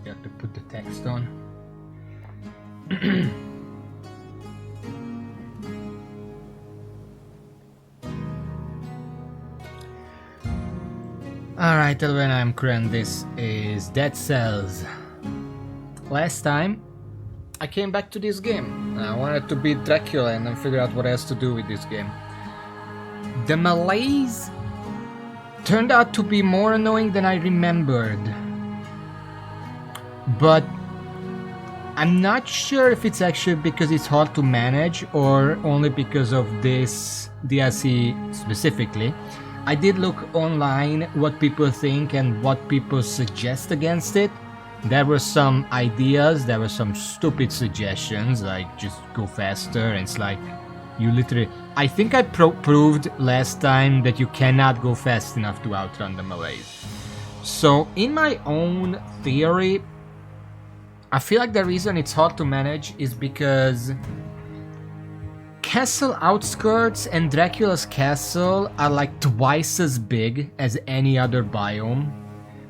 there to put the text on. Alright, when I'm current, this is Dead Cells. Last time I came back to this game. I wanted to beat Dracula and then figure out what else to do with this game. The Malaise turned out to be more annoying than I remembered. But I'm not sure if it's actually because it's hard to manage or only because of this DLC specifically. I did look online what people think and what people suggest against it. There were some ideas, there were some stupid suggestions, like just go faster, and it's like, you literally... I think I proved last time that you cannot go fast enough to outrun the Malaise. So, in my own theory, I feel like the reason it's hard to manage is because Castle Outskirts and Dracula's Castle are like twice as big as any other biome,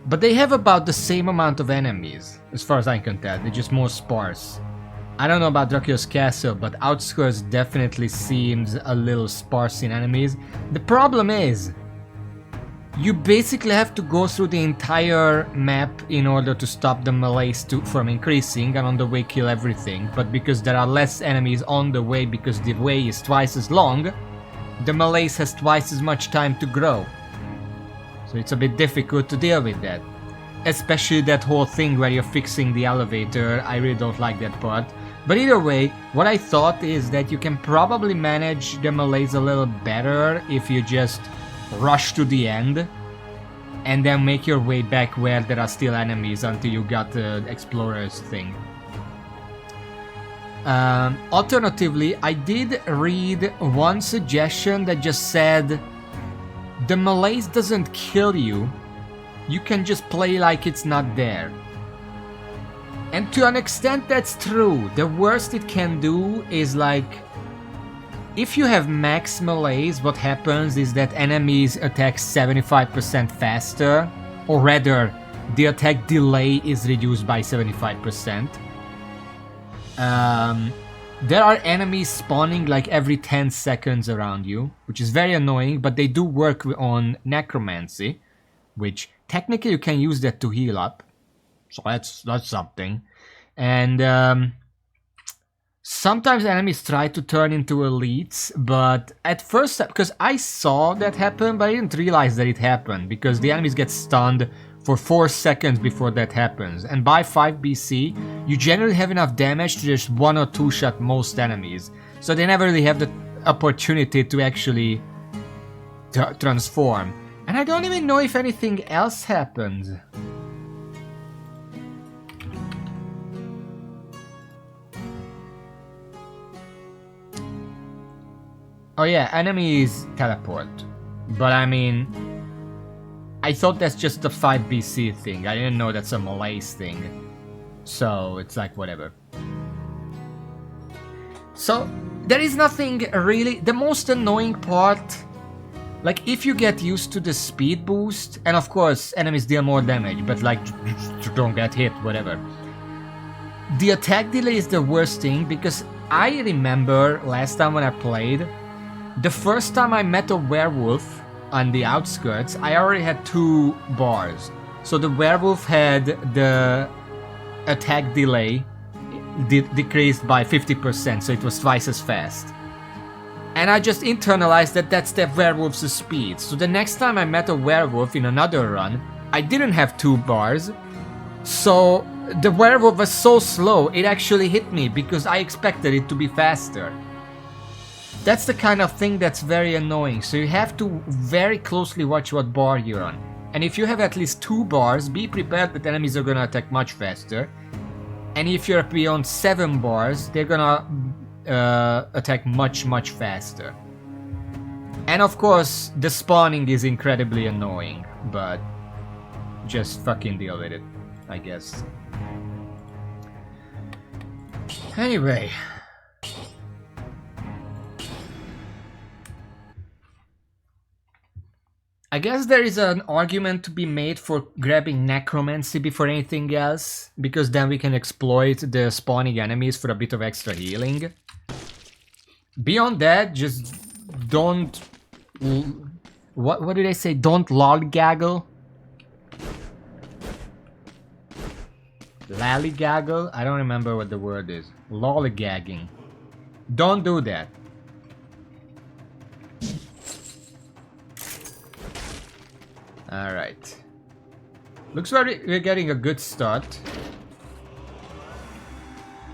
but they have about the same amount of enemies, as far as I can tell. They're just more sparse. I don't know about Dracula's Castle, but Outskirts definitely seems a little sparse in enemies. The problem is, you basically have to go through the entire map in order to stop the Malaise from increasing, and on the way kill everything. But because there are less enemies on the way because the way is twice as long, the Malaise has twice as much time to grow. So it's a bit difficult to deal with that. Especially that whole thing where you're fixing the elevator. I really don't like that part. But either way, what I thought is that you can probably manage the Malaise a little better if you just rush to the end and then make your way back where there are still enemies until you got the explorers thing. Alternatively, I did read one suggestion that just said the Malaise doesn't kill you, you can just play like it's not there. And to an extent that's true. The worst it can do is like, if you have max Malaise, what happens is that enemies attack 75% faster, or rather, the attack delay is reduced by 75%. There are enemies spawning like every 10 seconds around you, which is very annoying, but they do work on necromancy, which technically you can use that to heal up, so that's something. And sometimes enemies try to turn into elites, but at first, because I saw that happen, but I didn't realize that it happened, because the enemies get stunned for 4 seconds before that happens, and by 5 BC, you generally have enough damage to just 1 or 2 shot most enemies, so they never really have the opportunity to actually transform. And I don't even know if anything else happens. Oh yeah, enemies teleport. But I mean, I thought that's just the 5 BC thing. I didn't know that's a Malaise thing. So it's like whatever. So there is nothing really. The most annoying part, like if you get used to the speed boost, and of course enemies deal more damage, but like don't get hit, whatever. The attack delay is the worst thing, because I remember last time when I played, the first time I met a werewolf on the outskirts, I already had 2 bars. So the werewolf had the attack delay decreased by 50%, so it was twice as fast. And I just internalized that that's the werewolf's speed. So the next time I met a werewolf in another run, I didn't have 2 bars. So the werewolf was so slow, it actually hit me because I expected it to be faster. That's the kind of thing that's very annoying, so you have to very closely watch what bar you're on. And if you have at least 2 bars, be prepared that enemies are gonna attack much faster. And if you're beyond 7 bars, they're gonna attack much faster. And of course, the spawning is incredibly annoying, but just fucking deal with it, I guess. Anyway. I guess there is an argument to be made for grabbing necromancy before anything else, because then we can exploit the spawning enemies for a bit of extra healing. Beyond that, just don't... What did I say? Don't lollygaggle? Lallygaggle? I don't remember what the word is. Lollygagging. Don't do that. Alright. Looks like we're getting a good start.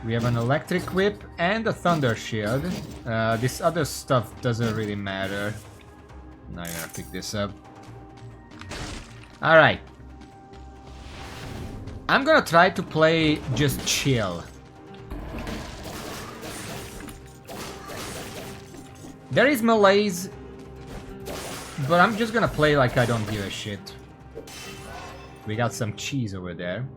We have an electric whip and a thunder shield. This other stuff doesn't really matter. Now I'm gonna pick this up. Alright. I'm gonna try to play just chill. There is Malaise, but I'm just gonna play like I don't give a shit. We got some cheese over there.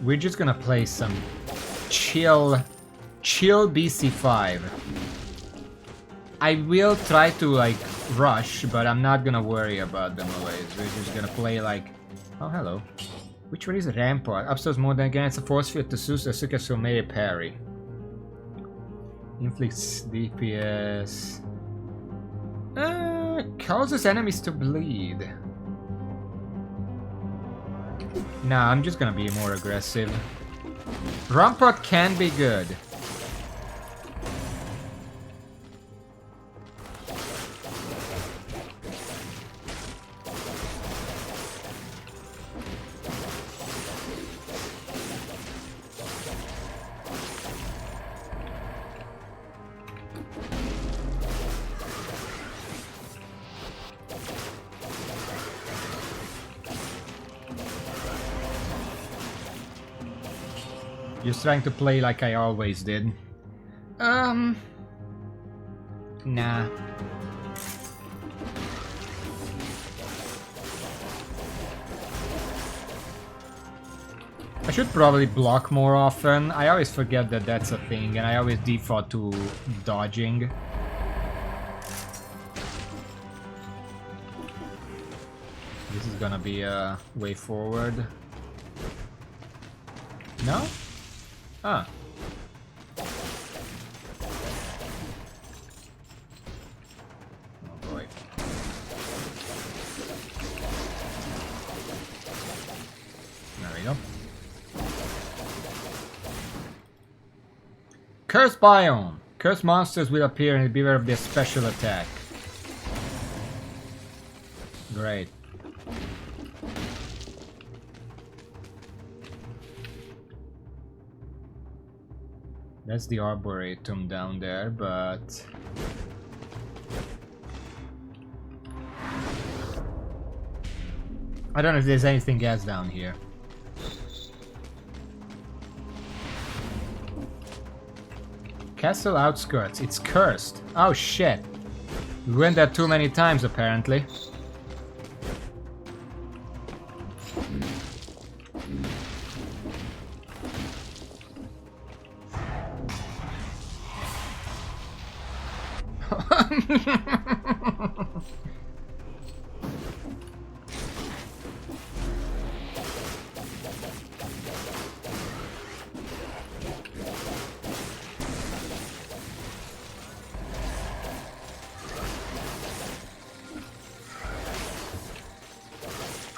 We're just gonna play some chill BC5. I will try to like rush, but I'm not gonna worry about the Malaise. We're just gonna play like... Oh, hello. Which one is a Rampart? Upstairs more than against a force field to Zeus, a success from melee parry. Inflicts DPS. Causes enemies to bleed. Nah, I'm just gonna be more aggressive. Rampart can be good. Just trying to play like I always did. Nah. I should probably block more often. I always forget that that's a thing, and I always default to dodging. This is gonna be a way forward. No? Ah. Oh boy. There we go. Cursed biome. Cursed monsters will appear and beware of their special attack. Great. That's the Arboretum down there, but... I don't know if there's anything else down here. Castle outskirts. It's cursed. Oh shit. We went there too many times apparently.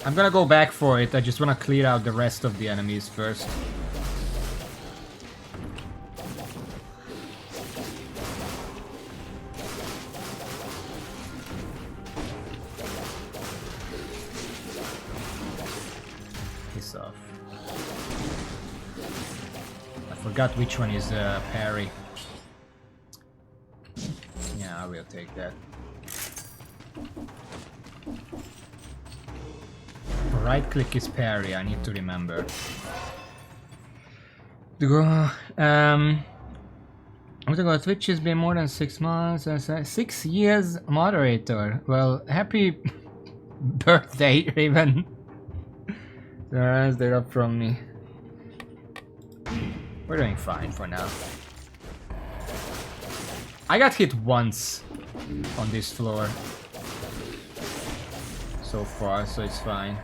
I'm gonna go back for it. I just wanna clear out the rest of the enemies first. Piss off. I forgot which one is parry. Yeah, I will take that. Right click is parry, I need to remember. I'm gonna go. Twitch has been more than 6 months. 6 years moderator. Well, happy birthday, Raven. They're up from me. We're doing fine for now. I got hit once on this floor so far, so it's fine.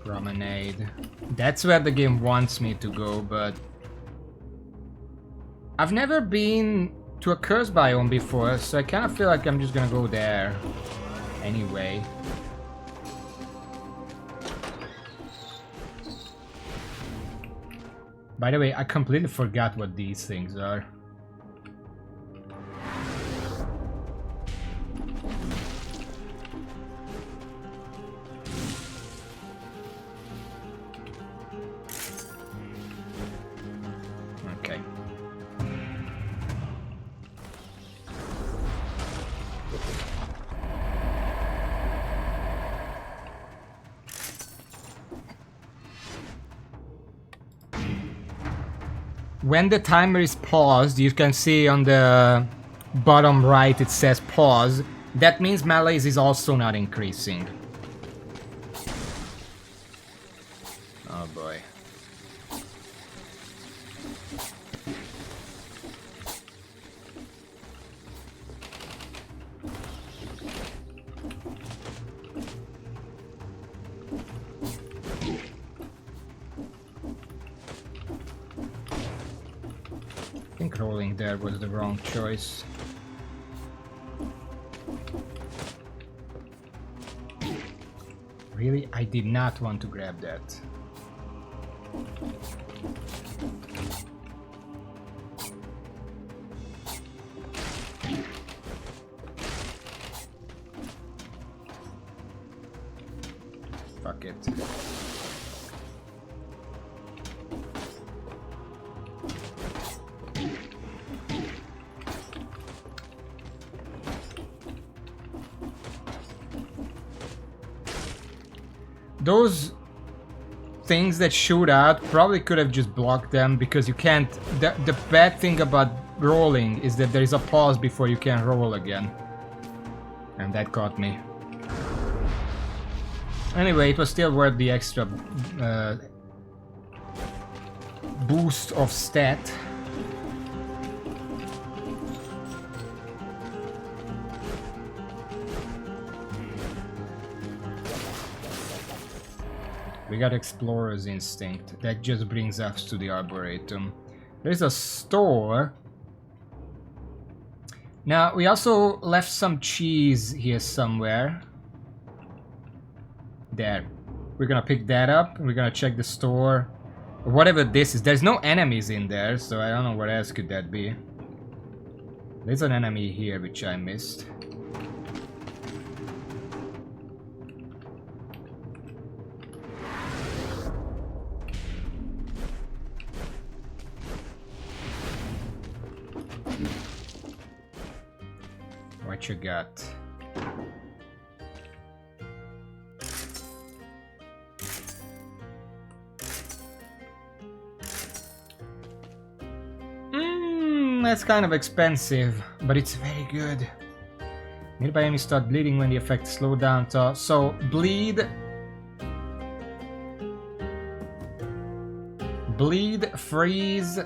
Promenade. That's where the game wants me to go, but I've never been to a curse biome before, so I kind of feel like I'm just gonna go there anyway. By the way, I completely forgot what these things are. Okay. When the timer is paused, you can see on the bottom right it says pause. That means Malaise is also not increasing. Oh boy. I think rolling there was the wrong choice. Really? I did not want to grab that. Fuck it. Those things that shoot out probably could have just blocked them because you can't. The bad thing about rolling is that there is a pause before you can roll again. And that caught me. Anyway, it was still worth the extra boost of stat. We got Explorer's Instinct. That just brings us to the Arboretum. There's a store. Now, we also left some cheese here somewhere. There. We're gonna pick that up. We're gonna check the store. Whatever this is. There's no enemies in there, so I don't know what else could that be. There's an enemy here which I missed. What you got? That's kind of expensive, but it's very good. Nearby enemies start bleeding when the effect slows down. So bleed, freeze,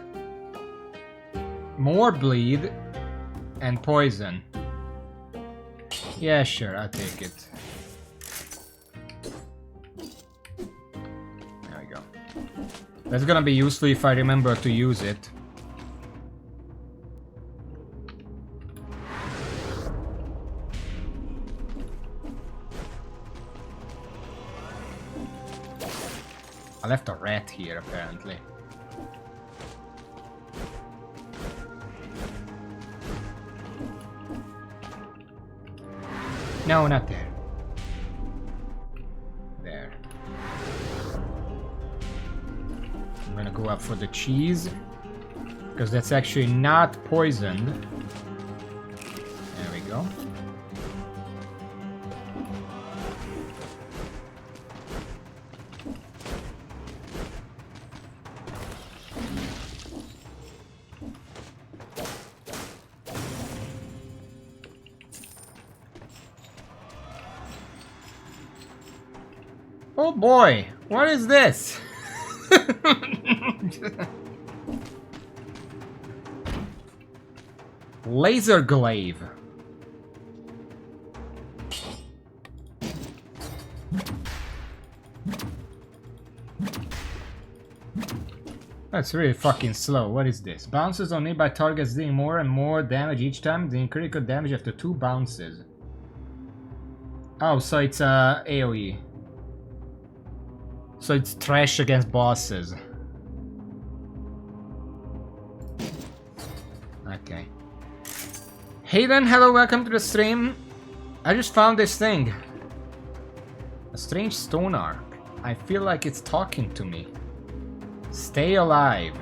more bleed, and poison. Yeah, sure, I'll take it. There we go. That's gonna be useful if I remember to use it. I left a rat here, apparently. No, not there. gonna go up for the cheese, because that's actually not poisoned. There we go. Oh boy, what is this? Laser glaive. That's really fucking slow. What is this? Bounces on nearby targets dealing more and more damage each time, dealing critical damage after 2 bounces. Oh, so it's AoE. So it's trash against bosses. Okay. Hayden, hello, welcome to the stream. I just found this thing. A strange stone arc. I feel like it's talking to me. Stay alive.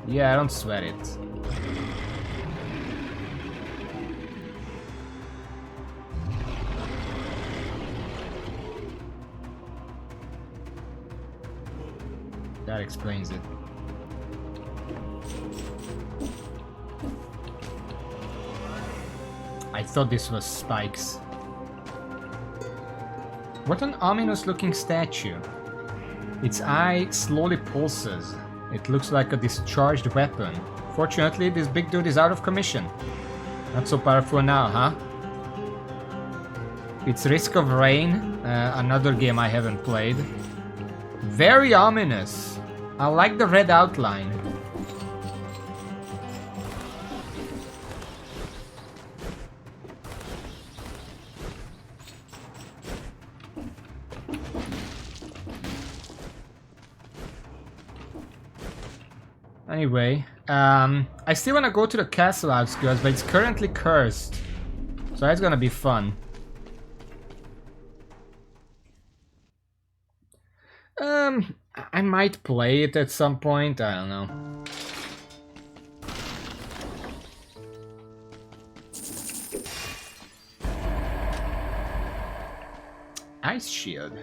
Yeah, I don't sweat it. That explains it. I thought this was spikes. What an ominous looking statue. Its eye slowly pulses. It looks like a discharged weapon. Fortunately, this big dude is out of commission. Not so powerful now, huh? It's Risk of Rain, another game I haven't played. Very ominous. I like the red outline. Anyway, I still want to go to the castle outskirts, but it's currently cursed. So that's gonna be fun. I might play it at some point, I don't know. Ice shield.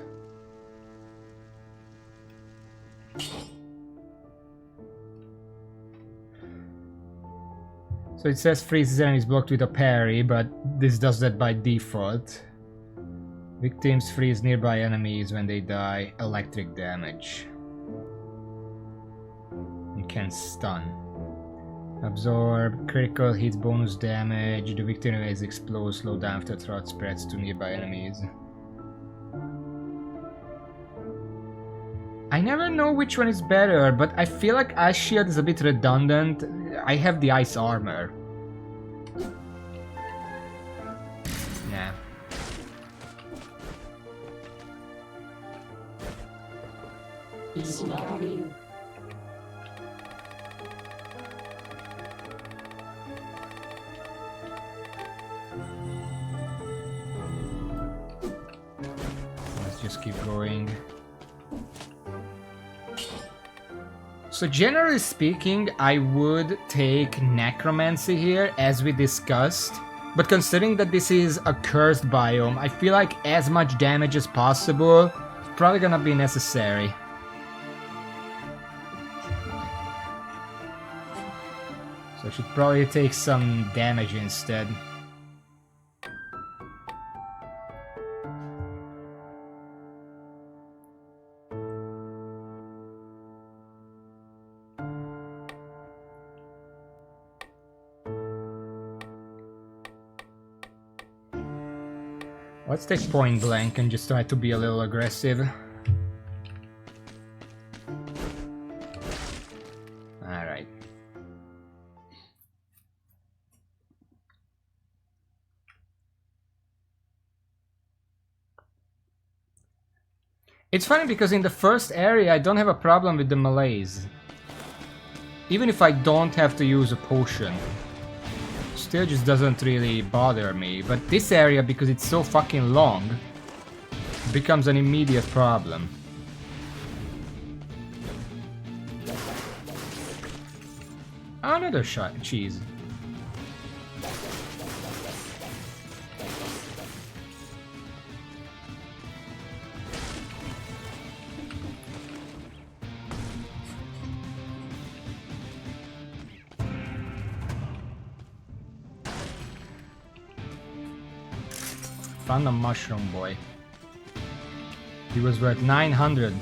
So it says freezes enemies blocked with a parry, but this does that by default. Victims freeze nearby enemies when they die. Electric damage. And can stun. Absorb. Critical hits bonus damage. The victim is explode. Slow down after threat spreads to nearby enemies. I never know which one is better, but I feel like Ice Shield is a bit redundant. I have the Ice Armor. Nah. ECW. Let's just keep going. So generally speaking, I would take Necromancy here, as we discussed. But considering that this is a cursed biome, I feel like as much damage as possible is probably gonna be necessary. So I should probably take some damage instead. Let's take point blank and just try to be a little aggressive. Alright. It's funny because in the first area I don't have a problem with the Malaise. Even if I don't have to use a potion. Still just doesn't really bother me, but this area, because it's so fucking long, becomes an immediate problem. Another shot cheese. Found a mushroom boy. He was worth 900.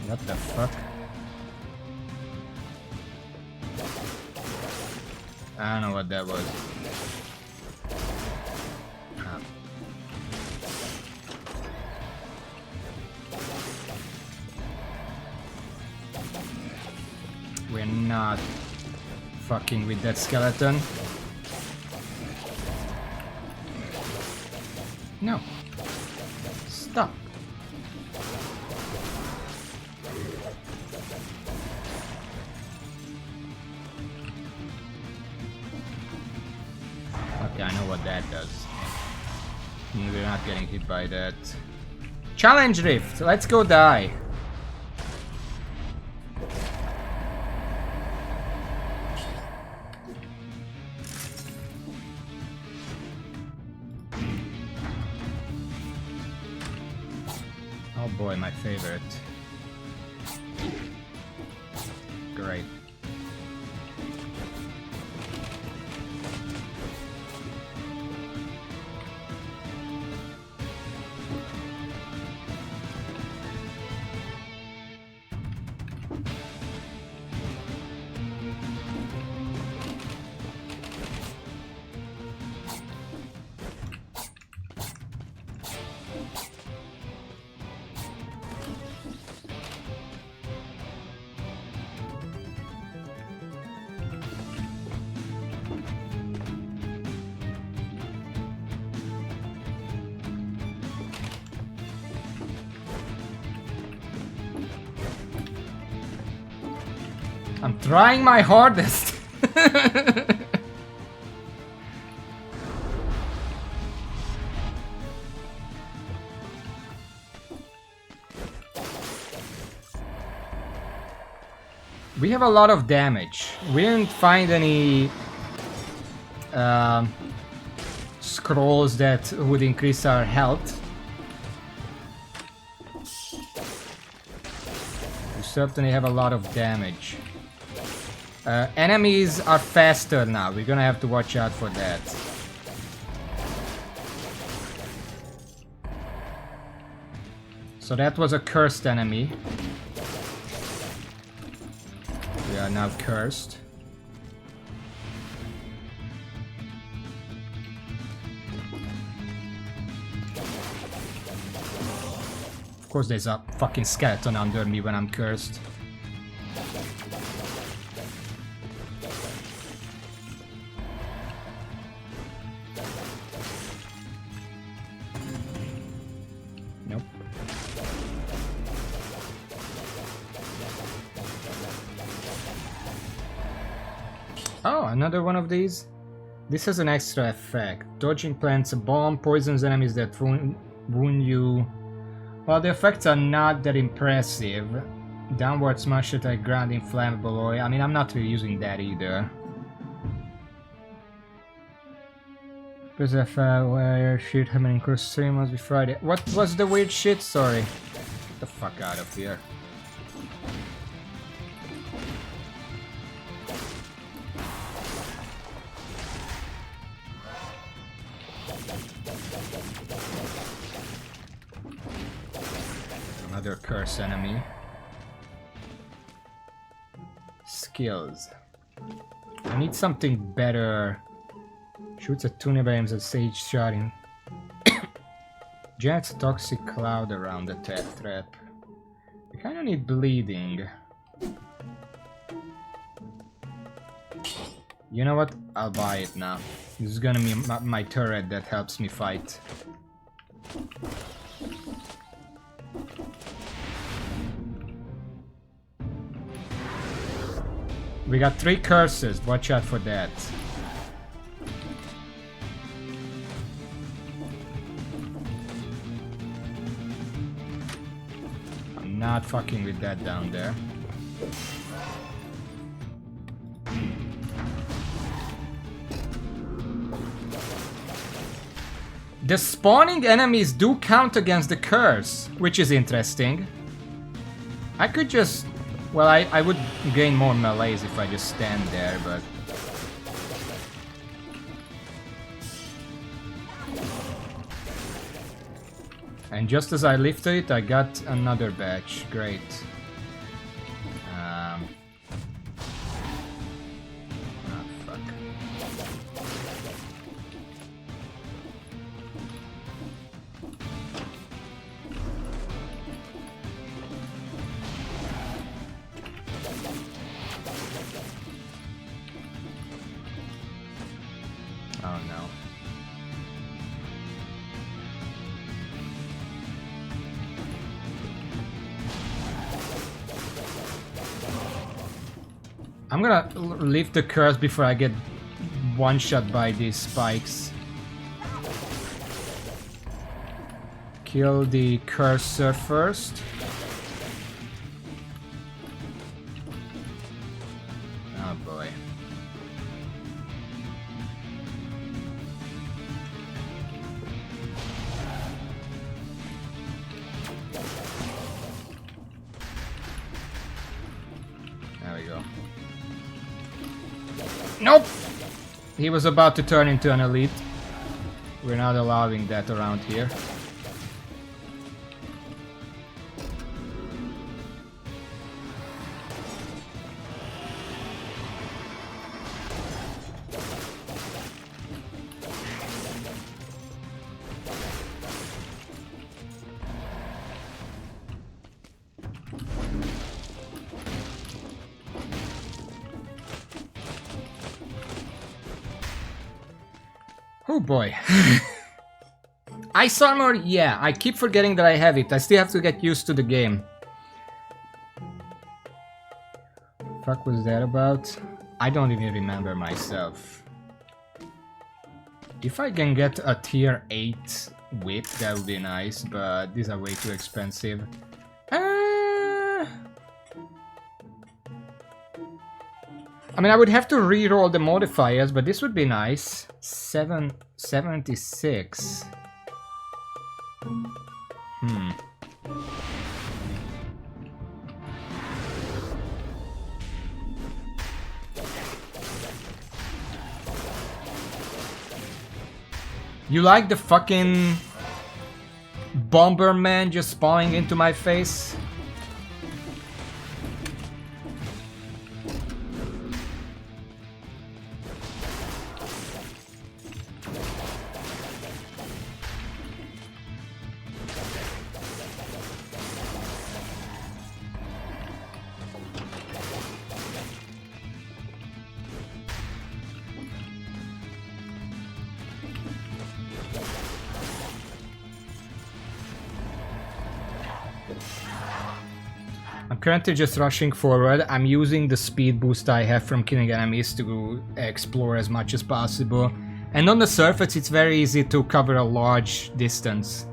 What the fuck? I don't know what that was. Ah. We're not fucking with that skeleton. No. Stop. Okay, I know what that does. We're not getting hit by that. Challenge Rift! Let's go die! Oh boy, my favorite. Great. I'm trying my hardest. We have a lot of damage. We didn't find any scrolls that would increase our health. We certainly have a lot of damage. Enemies are faster now. We're gonna have to watch out for that. So that was a cursed enemy. We are now cursed. Of course there's a fucking skeleton under me when I'm cursed. Nope. Oh, another one of these? This has an extra effect. Dodging plants a bomb poisons enemies that wound you. While the effects are not that impressive, downward smash attack, ground inflammable oil. I mean, I'm not really using that either. Because if where shit happening cross stream must be Friday. What was the weird shit? Sorry. Get the fuck out of here. Another curse enemy. Skills. I need something better. Shoots at 2 nearby aims at sage shot in Jet's toxic cloud around the trap. I kinda need bleeding. You know what? I'll buy it now. This is gonna be my turret that helps me fight. We got 3 curses, watch out for that. I'm not fucking with that down there. The spawning enemies do count against the curse, which is interesting. I could just... Well, I would gain more melees if I just stand there, but... And just as I lifted it, I got another batch. Great. Oh, fuck. Oh no. I'm gonna leave the curse before I get one shot by these spikes. Kill the cursor first. Oh boy. There we go. Nope! He was about to turn into an elite. We're not allowing that around here. Oh boy. Ice armor, yeah, I keep forgetting that I have it. I still have to get used to the game. Fuck was that about? I don't even remember myself. If I can get a tier 8 whip, that would be nice, but these are way too expensive. I mean, I would have to re-roll the modifiers, but this would be nice. 776. You like the fucking Bomberman just spawning into my face? I'm currently just rushing forward. I'm using the speed boost I have from killing enemies to explore as much as possible. And on the surface it's very easy to cover a large distance.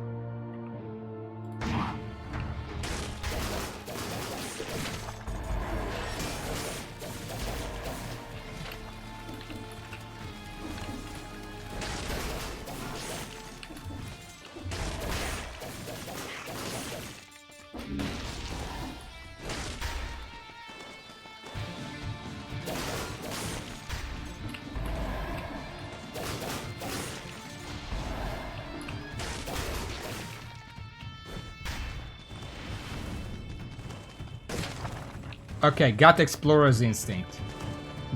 Okay, got Explorer's Instinct.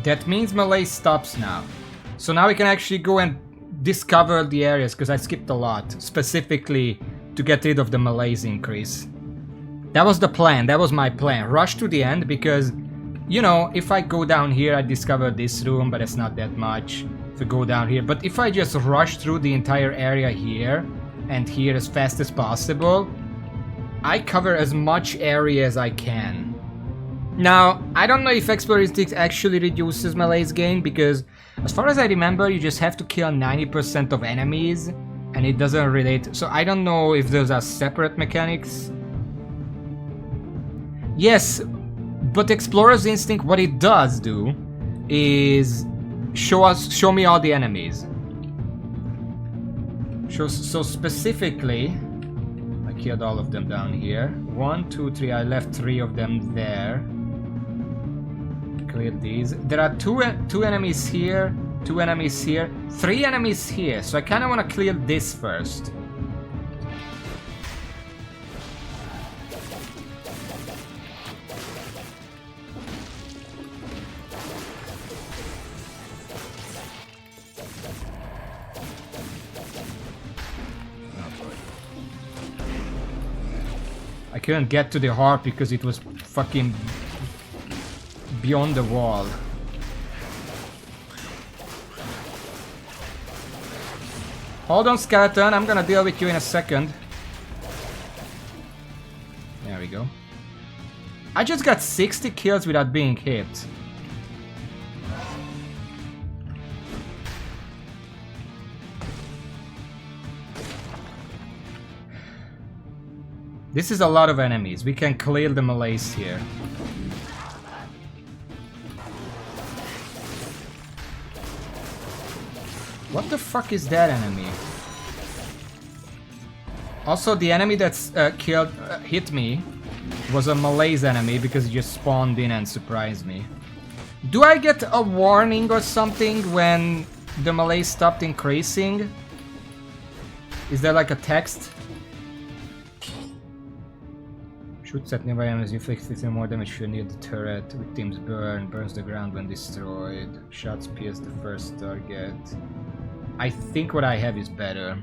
That means melee stops now. So now we can actually go and discover the areas, because I skipped a lot. Specifically, to get rid of the malaise increase. That was the plan, that was my plan. Rush to the end because, you know, if I go down here, I discover this room, but it's not that much. If I go down here, but if I just rush through the entire area here and here as fast as possible, I cover as much area as I can. Now, I don't know if Explorer Instinct actually reduces malaise gain, because as far as I remember, you just have to kill 90% of enemies, and it doesn't relate. So I don't know if those are separate mechanics. Yes, but Explorer's Instinct, what it does do is show me all the enemies. So specifically, I killed all of them down here. 1, 2, 3. I left 3 of them there. Cleared these. There are two enemies here, 2 enemies here, 3 enemies here. So I kind of want to clear this first. I couldn't get to the heart because it was fucking beyond the wall. Hold on, skeleton, I'm gonna deal with you in a second. There we go. I just got 60 kills without being hit. This is a lot of enemies. We can clear the malaise here. What the fuck is that enemy? Also, the enemy that's hit me was a malaise enemy because he just spawned in and surprised me. Do I get a warning or something when the malaise stopped increasing? Is there like a text? Shoots at nearby enemies, inflicts 15 more damage if you're near the turret. Victims burns the ground when destroyed. Shots pierce the first target. I think what I have is better.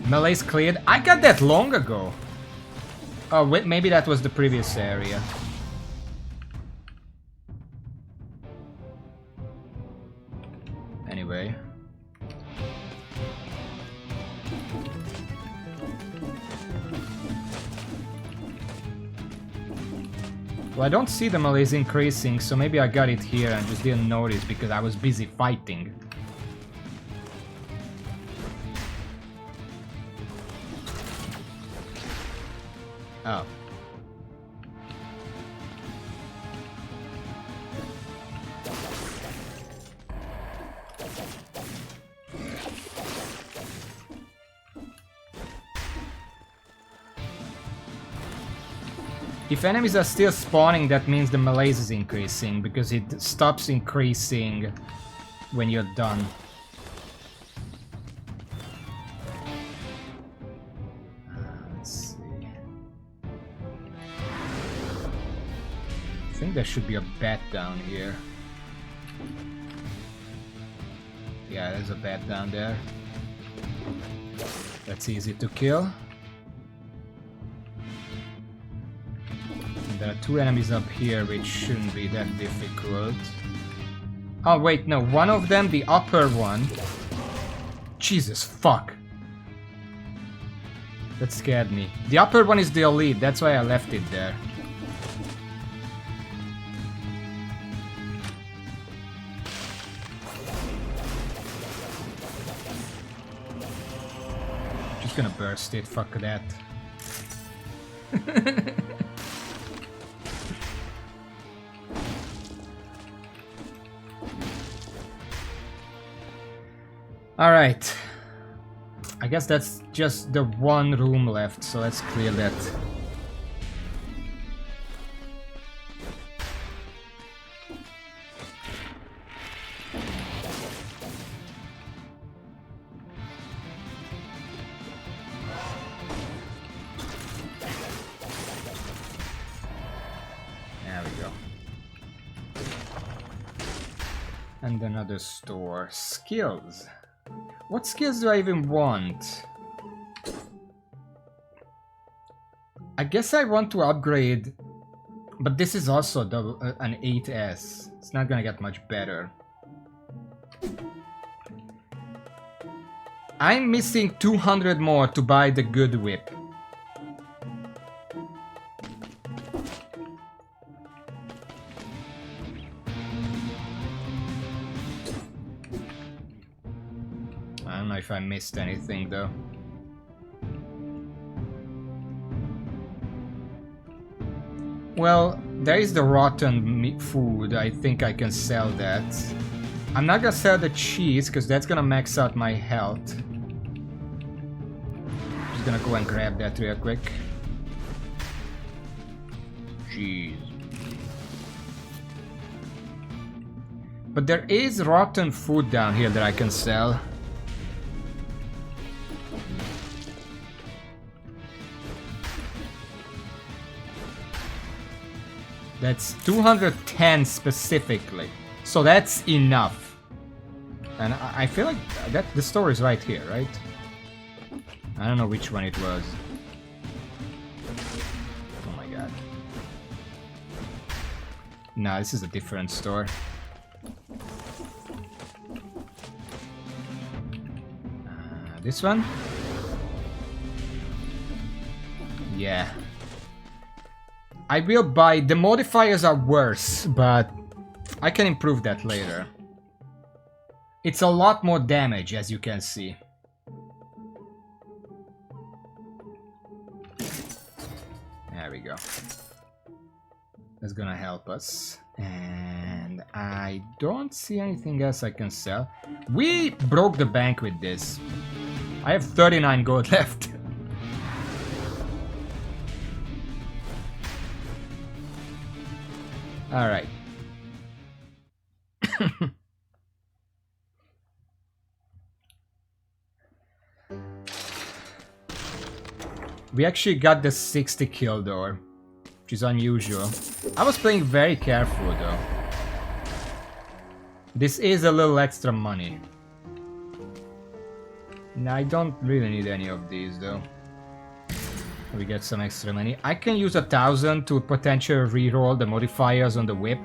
Malaise cleared. I got that long ago. Oh wait, maybe that was the previous area. Anyway. Well, I don't see the malaise increasing, so maybe I got it here and just didn't notice because I was busy fighting. Oh. If enemies are still spawning, that means the malaise is increasing, because it stops increasing when you're done. Let's see. I think there should be a bat down here. Yeah, there's a bat down there. That's easy to kill. There are 2 enemies up here, which shouldn't be that difficult. Oh wait, no, one of them, the upper one. Jesus fuck. That scared me. The upper one is the elite, that's why I left it there. Just gonna burst it, fuck that. Alright. I guess that's just the one room left, so let's clear that. There we go. And another store. Skills. What skills do I even want? I guess I want to upgrade, but this is also an 8S. It's not gonna get much better. I'm missing 200 more to buy the good whip. I don't know if I missed anything though. Well, there is the rotten food. I think I can sell that. I'm not gonna sell the cheese because that's gonna max out my health. Just gonna go and grab that real quick. Jeez. But there is rotten food down here that I can sell. That's 210 specifically. So that's enough. And I feel like that the store is right here, right? I don't know which one it was. Oh my god. No, this is a different store. This one? Yeah. I will buy... The modifiers are worse, but I can improve that later. It's a lot more damage, as you can see. There we go. That's gonna help us. And I don't see anything else I can sell. We broke the bank with this. I have 39 gold left. Alright. We actually got the 60 kill door, which is unusual. I was playing very careful though. This is a little extra money. No, I don't really need any of these though. We get some extra money. I can use 1,000 to potentially reroll the modifiers on the whip.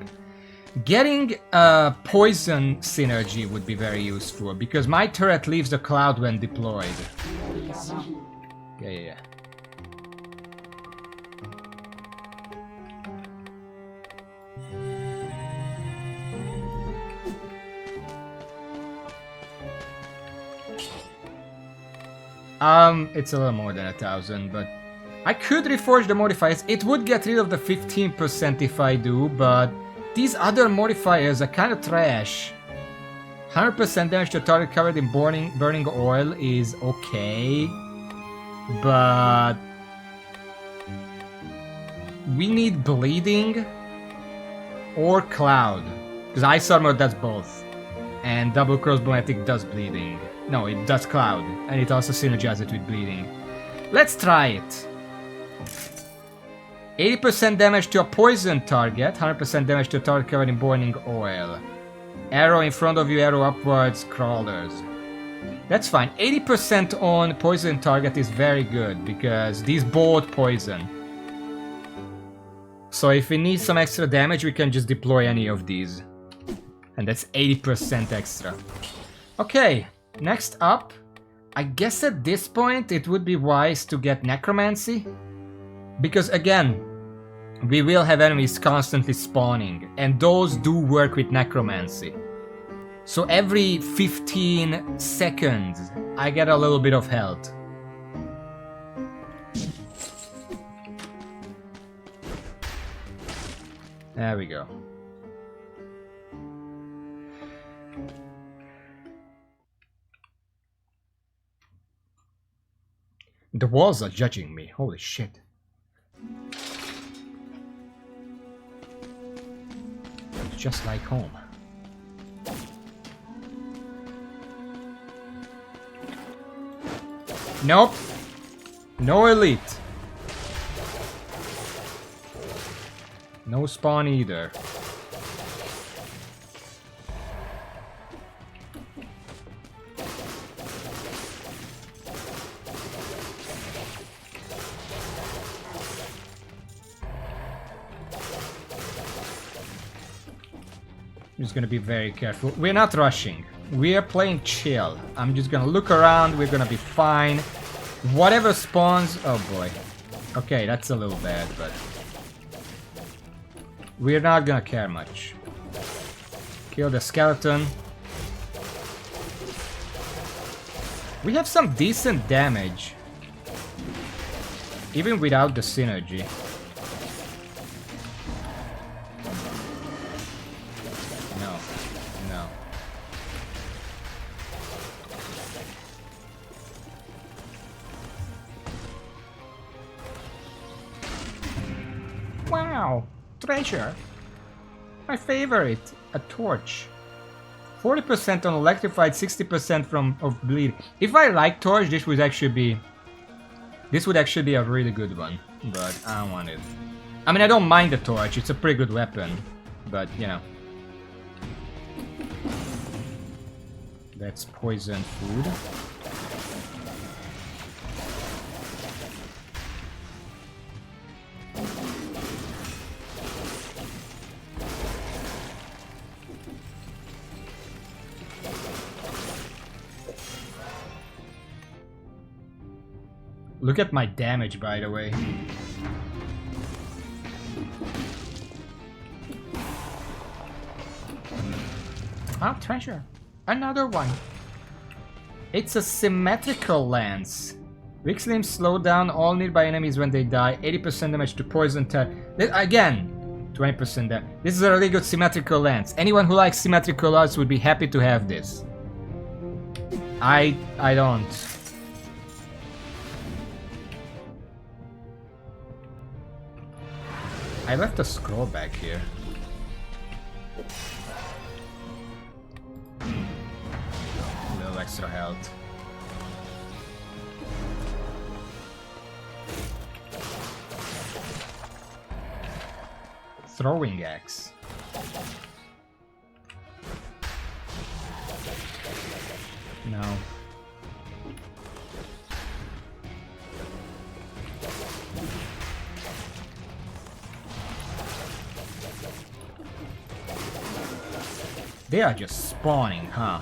Getting a poison synergy would be very useful because my turret leaves the cloud when deployed. Yeah. It's a little more than 1,000, but I could reforge the modifiers. It would get rid of the 15% if I do, but these other modifiers are kind of trash. 100% damage to a target covered in burning oil is okay, but we need bleeding or cloud, because ice armor does both, and double crossbow does bleeding. No, it does cloud, and it also synergizes it with bleeding. Let's try it. 80% damage to a poison target, 100% damage to a target covered in burning oil. Arrow in front of you, arrow upwards, crawlers. That's fine. 80% on poison target is very good, because these both poison. So if we need some extra damage, we can just deploy any of these. And that's 80% extra. Okay. Next up, I guess at this point it would be wise to get Necromancy. Because again, we will have enemies constantly spawning, and those do work with Necromancy. So every 15 seconds, I get a little bit of health. There we go. The walls are judging me. Holy shit. It's just like home. Nope. No elite. No spawn either. Just gonna be very careful. We're not rushing. We are playing chill. I'm just gonna look around. We're gonna be fine. Whatever spawns... Oh boy. Okay, that's a little bad, but... We're not gonna care much. Kill the skeleton. We have some decent damage. Even without the synergy. No. No. Wow! Treasure! My favorite! A torch. 40% on electrified, 60% of bleed. If I like torch, this would actually be a really good one, but I don't want it. I mean, I don't mind the torch, it's a pretty good weapon, but you know. That's poison food. Look at my damage, by the way. Oh, treasure. Another one. It's a symmetrical lance. Weak limbs slow down all nearby enemies when they die. 80% damage to poison type. Again, 20% damage. This is a really good symmetrical lance. Anyone who likes symmetrical lance would be happy to have this. I don't. I left a scroll back here. A little extra health. Throwing axe. No. They are just spawning, huh?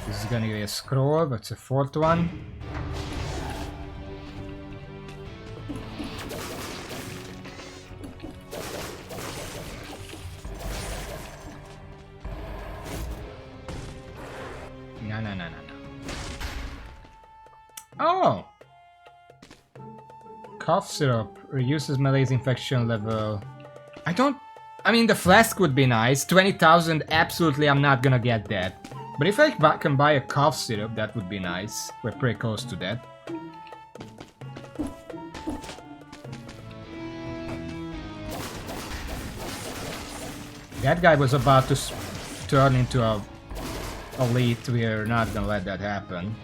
This is gonna be a scroll, but it's a fourth one. No. Oh! Cough syrup reduces Malaise infection level. I mean, the flask would be nice. 20,000, absolutely, I'm not gonna get that. But if I can buy a cough syrup, that would be nice. We're pretty close to that. That guy was about to turn into a elite. We're not gonna let that happen.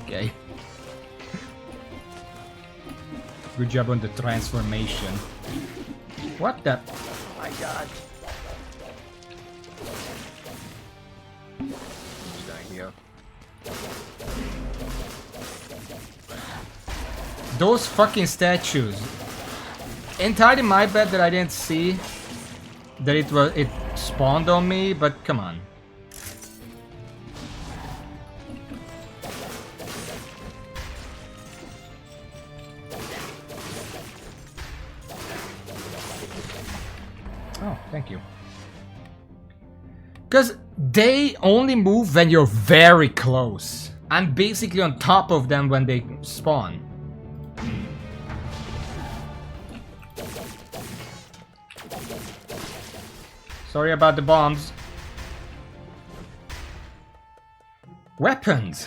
Okay. Good job on the transformation. What the? Oh my god. What's that here? Those fucking statues. Entirely my bad that I didn't see that it spawned on me, but come on. Oh, thank you. Because they only move when you're very close. I'm basically on top of them when they spawn. Sorry about the bombs. Weapons.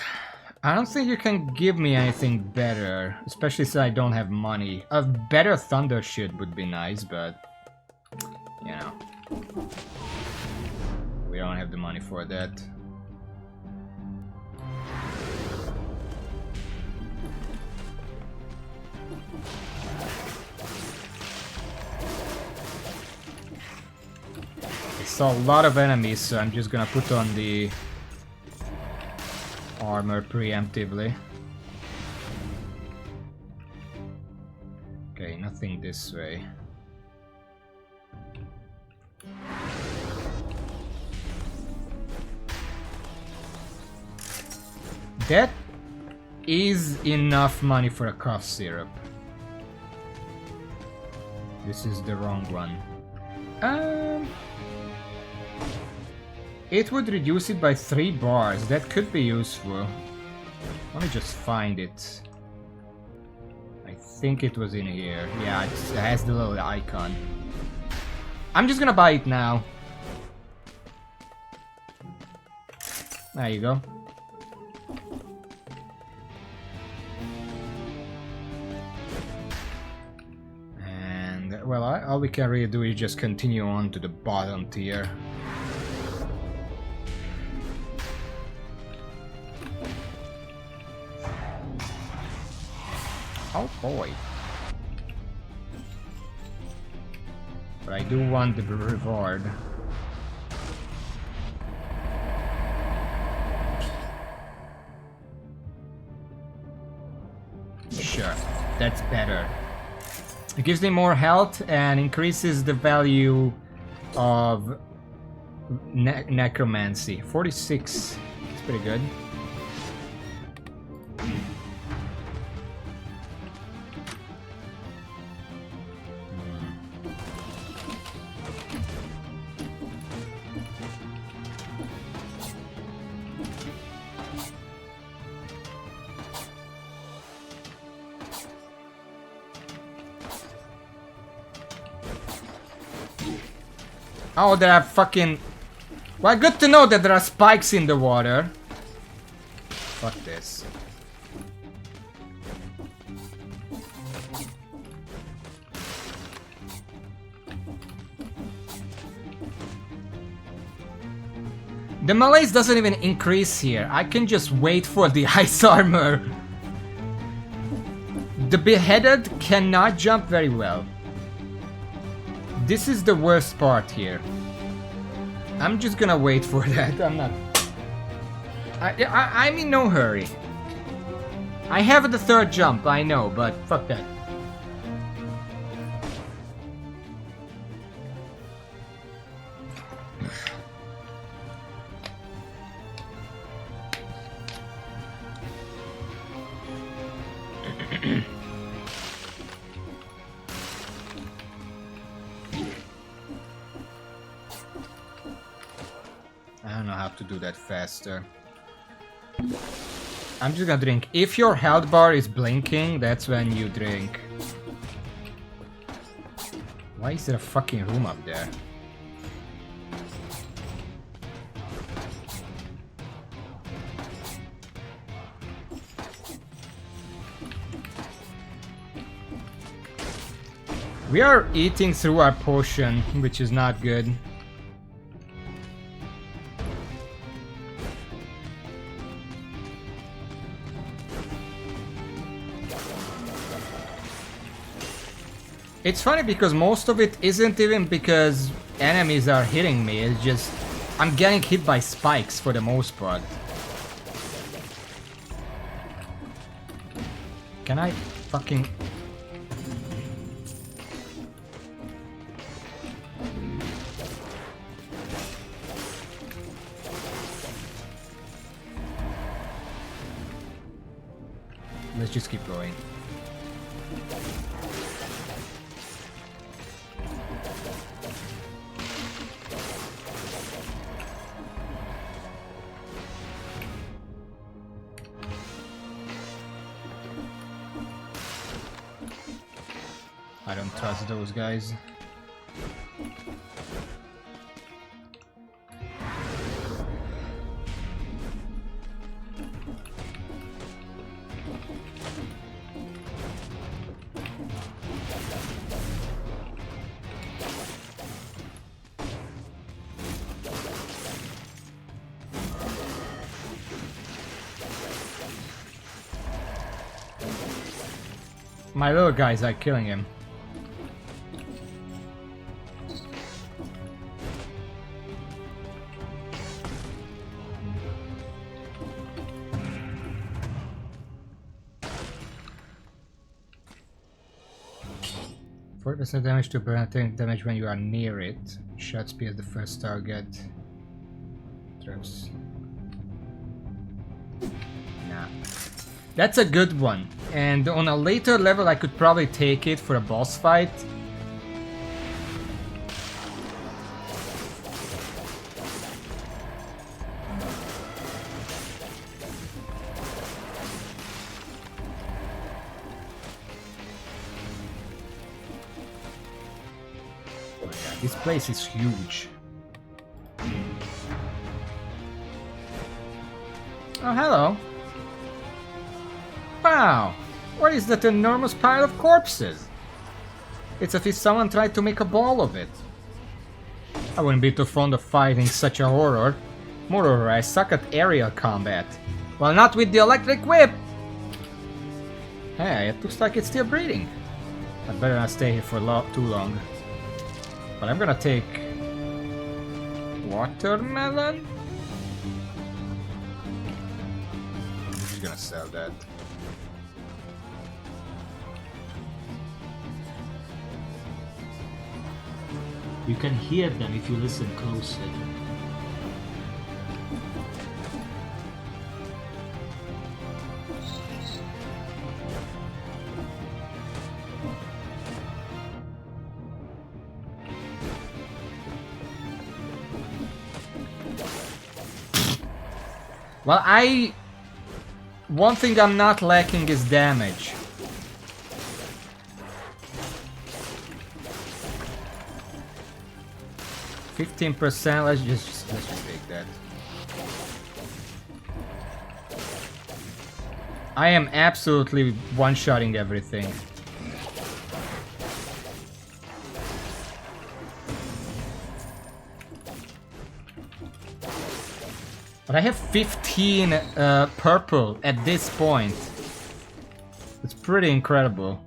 I don't think you can give me anything better, especially since I don't have money. A better thunder shit would be nice, but you know, we don't have the money for that. I saw a lot of enemies, so I'm just gonna put on the armor preemptively. Okay, nothing this way. That is enough money for a cough syrup. This is the wrong one. It would reduce it by 3 bars. That could be useful. Let me just find it. I think it was in here. Yeah, it has the little icon. I'm just gonna buy it now. There you go. And, well, all we can really do is just continue on to the bottom tier. Oh boy. But I do want the reward. Sure, that's better. It gives me more health and increases the value of necromancy. 46. It's pretty good. Oh, there are fucking... Well, good to know that there are spikes in the water. Fuck this. The Malaise doesn't even increase here. I can just wait for the ice armor. The Beheaded cannot jump very well. This is the worst part here. I'm just gonna wait for that. I'm not... I'm in no hurry. I have the third jump, I know, but fuck that. I don't know how to do that faster. I'm just gonna drink. If your health bar is blinking, that's when you drink. Why is there a fucking room up there? We are eating through our potion, which is not good. It's funny because most of it isn't even because enemies are hitting me, it's just I'm getting hit by spikes for the most part. Can I fucking... Let's just keep going. I don't trust those guys. My little guys are killing him. 40% damage to burn, tank damage when you are near it. Shot spears the first target. Traps. Nah. That's a good one. And on a later level I could probably take it for a boss fight. This place is huge. Oh, hello. Wow, what is that enormous pile of corpses? It's as if someone tried to make a ball of it. I wouldn't be too fond of fighting such a horror. Moreover, I suck at aerial combat. Well, not with the electric whip! Hey, it looks like it's still breathing. I'd better not stay here for too long. But I'm gonna take... watermelon? I'm just gonna sell that. You can hear them if you listen closely. Well, one thing I'm not lacking is damage. %, let's just take that. I am absolutely one-shotting everything. But I have 15 purple at this point. It's pretty incredible.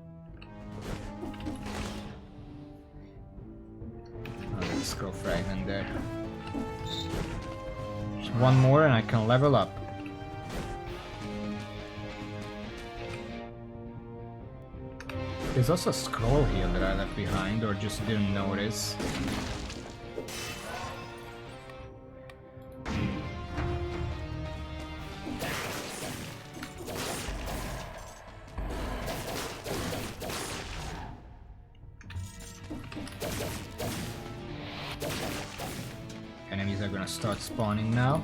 Oh, there's a scroll fragment there. Just one more and I can level up. There's also a scroll here that I left behind or just didn't notice. Enemies are gonna start spawning now.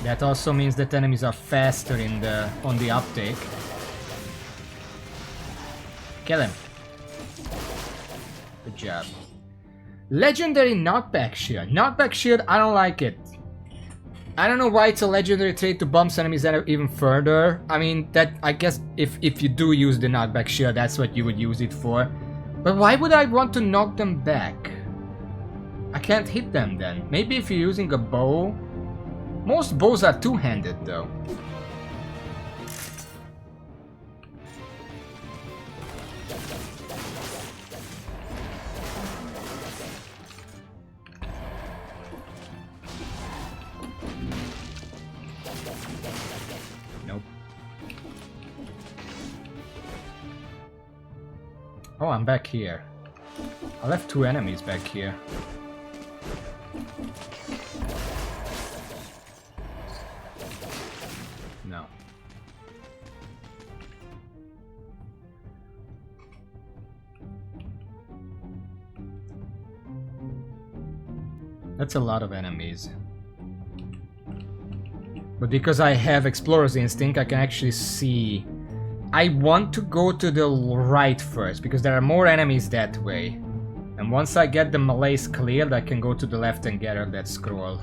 That also means that enemies are faster on the uptake. Kill him. Good job. Legendary knockback shield. Knockback shield, I don't like it. I don't know why it's a legendary trait to bump enemies even further. I mean, I guess if you do use the knockback shield, that's what you would use it for. But why would I want to knock them back? I can't hit them then. Maybe if you're using a bow. Most bows are two-handed though. Nope. Oh, I'm back here. I left two enemies back here. No. That's a lot of enemies. But because I have Explorer's Instinct, I can actually see. I want to go to the right first, because there are more enemies that way. And once I get the Malaise cleared, I can go to the left and gather that scroll.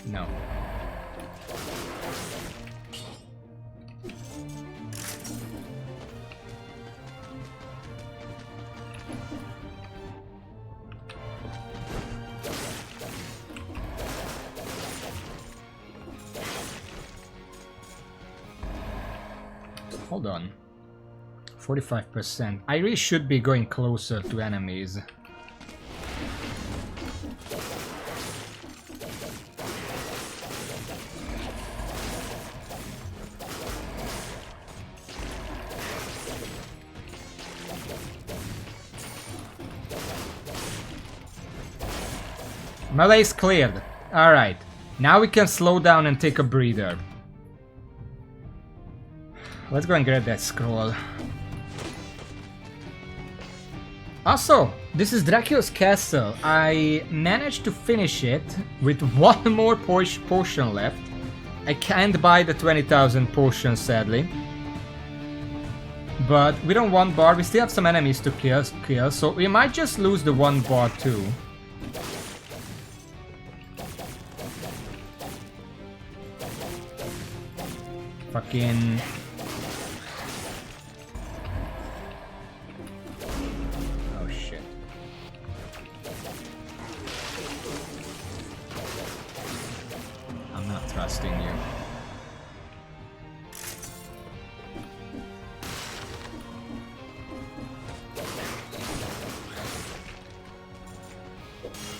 No. Hold on. 45%. I really should be going closer to enemies. Malaise cleared. Alright. Now we can slow down and take a breather. Let's go and grab that scroll. Also, this is Dracula's castle. I managed to finish it with one more potion left. I can't buy the 20,000 potions, sadly. But we don't want bar. We still have some enemies to kill, so we might just lose the one bar too. Fucking... Oh shit. I'm not trusting you.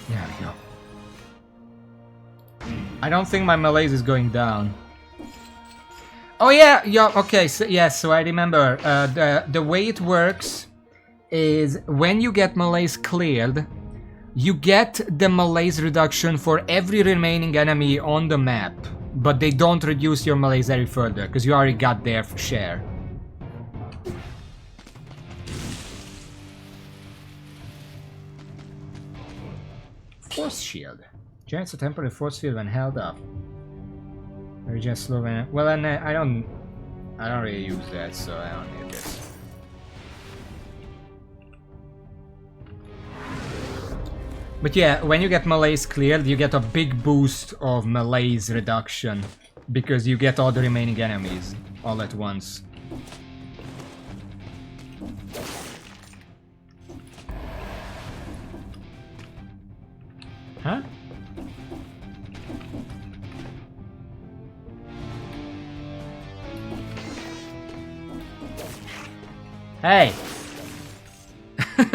There we go. I don't think my malaise is going down. Oh yeah, okay, so yes, so I remember, the way it works is when you get malaise cleared, you get the malaise reduction for every remaining enemy on the map, but they don't reduce your malaise any further, because you already got their share. Force shield. Generates a temporary force field when held up. Or just slow when... Well, and I don't really use that, so I don't need this. But yeah, when you get malaise cleared, you get a big boost of malaise reduction. Because you get all the remaining enemies all at once. Huh? Hey! Hold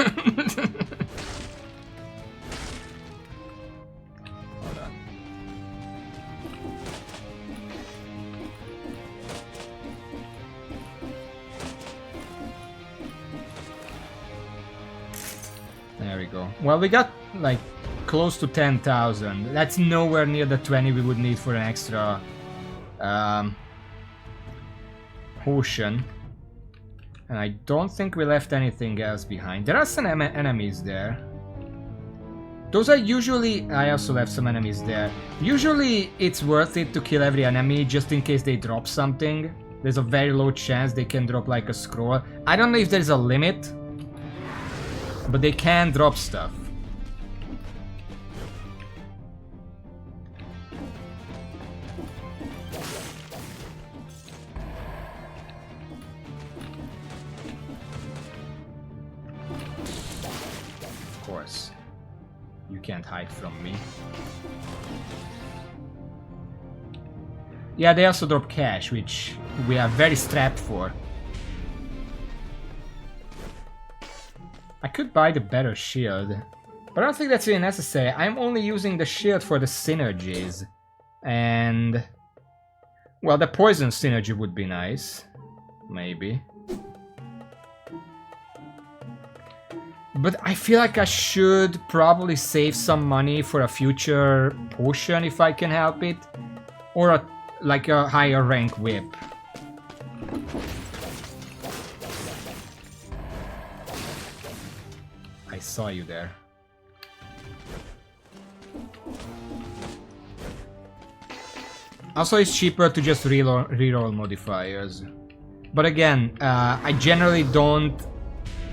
on. There we go. Well, we got like close to 10,000. That's nowhere near the 20 we would need for an extra potion. And I don't think we left anything else behind. There are some enemies there. Those are usually... I also left some enemies there. Usually it's worth it to kill every enemy just in case they drop something. There's a very low chance they can drop like a scroll. I don't know if there's a limit, but they can drop stuff. You can't hide from me. Yeah, they also drop cash, which we are very strapped for. I could buy the better shield, but I don't think that's really necessary. I'm only using the shield for the synergies. And... well, the poison synergy would be nice. Maybe. But I feel like I should probably save some money for a future potion if I can help it. Or like a higher rank whip. I saw you there. Also, it's cheaper to just reroll modifiers. But again, I generally don't...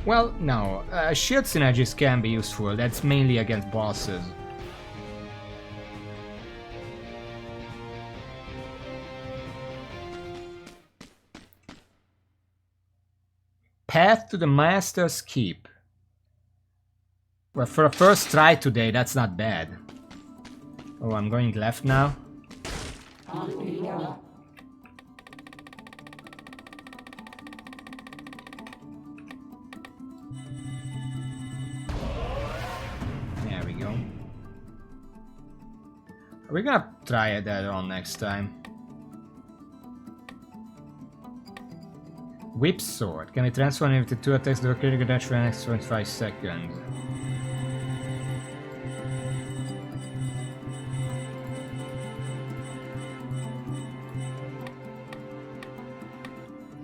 well, no. Shield synergies can be useful. That's mainly against bosses. Path to the Master's Keep. Well, for a first try today, that's not bad. Oh, I'm going left now. There we go. We're gonna try that on next time. Whip Sword. Can be transformed into 2 attacks that are critical damage for the next 25 seconds.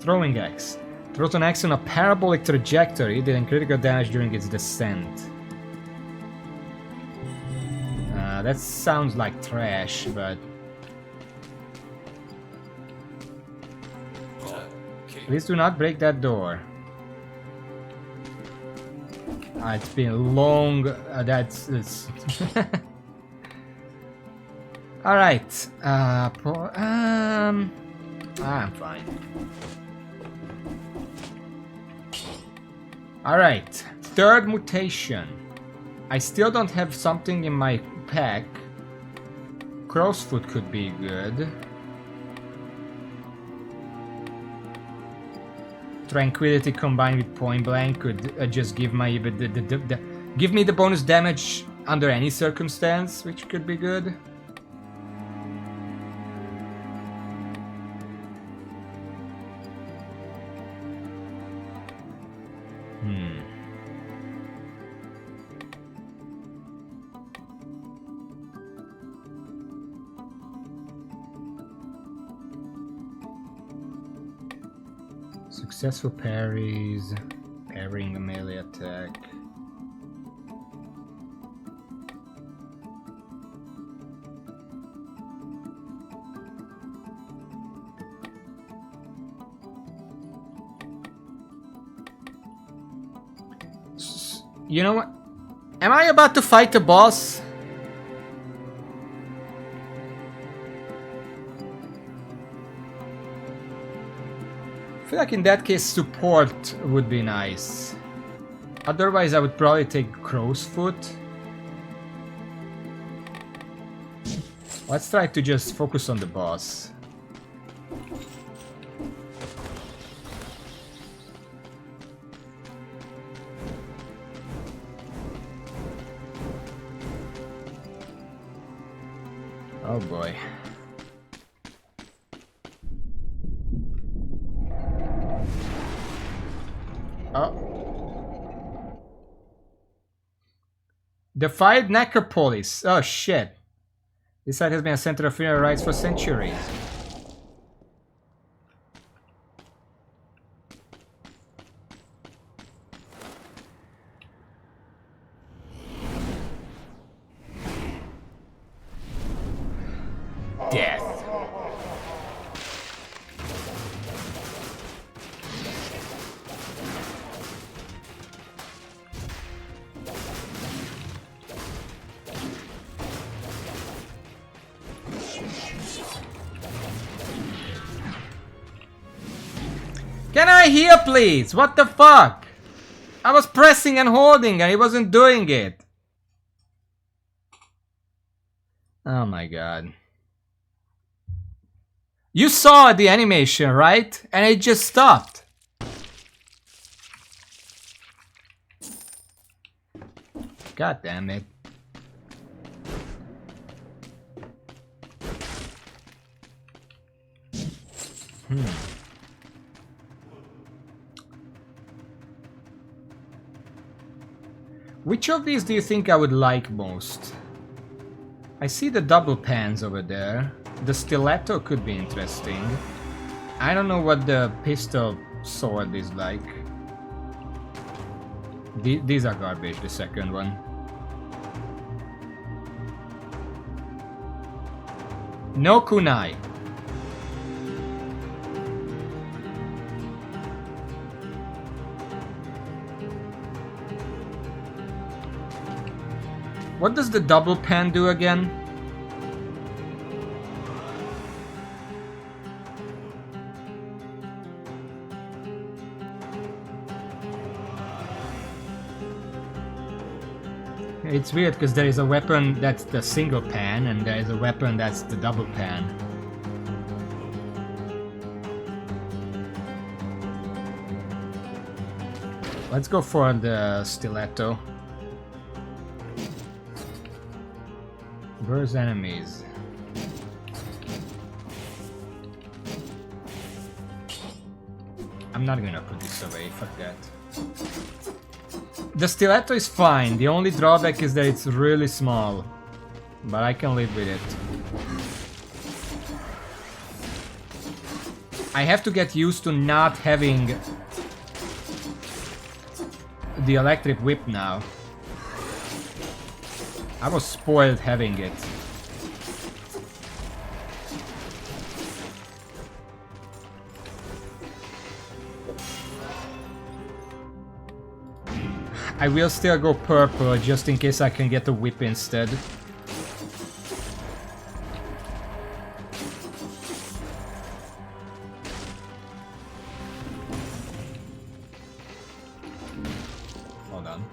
Throwing axe. Throws an axe on a parabolic trajectory, dealing critical damage during its descent. That sounds like trash, but... Please do not break that door. It's been long. It's all right. I'm fine. All right. Third mutation. I still don't have something in my pack. Crow's foot could be good. Tranquility combined with point blank could just give my give me the bonus damage under any circumstance, which could be good. Successful parries, parrying a melee attack. You know what? Am I about to fight the boss? I feel like in that case support would be nice. Otherwise I would probably take Crow's Foot. Let's try to just focus on the boss. Oh boy. Oh. Defied Necropolis. Oh shit. This site has been a center of funeral rites for centuries. Death. Can I heal, please? What the fuck? I was pressing and holding and he wasn't doing it. Oh my god. You saw the animation, right? And it just stopped. God damn it. Which of these do you think I would like most? I see the double pans over there. The stiletto could be interesting. I don't know what the pistol sword is like. These are garbage, the second one. No kunai. What does the double pan do again? It's weird because there is a weapon that's the single pan and there is a weapon that's the double pan. Let's go for the stiletto. Where's enemies? I'm not gonna put this away, fuck that. The stiletto is fine, the only drawback is that it's really small. But I can live with it. I have to get used to not having the electric whip now. I was spoiled having it. I will still go purple just in case I can get a whip instead. Hold on.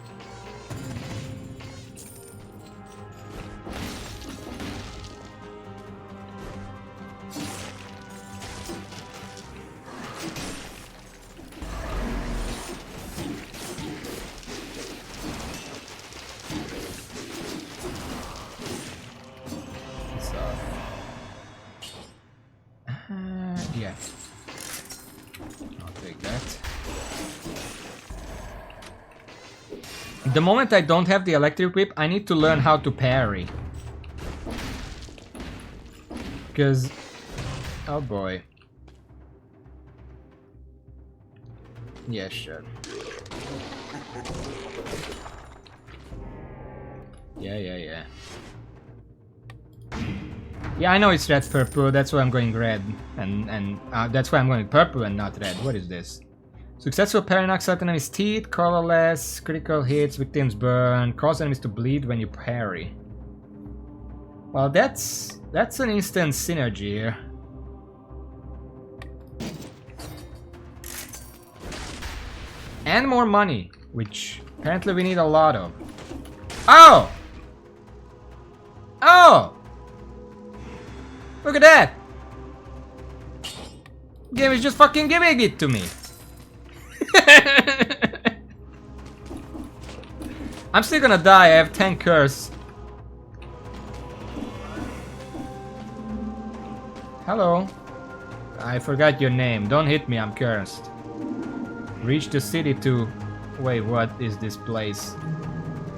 Yeah. I'll take that. The moment I don't have the electric whip, I need to learn how to parry. Because... oh boy. Yeah, sure. Yeah. Yeah, I know it's red purple, that's why I'm going red. And that's why I'm going purple and not red. What is this? Successful parry knocks out enemies' teeth, colorless, critical hits, victims burn, cause enemies to bleed when you parry. Well, that's an instant synergy here. And more money, which apparently we need a lot of. Oh! Oh! Look at that! Game is just fucking giving it to me. I'm still gonna die, I have 10 curse. Hello. I forgot your name. Don't hit me, I'm cursed. Reach the city to... wait, what is this place?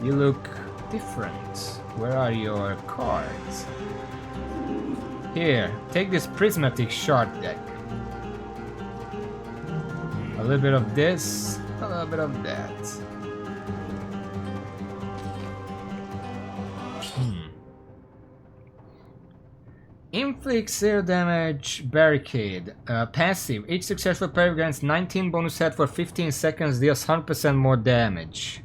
You look different. Where are your cards? Here, take this prismatic shard deck. A little bit of this, a little bit of that. Inflicts air damage, barricade. Passive. Each successful parry grants 19 bonus health for 15 seconds, deals 100% more damage.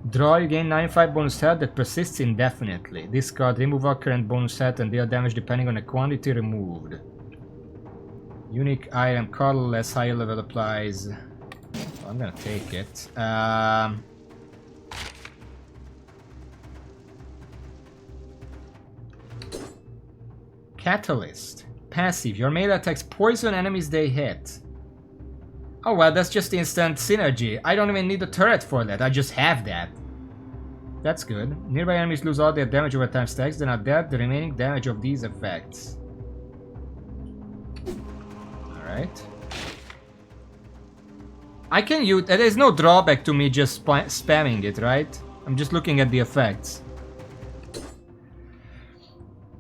Draw, you gain 95 bonus health that persists indefinitely. Discard, remove all current bonus health and deal damage depending on the quantity removed. Unique item, colorless, higher level applies. Well, I'm gonna take it. Catalyst. Passive. Your melee attacks poison enemies they hit. Oh well, that's just instant synergy. I don't even need a turret for that, I just have that. That's good. Nearby enemies lose all their damage over time stacks, then are dealt the remaining damage of these effects. Alright. I can use... there's no drawback to me just spamming it, right? I'm just looking at the effects.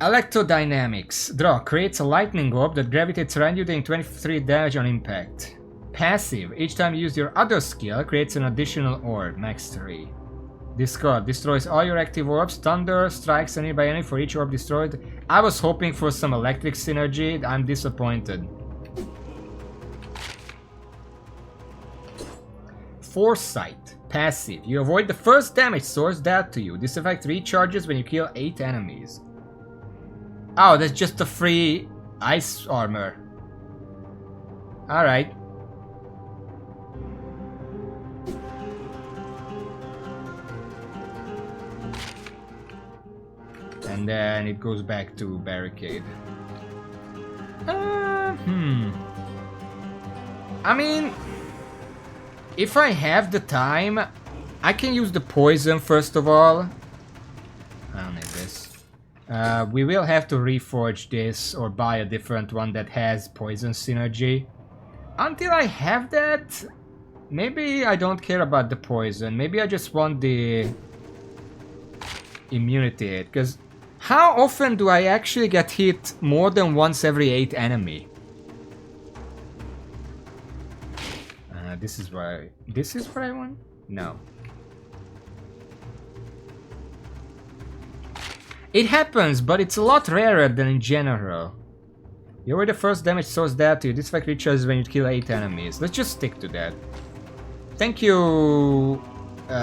Electrodynamics. Draw. Creates a lightning orb that gravitates around you, doing 23 damage on impact. Passive. Each time you use your other skill, creates an additional orb, max 3. Discard. Destroys all your active orbs. Thunder strikes a nearby enemy for each orb destroyed. I was hoping for some electric synergy. I'm disappointed. Foresight. Passive. You avoid the first damage source dealt to you. This effect recharges when you kill 8 enemies. Oh, that's just a free ice armor. Alright. And then it goes back to barricade. I mean, if I have the time, I can use the poison first of all. I don't need this. We will have to reforge this or buy a different one that has poison synergy. Until I have that, maybe I don't care about the poison. Maybe I just want the immunity hit. Because how often do I actually get hit more than once every 8 enemy? this is where I want? No. It happens, but it's a lot rarer than in general. You were the first damage source dealt to you. This fact recharges when you kill 8 enemies. Let's just stick to that. Thank you. I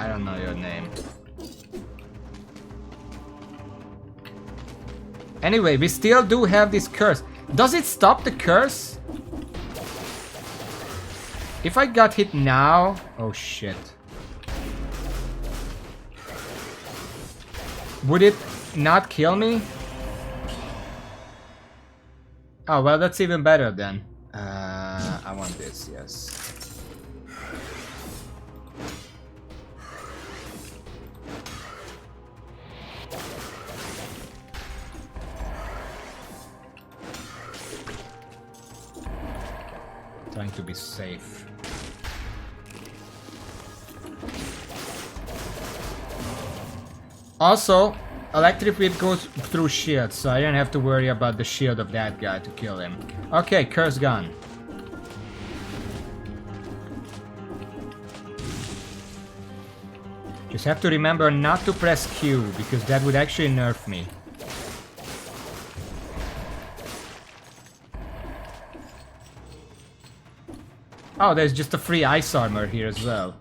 don't know your name. Anyway, we still do have this curse. Does it stop the curse? If I got hit now... Oh shit. Would it not kill me? Oh, well, that's even better then. I want this, yes. Trying to be safe. Also, electric whip goes through shields, so I don't have to worry about the shield of that guy to kill him. Okay, curse gun. Just have to remember not to press Q, because that would actually nerf me. Oh, there's just a free ice armor here as well.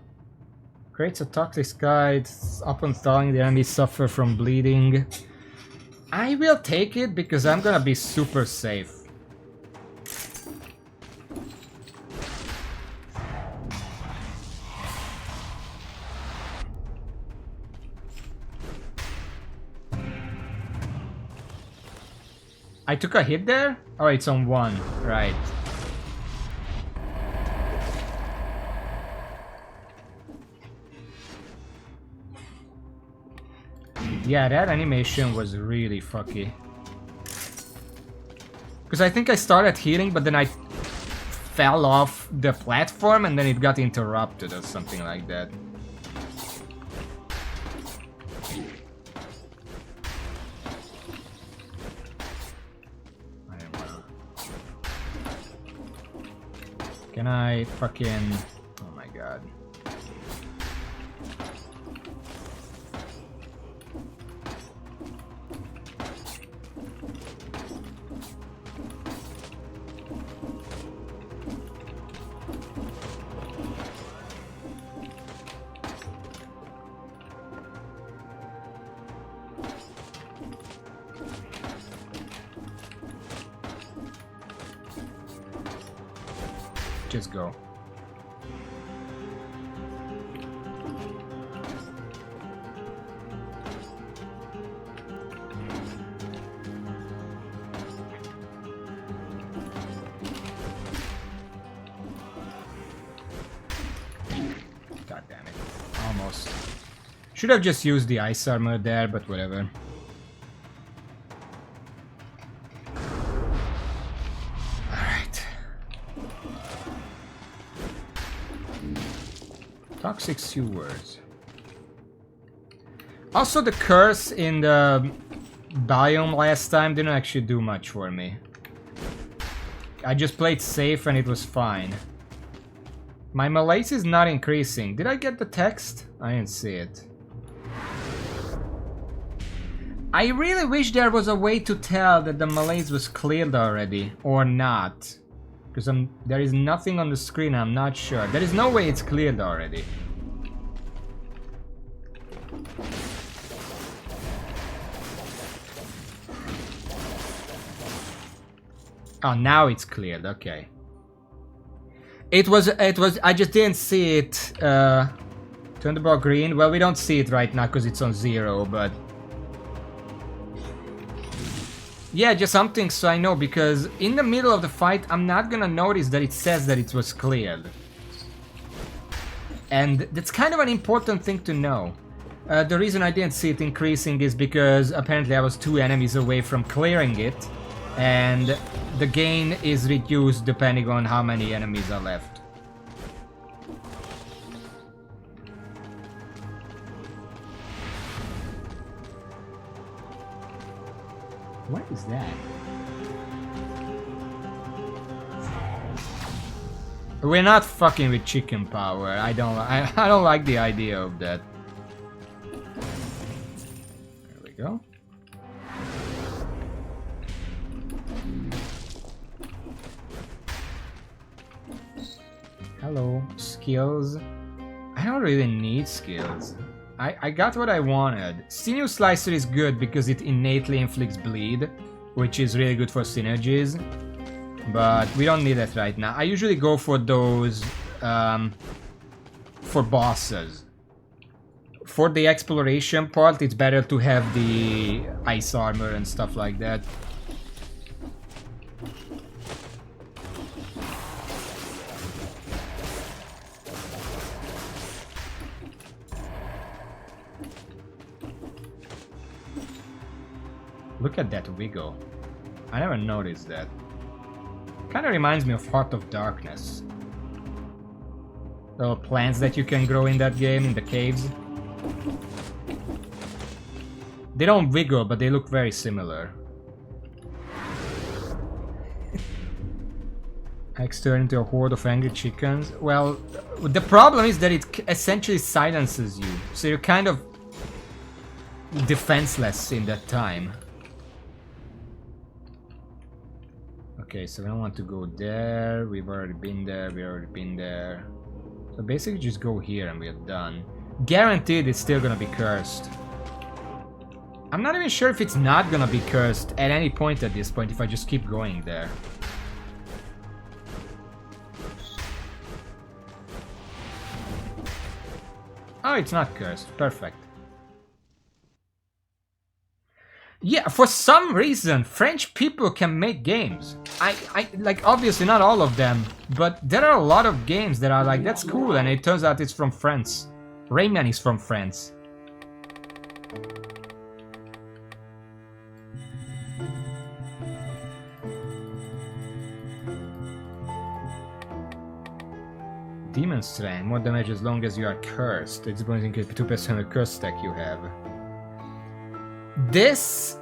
Creates a toxic guide. Upon thawing, the enemies suffer from bleeding. I will take it because I'm gonna be super safe. I took a hit there? Oh, it's on 1. Right. Yeah, that animation was really fucky. Because I think I started healing, but then I fell off the platform and then it got interrupted or something like that. I don't know. Can I fucking... Oh my god. Just go. God damn it. Almost. Should have just used the ice armor there, but whatever. Toxic sewers. Also, the curse in the biome last time didn't actually do much for me. I just played safe and it was fine. My malaise is not increasing. Did I get the text? I didn't see it. I really wish there was a way to tell that the malaise was cleared already or not. Because there is nothing on the screen, I'm not sure. There is no way it's cleared already. Oh, now it's cleared, okay. It was, I just didn't see it. Turn the bar green. Well, we don't see it right now because it's on 0, but... Yeah, just something so I know, because in the middle of the fight, I'm not gonna notice that it says that it was cleared. And that's kind of an important thing to know. The reason I didn't see it increasing is because apparently I was 2 enemies away from clearing it. And the gain is reduced depending on how many enemies are left. What is that? We're not fucking with chicken power. I don't like the idea of that. There we go. Hello, skills. I don't really need skills. I got what I wanted. Sinew Slicer is good because it innately inflicts bleed, which is really good for synergies. But we don't need that right now. I usually go for those for bosses. For the exploration part, it's better to have the ice armor and stuff like that. Look at that wiggle. I never noticed that. Kinda reminds me of Heart of Darkness. Little plants that you can grow in that game, in the caves. They don't wiggle, but they look very similar. X turn into a horde of angry chickens. Well, the problem is that it essentially silences you, so you're kind of defenseless in that time. Okay, so we don't want to go there. We've already been there. We've already been there. So basically just go here and we're done. Guaranteed it's still gonna be cursed. I'm not even sure if it's not gonna be cursed at any point at this point if I just keep going there. Oh, it's not cursed. Perfect. Yeah, for some reason, French people can make games. I like, obviously not all of them, but there are a lot of games that are like, that's cool, and it turns out it's from France. Rayman is from France. Demon Strength, more damage as long as you are cursed. It's going to increase 2% of curse stack you have. This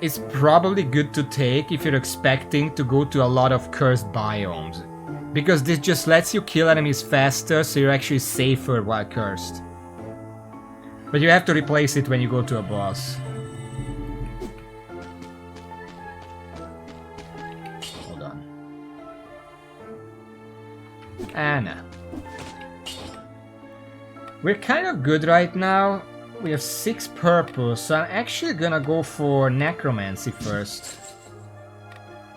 is probably good to take if you're expecting to go to a lot of cursed biomes, because this just lets you kill enemies faster, so you're actually safer while cursed. But you have to replace it when you go to a boss. Hold on. Anna. We're kind of good right now. We have 6 purple, so I'm actually gonna go for necromancy first.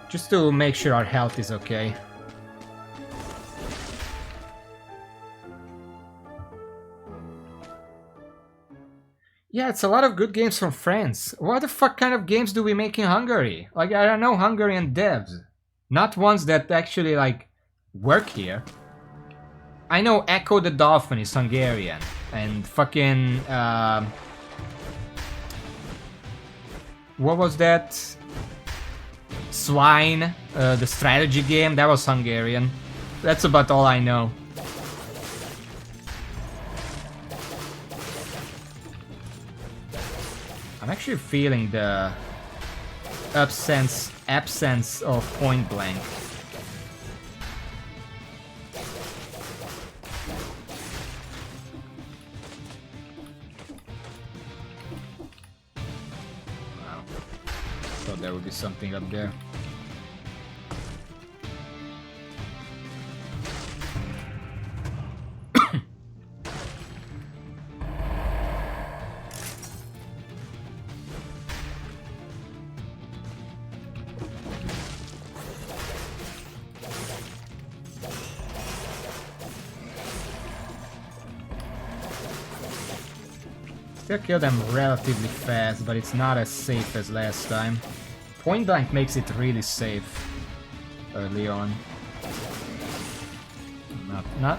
Just to make sure our health is okay. Yeah, it's a lot of good games from France. What the fuck kind of games do we make in Hungary? Like, I don't know Hungarian devs. Not ones that actually, like, work here. I know Echo the Dolphin is Hungarian. And fucking, what was that? Swine, the strategy game, that was Hungarian. That's about all I know. I'm actually feeling the absence of Point Blank. There would be something up there. Still kill them relatively fast, but it's not as safe as last time. Point Blank makes it really safe early on.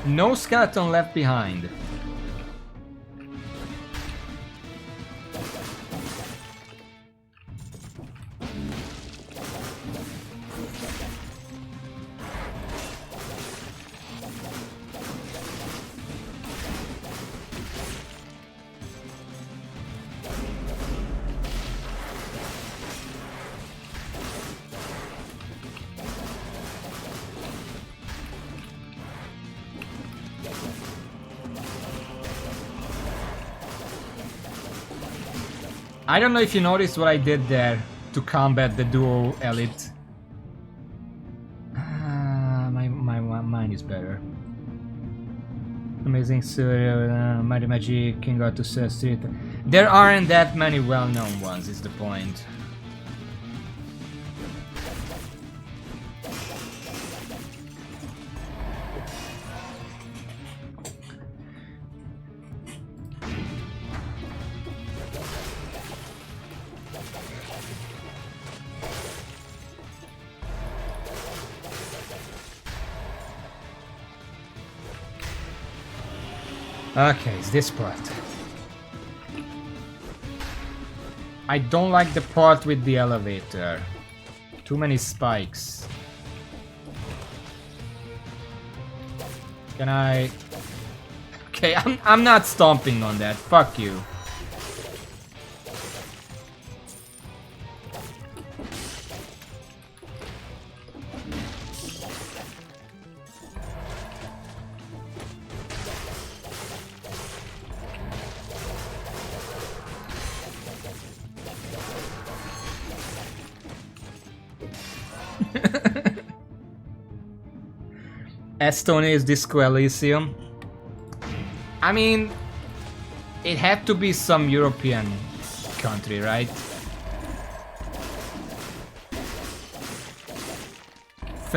No skeleton left behind. I don't know if you noticed what I did there to combat the duo elite. Mine is better. Amazing Surya, Mighty Magic, King Arthur Street. There aren't that many well-known ones, is the point. Okay, it's this part. I don't like the part with the elevator. Too many spikes. Can I... Okay, I'm not stomping on that. Fuck you. Estonia is Disco Elysium. I mean, it had to be some European country, right?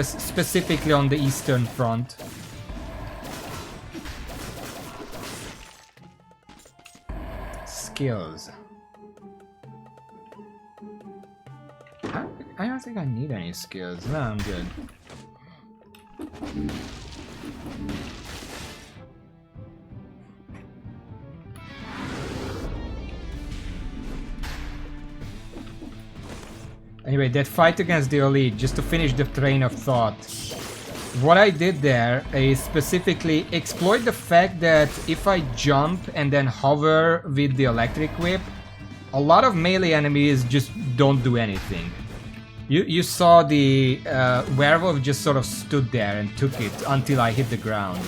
Specifically on the Eastern Front. Skills. I don't think I need any skills. No, I'm good. Anyway, that fight against the elite, just to finish the train of thought. What I did there is specifically exploit the fact that if I jump and then hover with the electric whip, a lot of melee enemies just don't do anything. You saw the werewolf just sort of stood there and took it until I hit the ground.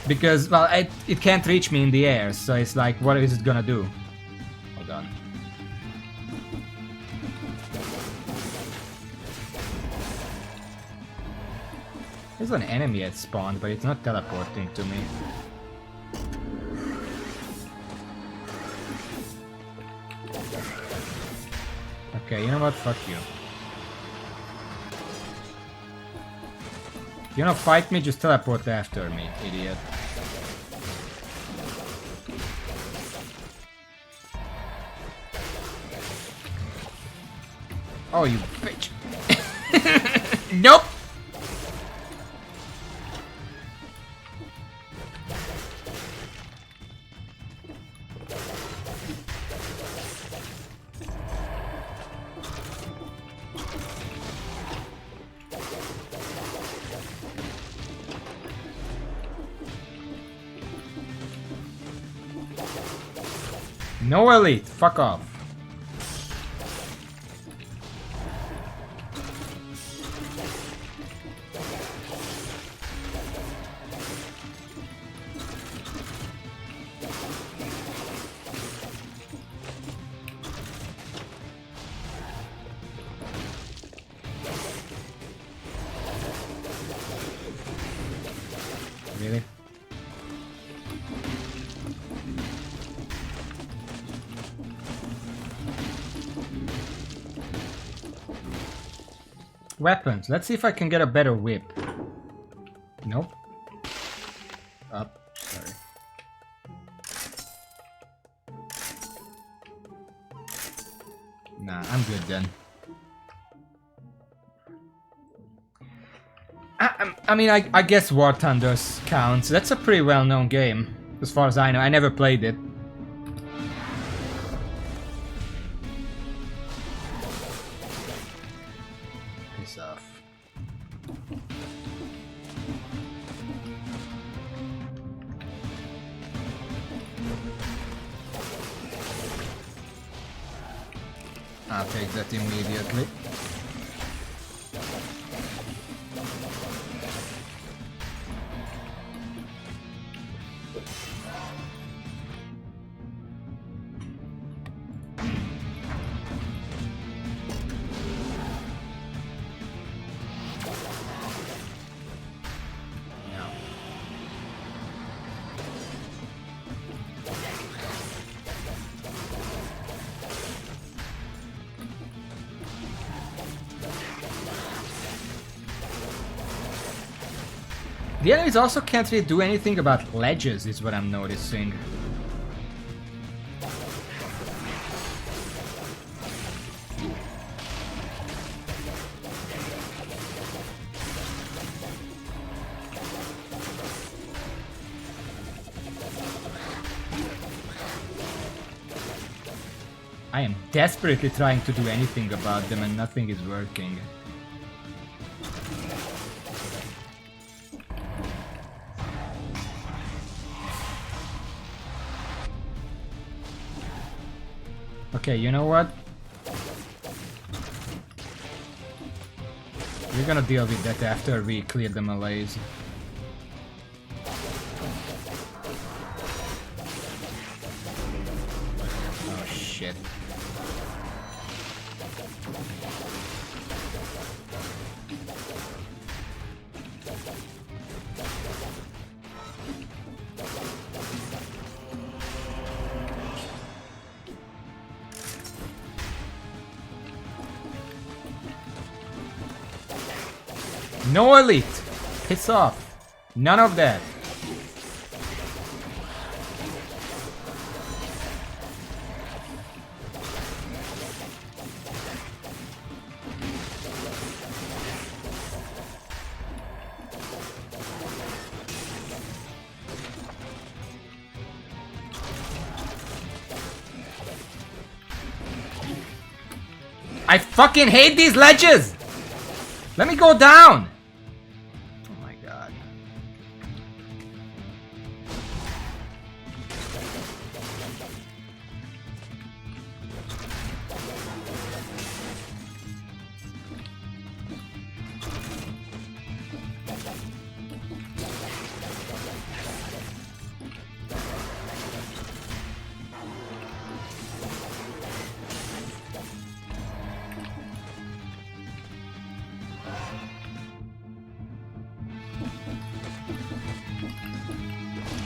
Because, well, it can't reach me in the air, so it's like, what is it gonna do? Hold on. There's an enemy at spawn, but it's not teleporting to me. Okay, you know what? Fuck you. If you wanna fight me, just teleport after me, idiot. Oh, you bitch. Nope! No elite, fuck off. Really? Weapons. Let's see if I can get a better whip. Nope. Up. Sorry. Nah, I'm good then. I mean, I guess War Thunders counts. That's a pretty well-known game, as far as I know. I never played it. Piss off. I'll take that immediately. The enemies also can't really do anything about ledges, is what I'm noticing. I am desperately trying to do anything about them and nothing is working. Okay, you know what? We're gonna deal with that after we clear the Malaise. Oh shit. No elite! Piss off! None of that! I fucking hate these ledges! Let me go down! Oh my god.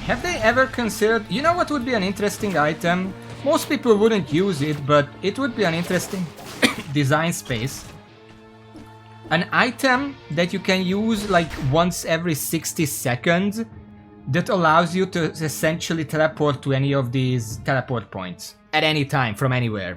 Have they ever considered... You know what would be an interesting item? Most people wouldn't use it, but it would be an interesting design space. An item that you can use like once every 60 seconds that allows you to essentially teleport to any of these teleport points at any time from anywhere.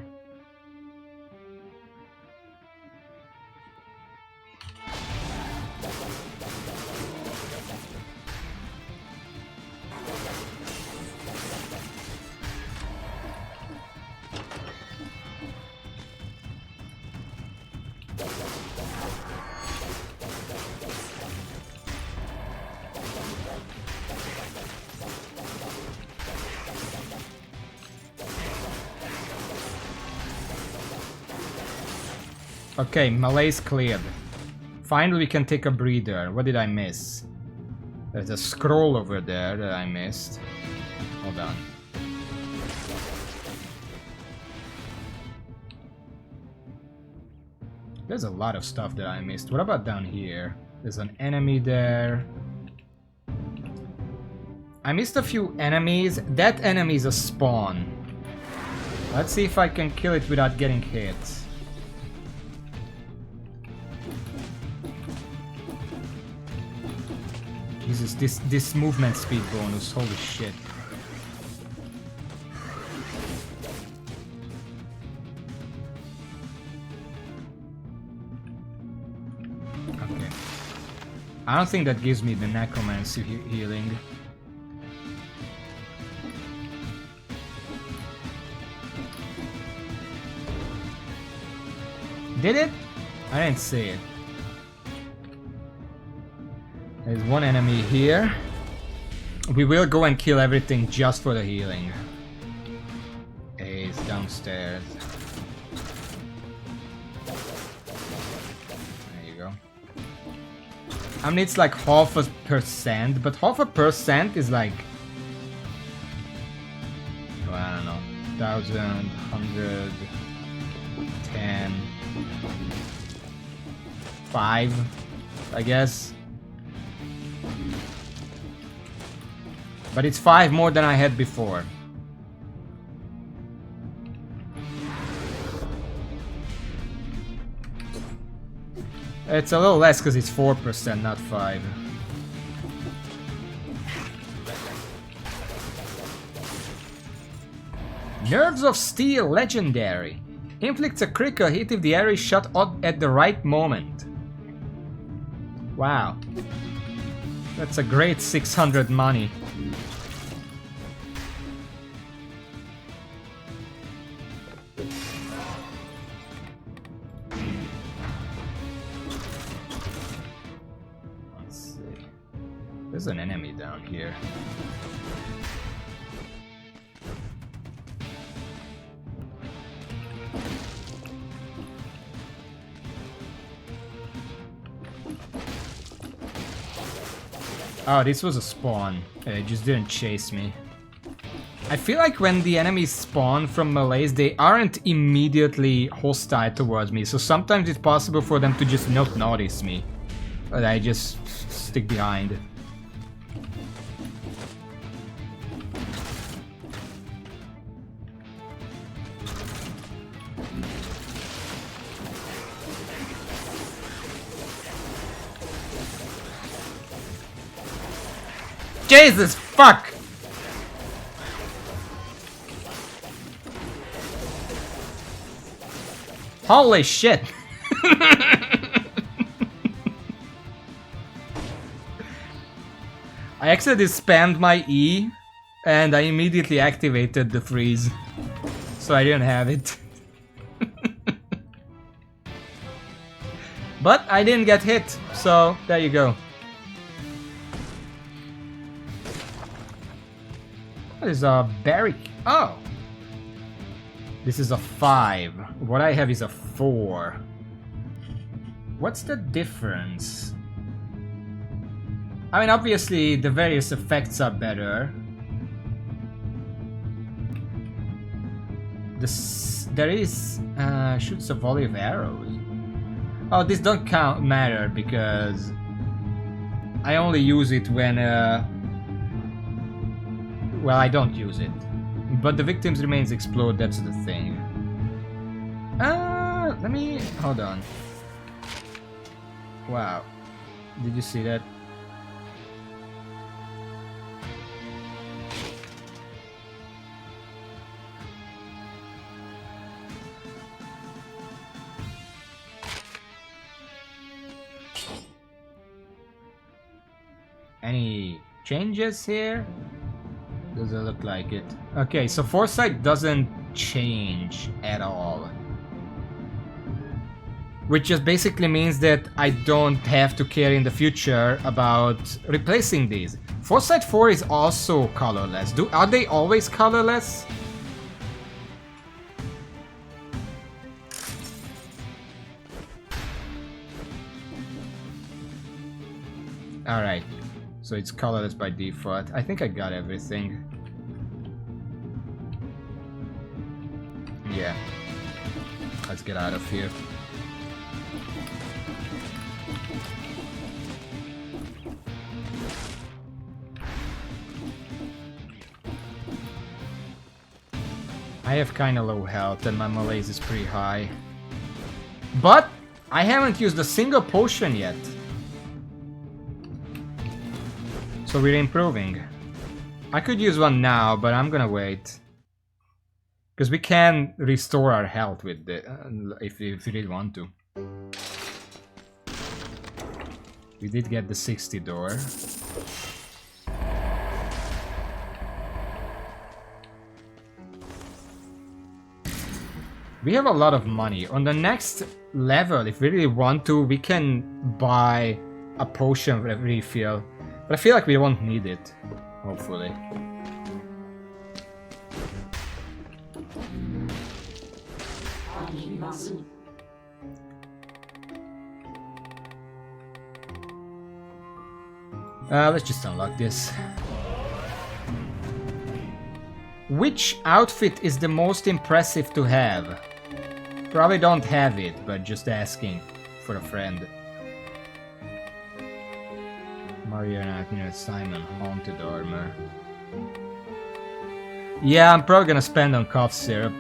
Okay, Malaise cleared. Finally we can take a breather. What did I miss? There's a scroll over there that I missed. Hold on. There's a lot of stuff that I missed. What about down here? There's an enemy there. I missed a few enemies. That enemy is a spawn. Let's see if I can kill it without getting hit. Jesus, this movement speed bonus, holy shit. Okay. I don't think that gives me the necromancy healing. Did it? I didn't see it. There's one enemy here. We will go and kill everything just for the healing. He's downstairs. There you go. I mean, it's like 0.5%, but 0.5% is like... Well, I don't know. 1,000, 100, 10, 5, I guess. But it's 5 more than I had before. It's a little less because it's 4%, not 5. Nerves of Steel, legendary. Inflicts a critical hit if the arrow is shot at the right moment. Wow. That's a great 600 money. Let's see. There's an enemy down here. Oh, this was a spawn. It just didn't chase me. I feel like when the enemies spawn from Malaise, they aren't immediately hostile towards me, so sometimes it's possible for them to just not notice me. But I just stick behind. Jesus fuck! Holy shit! I accidentally spammed my E and I immediately activated the freeze. So I didn't have it. But I didn't get hit, so there you go. What is a berry? Oh! This is a 5. What I have is a 4. What's the difference? I mean, obviously the various effects are better. There is shoots a volley of arrows. Oh, this don't matter because I only use it when well, I don't use it. But the victim's remains explode, that's the thing. Let me... hold on. Wow. Did you see that? Any changes here? Doesn't look like it. Okay, so foresight doesn't change at all. Which just basically means that I don't have to care in the future about replacing these. Foresight 4 is also colorless. Are they always colorless? Alright. So it's colorless by default. I think I got everything. Yeah. Let's get out of here. I have kinda low health and my malaise is pretty high. But I haven't used a single potion yet. So we're improving. I could use one now, but I'm gonna wait. Because we can restore our health with it, if we really want to. We did get the 60 door. We have a lot of money. On the next level, if we really want to, we can buy a potion refill. But I feel like we won't need it, hopefully. Let's just unlock this. Which outfit is the most impressive to have? Probably don't have it, but just asking for a friend. Marionette, Simon, Haunted Armor. Yeah, I'm probably gonna spend on cough syrup.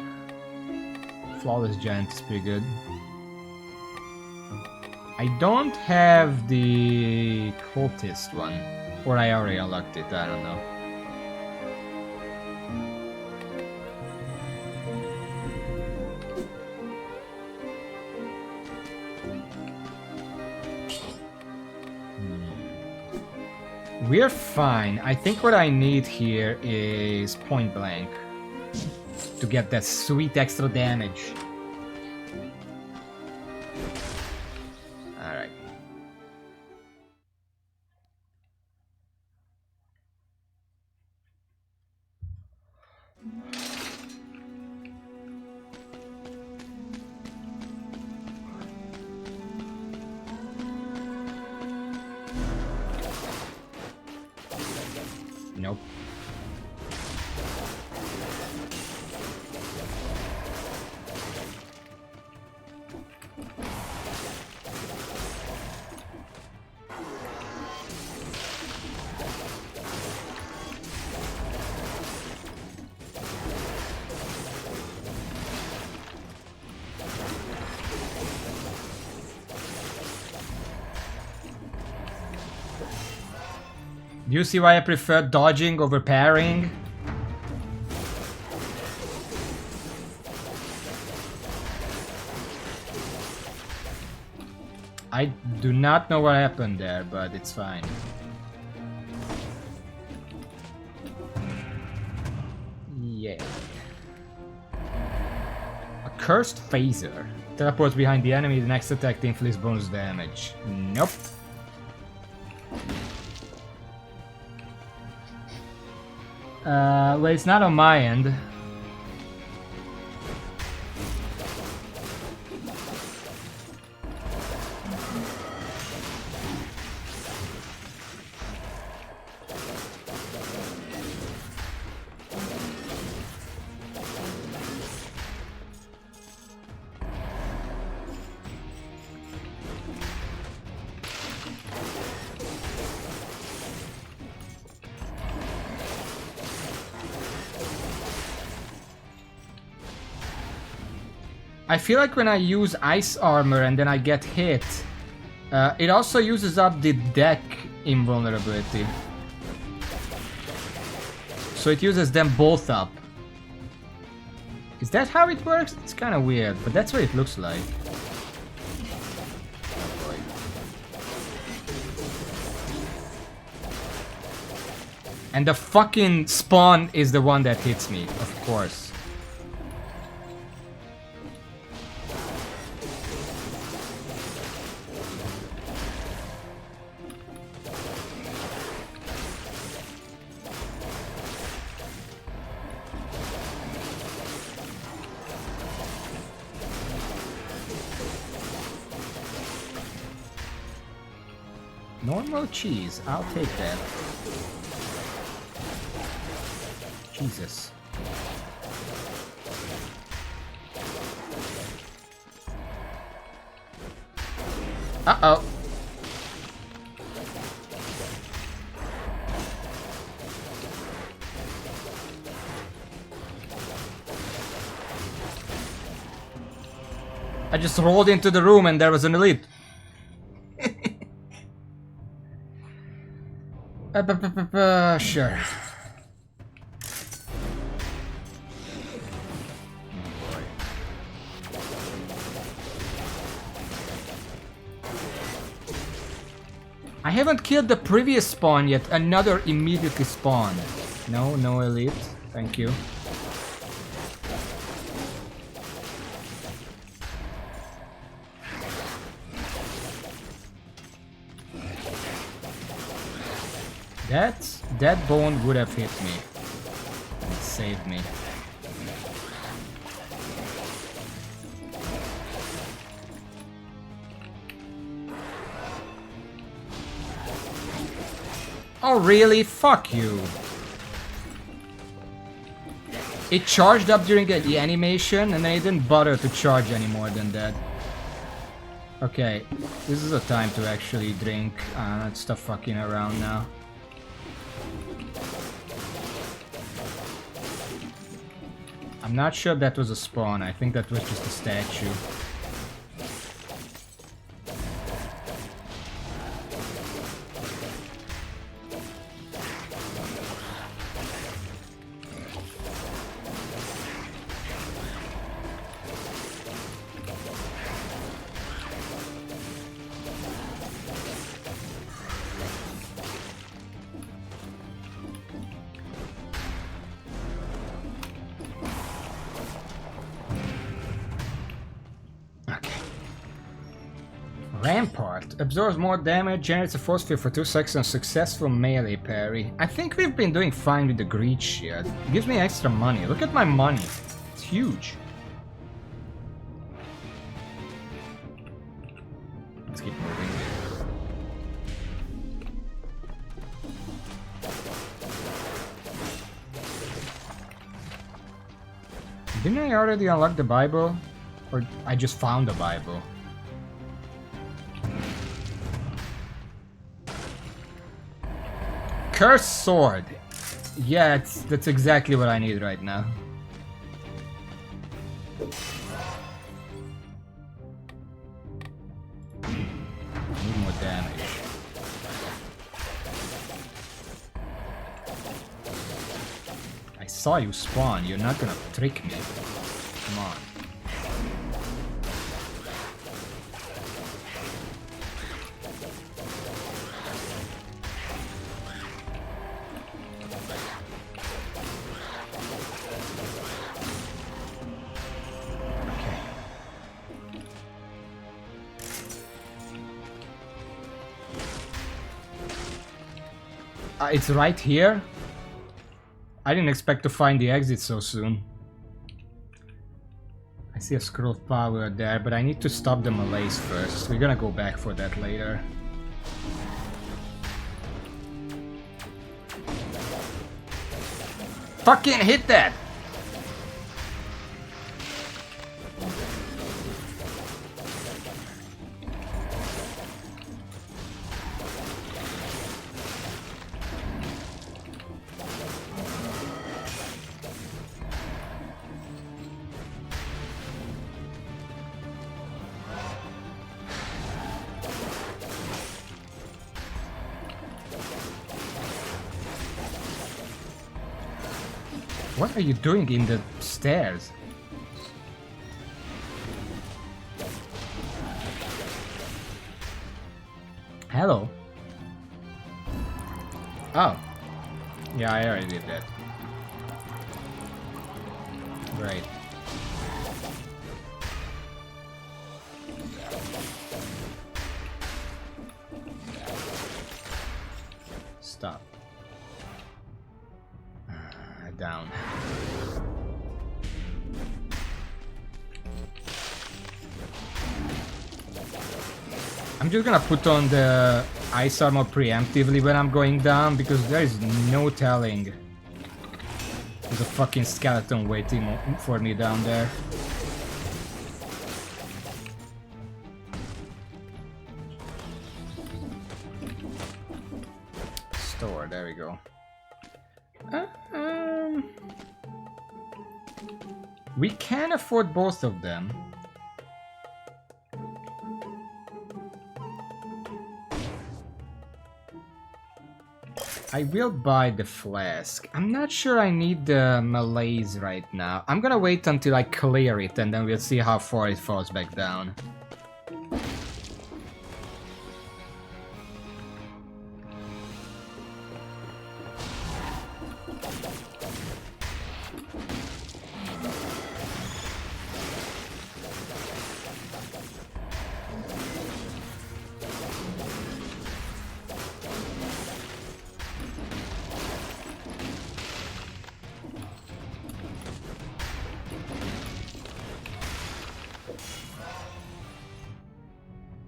Flawless Giant is pretty good. I don't have the cultist one. Or I already unlocked it, I don't know. We're fine. I think what I need here is point blank to get that sweet extra damage. Alright. Nope. Do you see why I prefer dodging over parrying? I do not know what happened there, but it's fine. Yeah. A cursed phaser. Teleports behind the enemy, the next attack inflicts bonus damage. Nope. Well, it's not on my end. I feel like when I use ice armor and then I get hit, it also uses up the deck invulnerability. So it uses them both up. Is that how it works? It's kind of weird, but that's what it looks like. And the fucking spawn is the one that hits me, of course. Normal cheese, I'll take that. Jesus. Uh-oh. I just rolled into the room and there was an elite. Sure. I haven't killed the previous spawn yet. Another immediately spawned. No, no elite. Thank you. That bone would have hit me. It saved me. Oh really? Fuck you. It charged up during the animation and then it didn't bother to charge any more than that. Okay, this is a time to actually drink. Let's stop fucking around now. I'm not sure that was a spawn, I think that was just a statue. Rampart. Absorbs more damage, generates a force field for 2 seconds, successful melee parry. I think we've been doing fine with the greed shield. Gives me extra money. Look at my money. It's huge. Let's keep moving. Didn't I already unlock the Bible? Or I just found the Bible? Cursed sword. Yeah, that's exactly what I need right now. Need more damage. I saw you spawn. You're not gonna trick me. Come on. It's right here. I didn't expect to find the exit so soon. I see a scroll of power there, but I need to stop the Malays first. We're gonna go back for that later. Fucking hit that! What are you doing in the stairs? Hello. Oh. Yeah, I already did that. Great. Stop. Down. I'm just gonna put on the ice armor preemptively when I'm going down because there is no telling. There's a fucking skeleton waiting for me down there. Store, there we go. We can afford both of them. I will buy the flask. I'm not sure I need the Malaise right now. I'm gonna wait until I clear it and then we'll see how far it falls back down.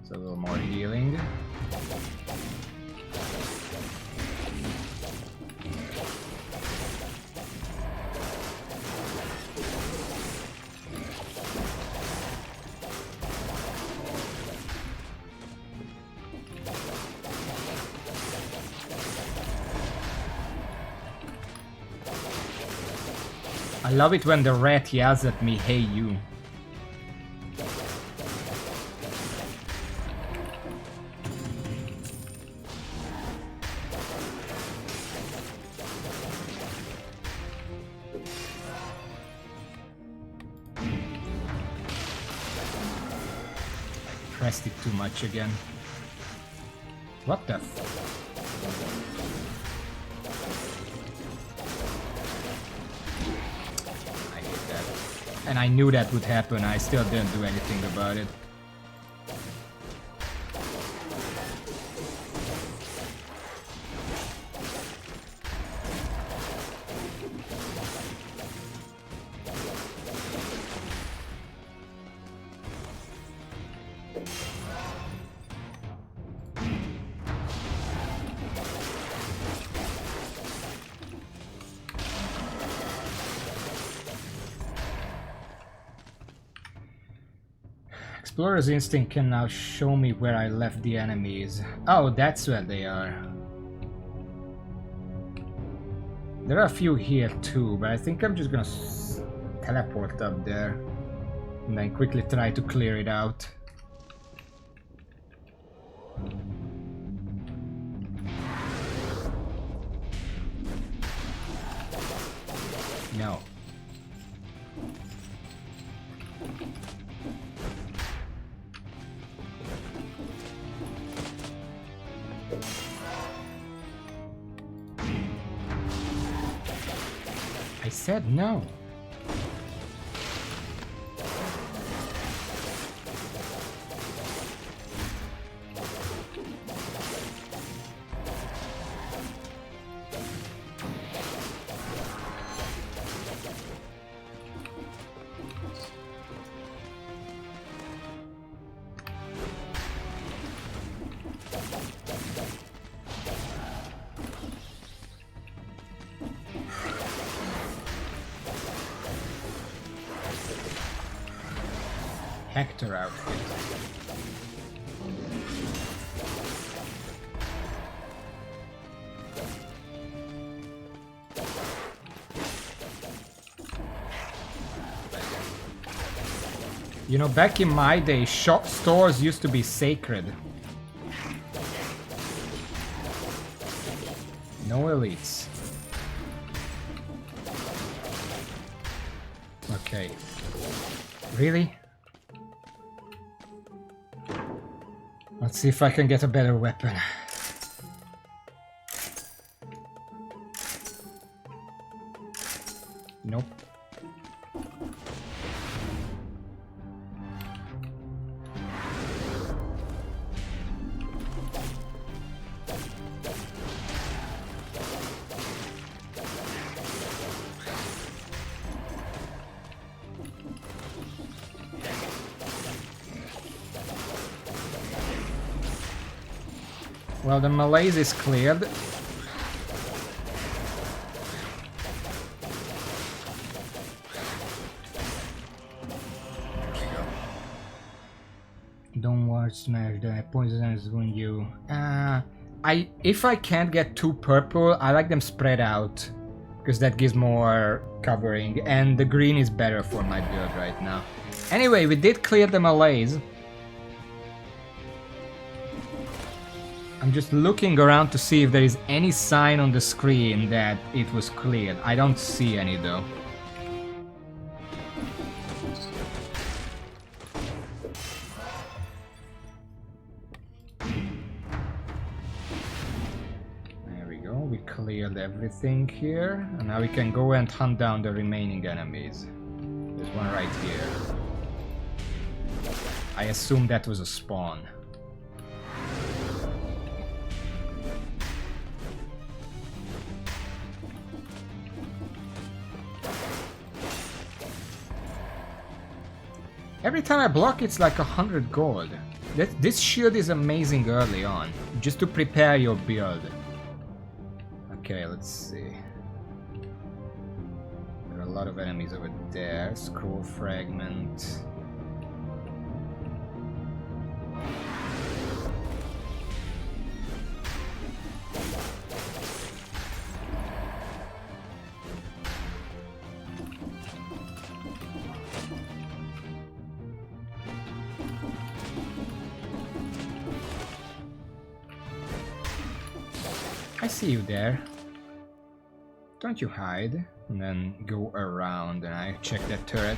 So a little more healing. I love it when the rat yells at me, "Hey you." Pressed it too much again. What the f- I hate that. And I knew that would happen, I still didn't do anything about it. Explorer's Instinct can now show me where I left the enemies. Oh, that's where they are. There are a few here too, but I think I'm just gonna teleport up there and then quickly try to clear it out. No. I said no. Hector outfit. You know, back in my day, shop stores used to be sacred. No elites. Okay. Really? Let's see if I can get a better weapon. Nope. Well, the Malaise is cleared. Don't watch smash the poisons when you if I can't get too purple, I like them spread out because that gives more covering, and the green is better for my build right now. Anyway, we did clear the Malaise. I'm just looking around to see if there is any sign on the screen that it was cleared. I don't see any though. There we go, we cleared everything here. And now we can go and hunt down the remaining enemies. There's one right here. I assume that was a spawn. Every time I block, it's like 100 gold. This shield is amazing early on, just to prepare your build. Okay, let's see. There are a lot of enemies over there. Scroll fragment. I see you there. Don't you hide and then go around and I check that turret.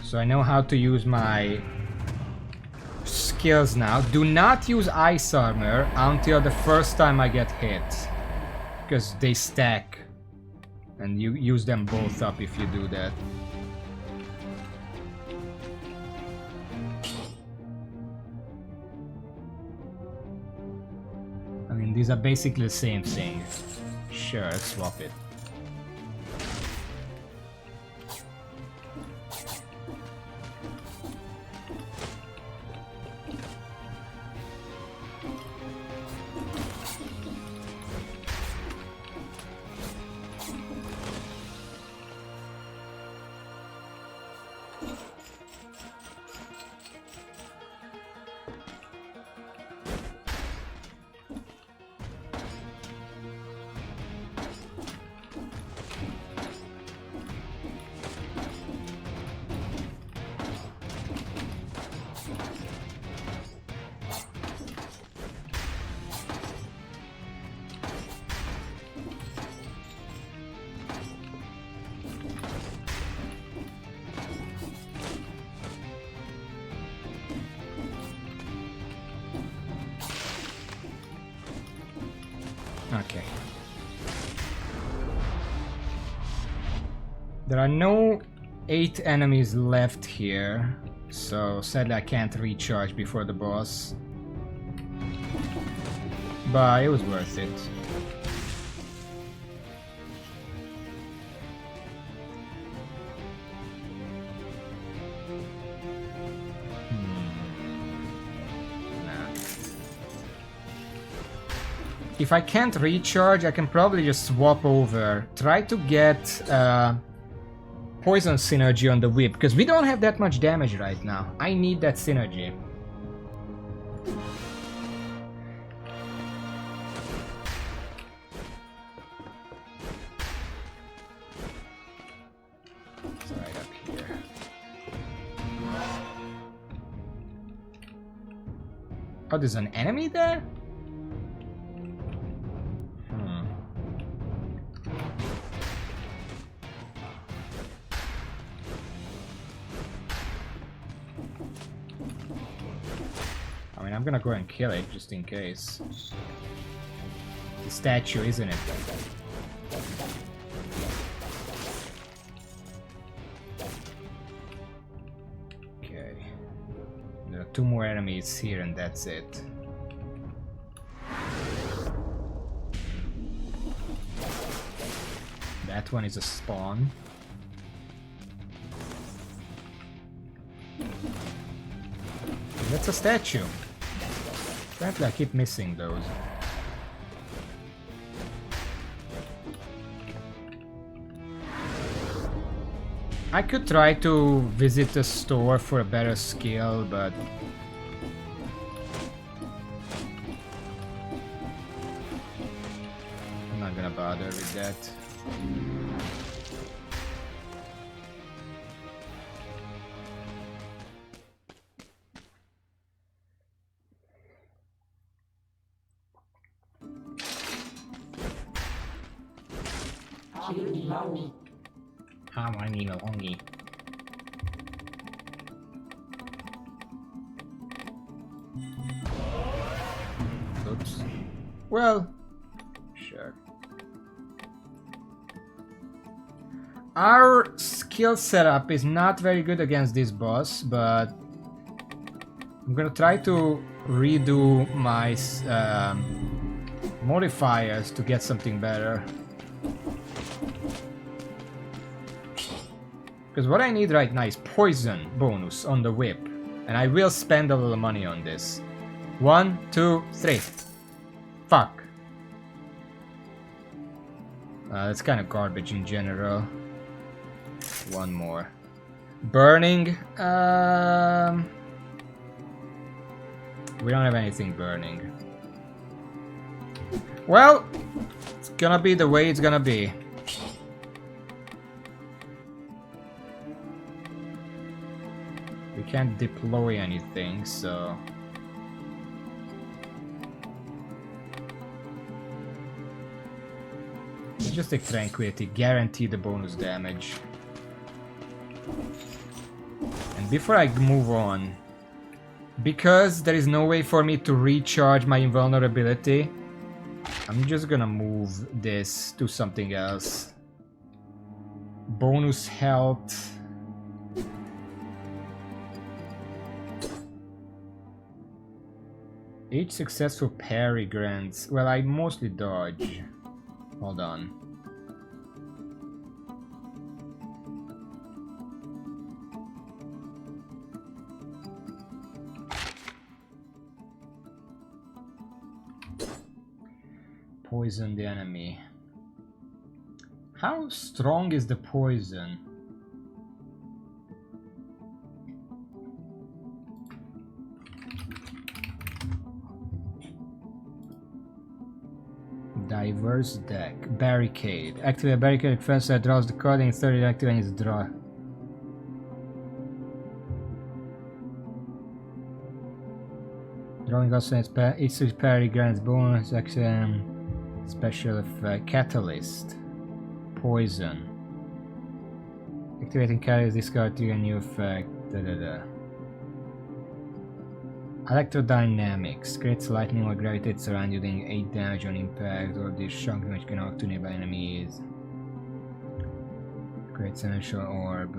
So I know how to use my skills now. Do not use ice armor until the first time I get hit, because they stack and you use them both up if you do that. I mean, these are basically the same thing. Sure, let's swap it. There are no 8 enemies left here, so sadly I can't recharge before the boss. But it was worth it. If I can't recharge, I can probably just swap over. Try to get poison synergy on the whip, because we don't have that much damage right now. I need that synergy. It's right up here. Oh, there's an enemy there? I'm gonna go and kill it just in case. The statue, isn't it? Okay. There are 2 more enemies here and that's it. That one is a spawn. That's a statue. Apparently I keep missing those. I could try to visit the store for a better skill, but I'm not gonna bother with that. Oops. Well, sure. Our skill setup is not very good against this boss, but I'm gonna try to redo my modifiers to get something better. Because what I need right now is poison bonus on the whip. And I will spend a little money on this. 1, 2, 3. Fuck. That's kind of garbage in general. 1 more. Burning. We don't have anything burning. Well, it's gonna be the way it's gonna be. We can't deploy anything, so... just take Tranquility, guarantee the bonus damage. And before I move on, because there is no way for me to recharge my invulnerability, I'm just gonna move this to something else. Bonus health. Each successful parry grants... well, I mostly dodge. Hold on. Poison the enemy. How strong is the poison? Diverse deck. Barricade. Activate a barricade defense that draws the card and 30 activating its draw. Drawing also each parry grants bonus action. Special effect. Catalyst. Poison. Activating carries this card to a new effect. Electrodynamics. Creates lightning or gravitates around you, doing 8 damage on impact, or this chunk which can knock to nearby enemies. Great Celestial Orb.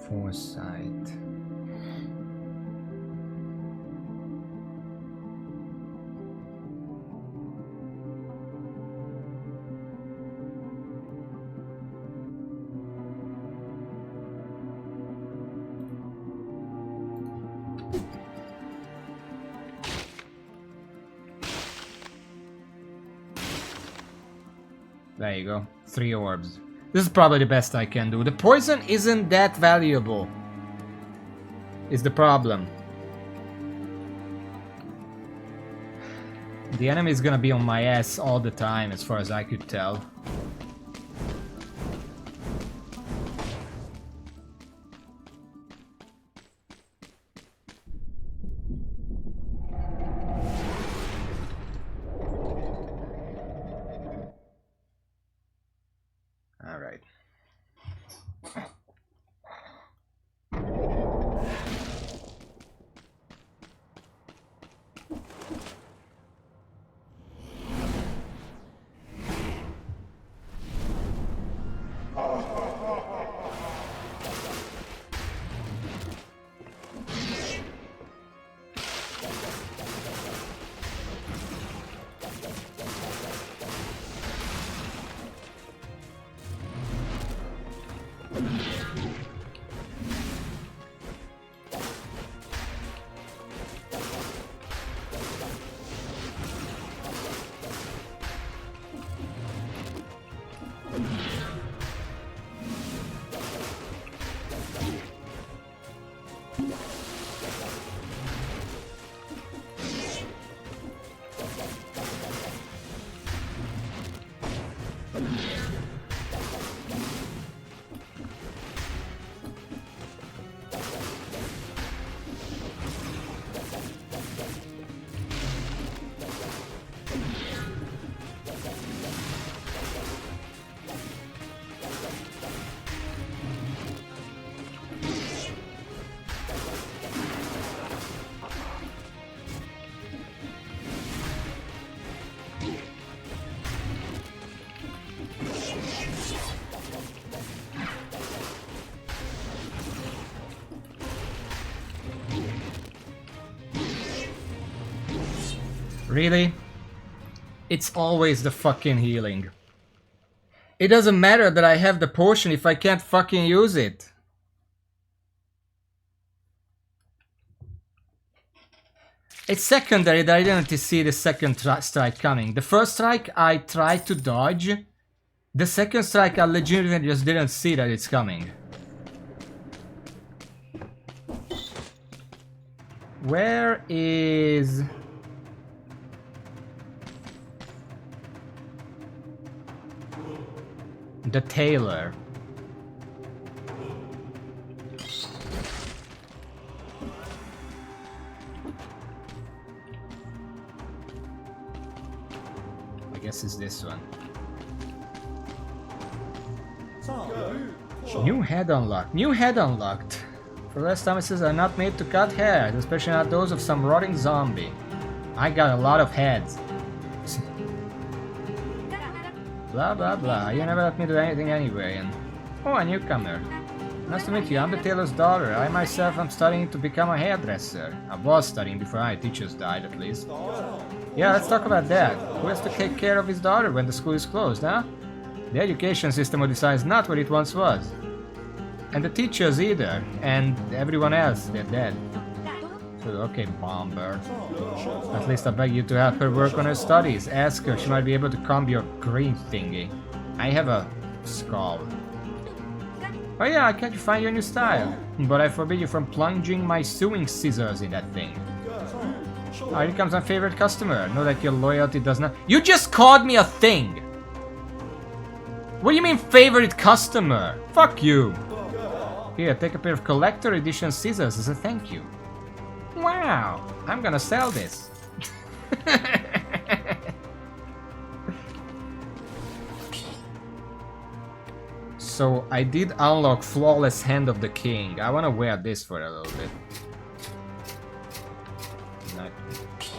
Foresight. There you go. 3 orbs. This is probably the best I can do. The poison isn't that valuable. Is the problem. The enemy is gonna be on my ass all the time, as far as I could tell. Alright. Really? It's always the fucking healing. It doesn't matter that I have the potion if I can't fucking use it. It's secondary that I didn't see the second strike coming. The first strike I tried to dodge. The second strike I legitimately just didn't see that it's coming. Where is... the tailor? I guess it's this one. New head unlocked. New head unlocked. For last time it says are not made to cut hairs, especially not those of some rotting zombie. I got a lot of heads. Blah blah blah, you never let me do anything anyway, and... Oh, a newcomer. Nice to meet you, I'm the tailor's daughter. I myself am studying to become a hairdresser. I was studying before my teachers died, at least. Yeah, let's talk about that. Who has to take care of his daughter when the school is closed, huh? The education system of Odyssey is not what it once was. And the teachers either, and everyone else, they're dead. Okay, Bomber. At least I beg you to help her work on her studies. Ask her, she might be able to comb your green thingy. I have a skull. Oh yeah, I can't find your new style. But I forbid you from plunging my sewing scissors in that thing. Oh, here comes my favorite customer. Know that your loyalty does not... You just called me a thing! What do you mean favorite customer? Fuck you! Here, take a pair of collector edition scissors as a thank you. Wow, I'm gonna sell this. So I did unlock Flawless Hand of the King. I wanna wear this for a little bit.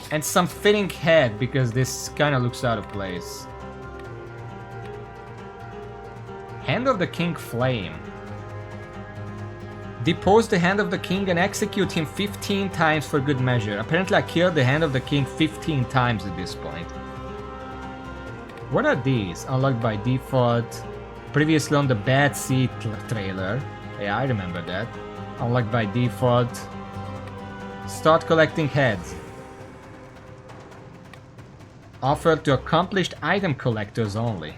And some fitting head because this kinda looks out of place. Hand of the King Flame. Depose the Hand of the King and execute him 15 times for good measure. Apparently I killed the Hand of the King 15 times at this point. What are these? Unlocked by default. Previously on the Bad Seed trailer. Yeah, I remember that. Unlocked by default. Start collecting heads. Offered to accomplished item collectors only.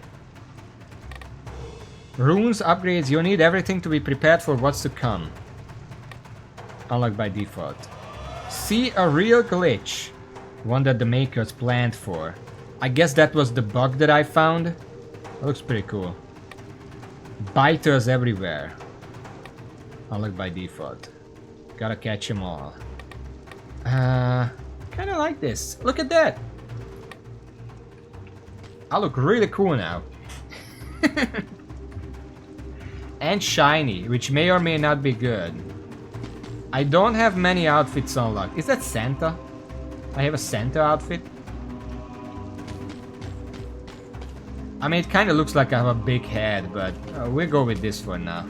Runes, upgrades, you need everything to be prepared for what's to come. Unlocked by default. See a real glitch. One that the makers planned for. I guess that was the bug that I found. That looks pretty cool. Biters everywhere. Unlocked by default. Gotta catch them all. Kinda like this. Look at that. I look really cool now. And shiny, which may or may not be good. I don't have many outfits unlocked. Is that Santa? I have a Santa outfit? I mean, it kind of looks like I have a big head, but we'll go with this for now.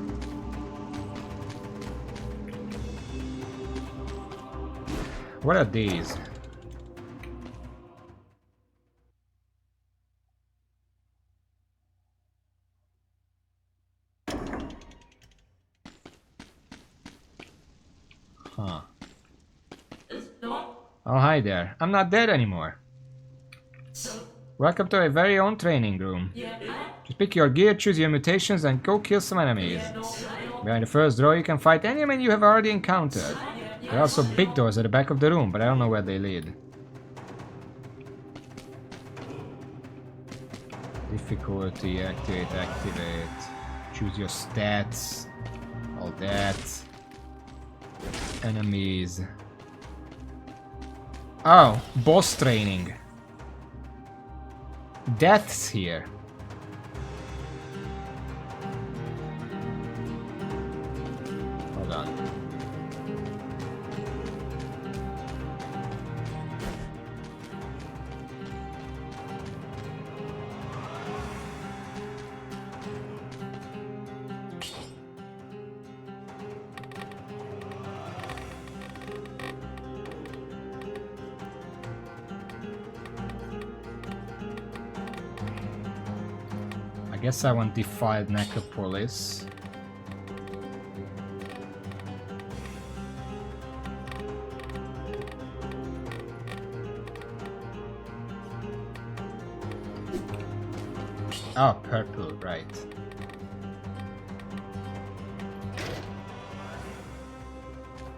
What are these? Huh. Oh, hi there. I'm not dead anymore. Welcome to our very own training room. Just pick your gear, choose your mutations, and go kill some enemies. Behind the first door, you can fight any enemy you have already encountered. There are also big doors at the back of the room, but I don't know where they lead. Difficulty, activate. Choose your stats. All that. Enemies. Oh, boss training. Death's here. Hold on. I guess I want Defiled Necropolis. Oh, purple, right.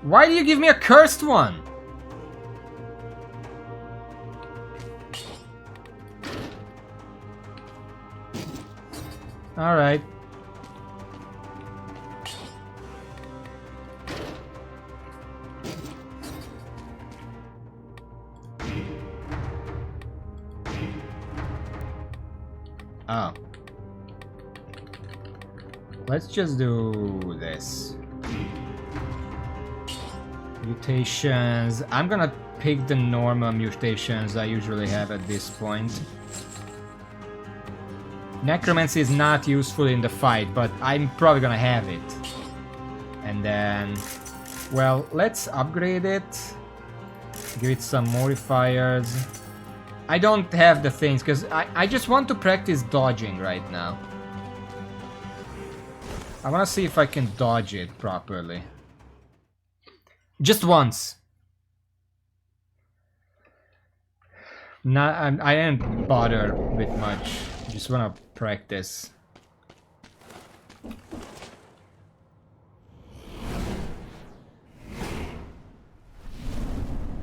Why do you give me a cursed one? All right. Oh. Let's just do this. Mutations. I'm gonna pick the normal mutations I usually have at this point. Necromancy is not useful in the fight, but I'm probably gonna have it. And then, well, let's upgrade it. Give it some modifiers. I don't have the things, because I just want to practice dodging right now. I want to see if I can dodge it properly. Just once. I didn't bother with much. Just want to practice.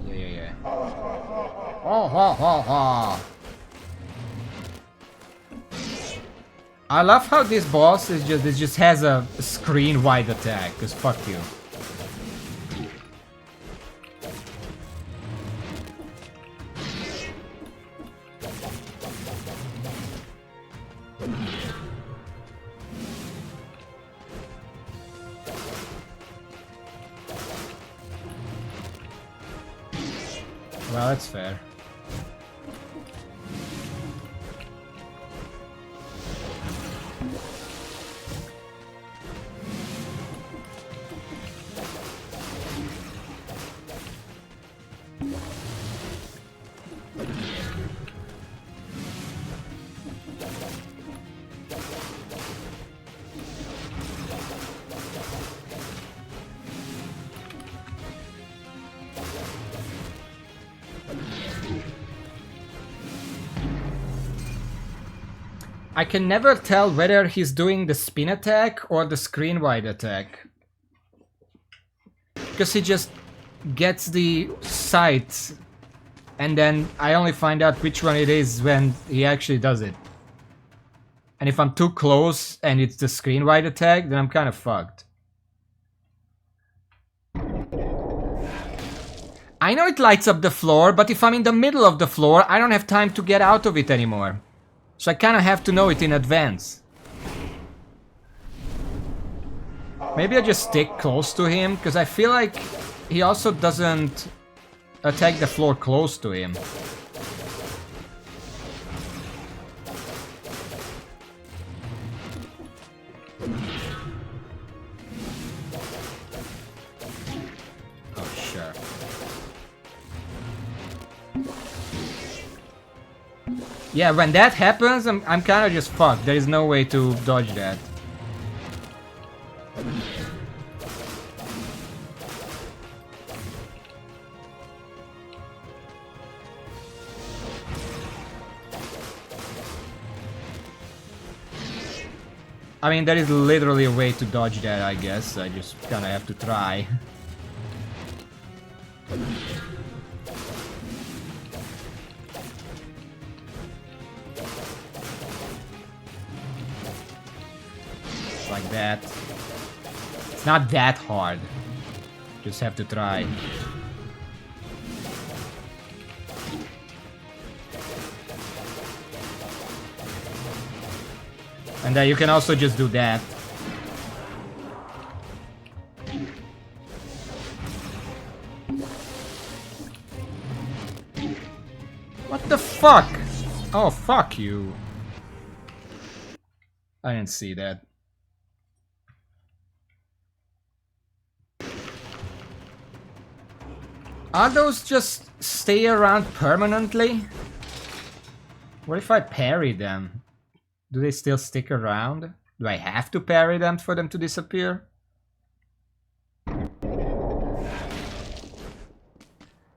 Yeah. Oh, ha, ha, ha. I love how this boss is just has a screen wide attack, cause fuck you. Well, that's fair. I can never tell whether he's doing the spin attack or the screen wide attack. Because he just gets the sight, and then I only find out which one it is when he actually does it. And if I'm too close and it's the screen wide attack, then I'm kind of fucked. I know it lights up the floor, but if I'm in the middle of the floor, I don't have time to get out of it anymore. So I kind of have to know it in advance. Maybe I just stick close to him, because I feel like he also doesn't attack the floor close to him. Oh, sure. Yeah, when that happens, I'm kind of just fucked. There is no way to dodge that. I mean, there is literally a way to dodge that, I guess. I just kind of have to try. Like that. It's not that hard. Just have to try. And then you can also just do that. What the fuck? Oh, fuck you. I didn't see that. Are those just stay around permanently? What if I parry them? Do they still stick around? Do I have to parry them for them to disappear?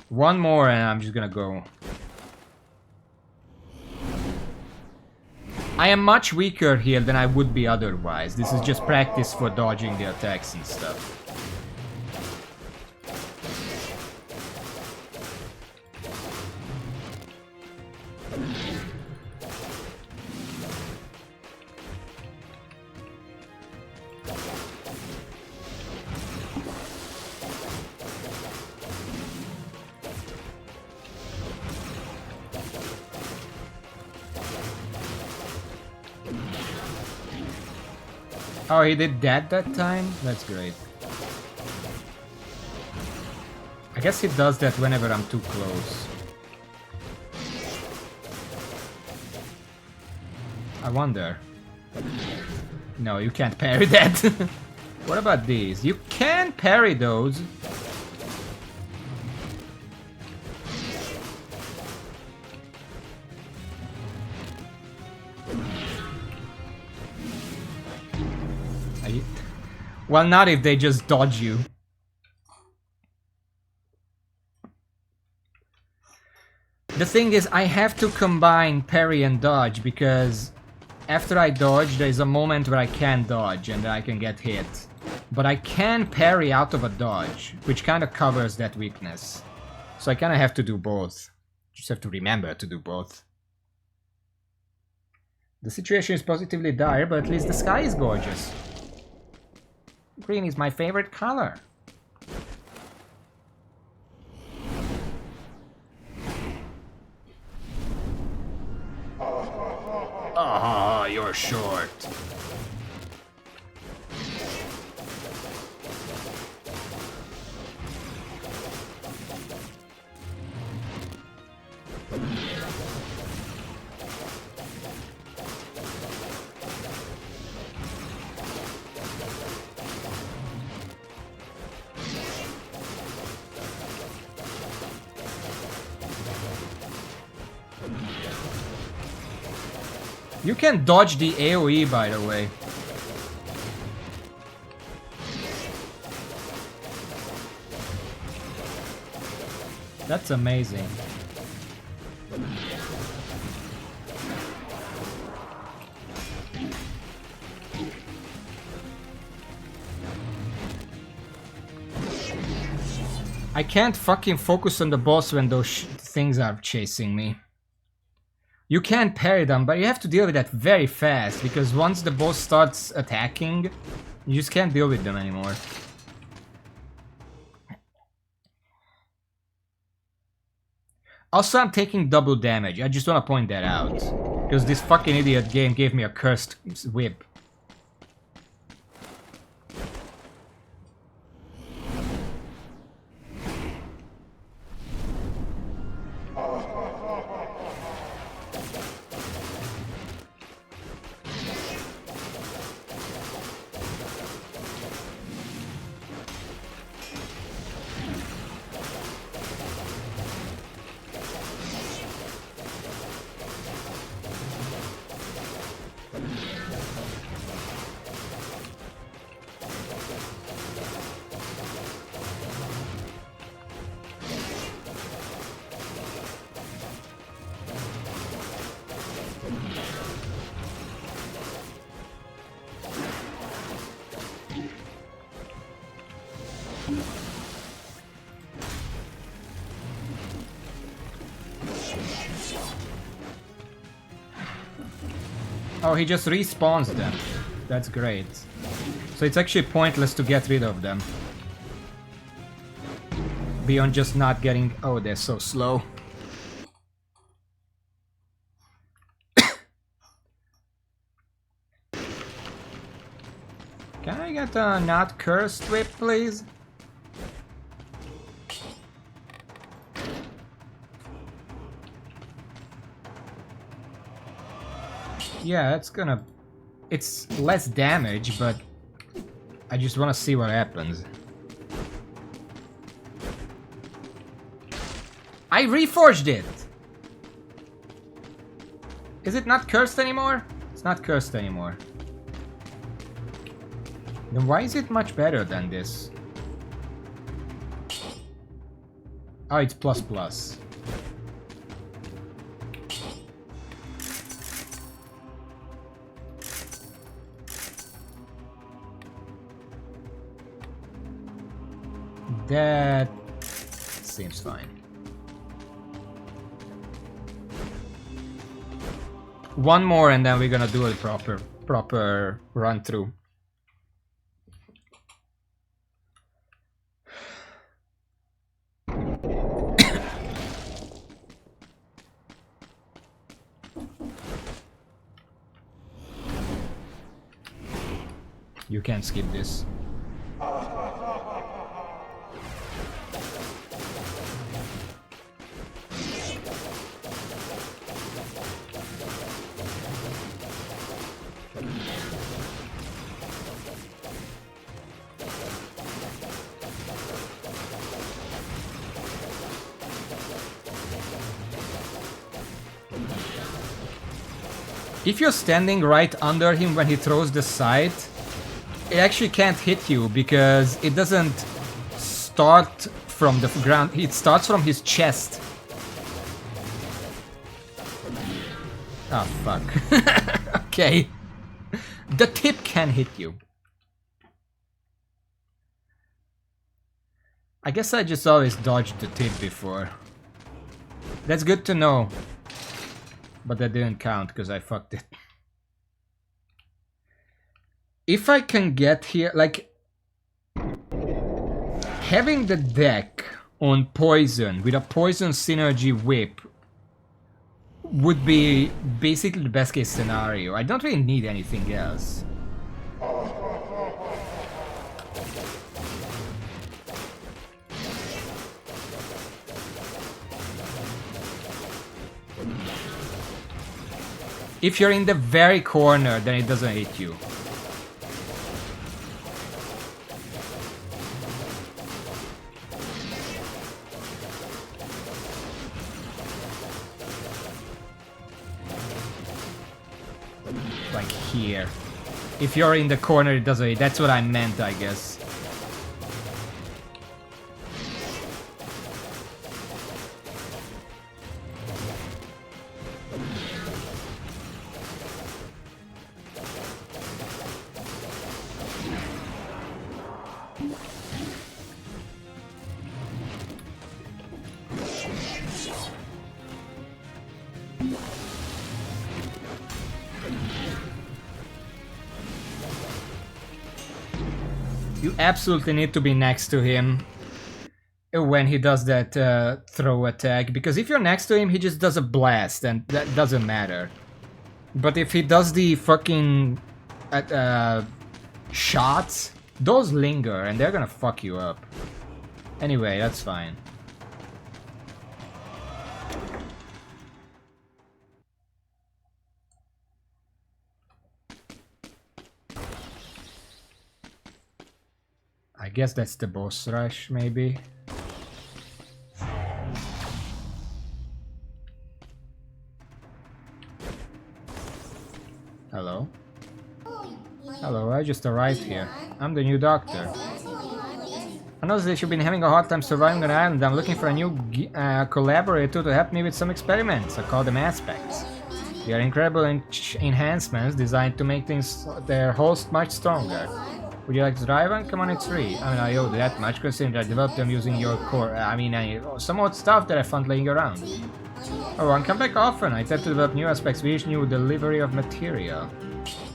One more and I'm just gonna go. I am much weaker here than I would be otherwise. This is just practice for dodging the attacks and stuff. Oh, he did that time? That's great. I guess he does that whenever I'm too close. I wonder. No, you can't parry that. What about these? You can parry those. Well, not if they just dodge you. The thing is, I have to combine parry and dodge because after I dodge, there is a moment where I can't dodge and I can get hit. But I can parry out of a dodge, which kind of covers that weakness. So I kind of have to do both. Just have to remember to do both. The situation is positively dire, but at least the sky is gorgeous. Green is my favorite color. Ah, you're short. You can dodge the AoE, by the way. That's amazing. I can't fucking focus on the boss when those things are chasing me. You can parry them, but you have to deal with that very fast, because once the boss starts attacking, you just can't deal with them anymore. Also, I'm taking double damage. I just want to point that out. Because this fucking idiot game gave me a cursed whip. Oh, he just respawns them. That's great. So it's actually pointless to get rid of them. Beyond just not getting... Oh, they're so slow. Can I get a not cursed whip, please? Yeah, it's gonna... It's less damage, but... I just wanna see what happens. I reforged it! Is it not cursed anymore? It's not cursed anymore. Then why is it much better than this? Oh, it's plus plus. That seems fine. One more and then we're gonna do a proper run through. You can't skip this. If you're standing right under him when he throws the scythe, it actually can't hit you because it doesn't start from the ground, it starts from his chest. Ah, fuck. Okay. The tip can hit you. I guess I just always dodged the tip before. That's good to know. But that didn't count because I fucked it. If I can get here, like... Having the deck on poison with a poison synergy whip would be basically the best case scenario. I don't really need anything else. If you're in the very corner, then it doesn't hit you. Like here. If you're in the corner, it doesn't hit. That's what I meant, I guess. You absolutely need to be next to him when he does that throw attack, because if you're next to him, he just does a blast, and that doesn't matter. But if he does the fucking shots, those linger, and they're gonna fuck you up. Anyway, that's fine. I guess that's the boss rush, maybe. Hello? Hello, I just arrived here. I'm the new doctor. I noticed that you've been having a hard time surviving on the island. I'm looking for a new collaborator to help me with some experiments. I call them aspects. They are incredible enhancements designed to make their host much stronger. Would you like to try one? Come on, it's free. I mean, I owe that much considering I developed them using your core. Some old stuff that I found laying around. Oh, and come back often. I tend to develop new aspects with each new delivery of material.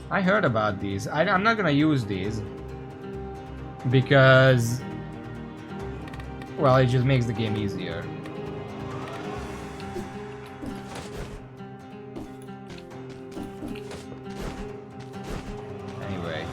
I heard about these. I'm not gonna use these because, well, it just makes the game easier. Anyway.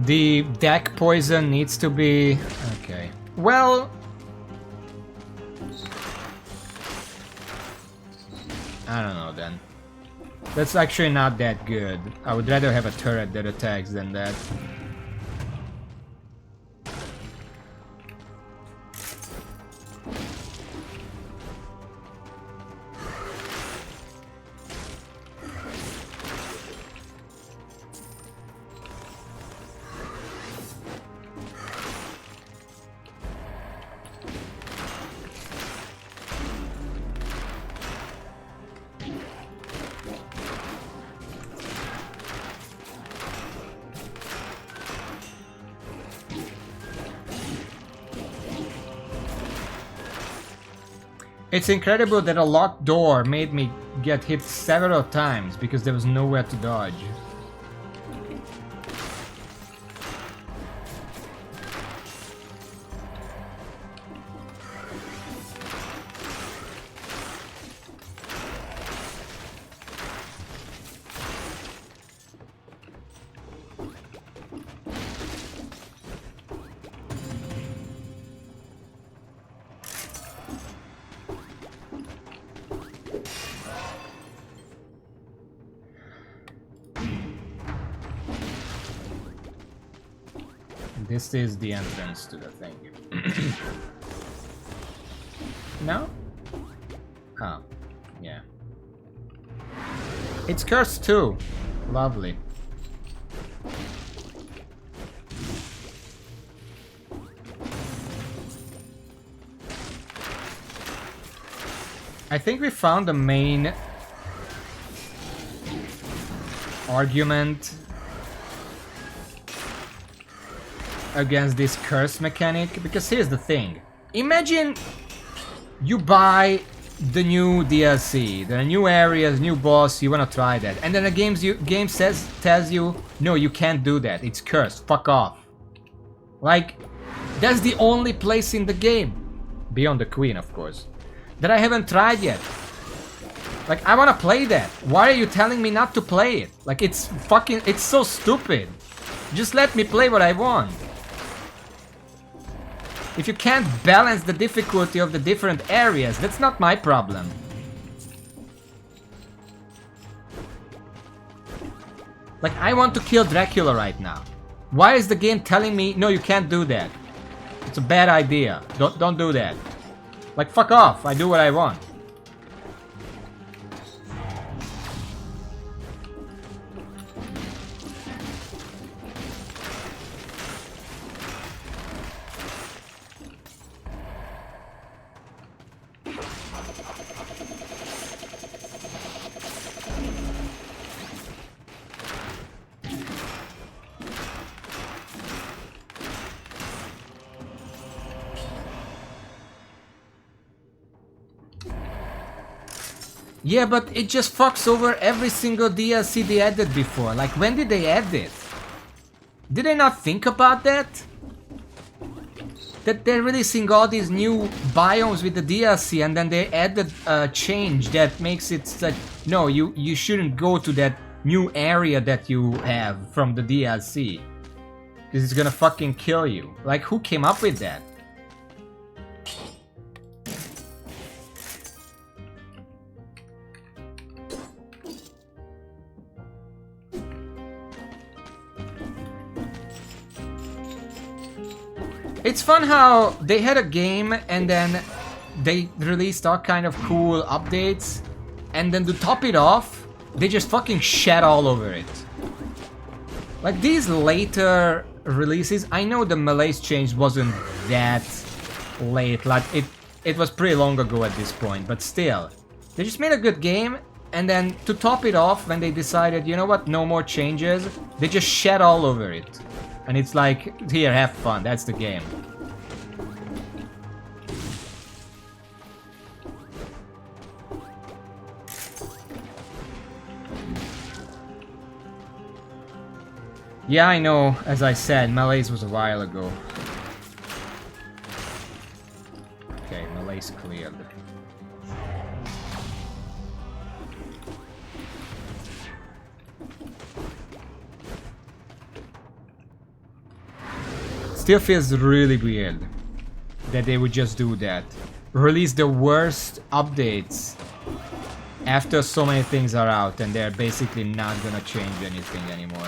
The deck poison needs to be... okay. Well... I don't know then. That's actually not that good. I would rather have a turret that attacks than that. It's incredible that a locked door made me get hit several times because there was nowhere to dodge. This is the entrance to the thing. No? Oh, yeah. It's cursed too. Lovely. I think we found the main argument against this curse mechanic, because here's the thing. Imagine you buy the new DLC, the new areas, new boss, you wanna try that, and then the game tells you, no, you can't do that, it's cursed, fuck off. Like, that's the only place in the game, beyond the Queen of course, that I haven't tried yet. Like, I wanna play that. Why are you telling me not to play it? Like, it's so stupid. Just let me play what I want. If you can't balance the difficulty of the different areas, that's not my problem. Like, I want to kill Dracula right now. Why is the game telling me, no, you can't do that? It's a bad idea. Don't do that. Like, fuck off. I do what I want. Yeah, but it just fucks over every single DLC they added before. Like, when did they add it? Did they not think about that? That they're releasing all these new biomes with the DLC and then they added a change that makes it such... No, you shouldn't go to that new area that you have from the DLC. Because it's gonna fucking kill you. Like, who came up with that? It's fun how they had a game and then they released all kind of cool updates, and then to top it off, they just fucking shat all over it. Like these later releases, I know the Malaise change wasn't that late, like it was pretty long ago at this point, but still. They just made a good game, and then to top it off, when they decided, you know what, no more changes, they just shat all over it. And it's like, here, have fun, that's the game. Yeah, I know, as I said, Malaise was a while ago. Okay, Malaise cleared. Still feels really weird that they would just do that. Release the worst updates after so many things are out and they're basically not gonna change anything anymore.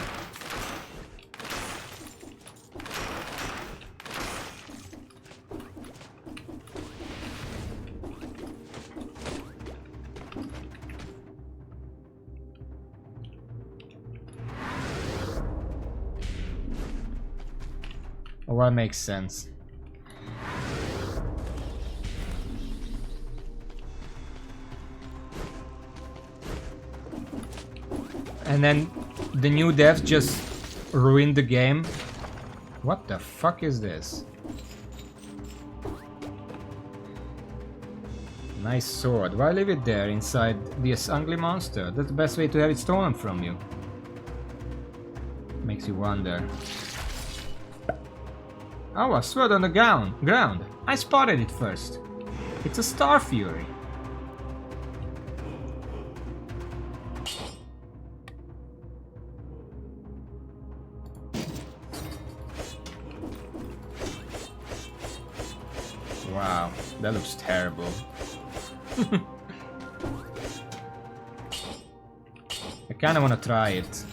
Well, that makes sense. And then the new devs just ruined the game. What the fuck is this? Nice sword. Why leave it there inside this ugly monster? That's the best way to have it stolen from you. Makes you wonder. Oh, a sword on the ground. I spotted it first. It's a Star Fury. Wow, that looks terrible. I kinda wanna try it.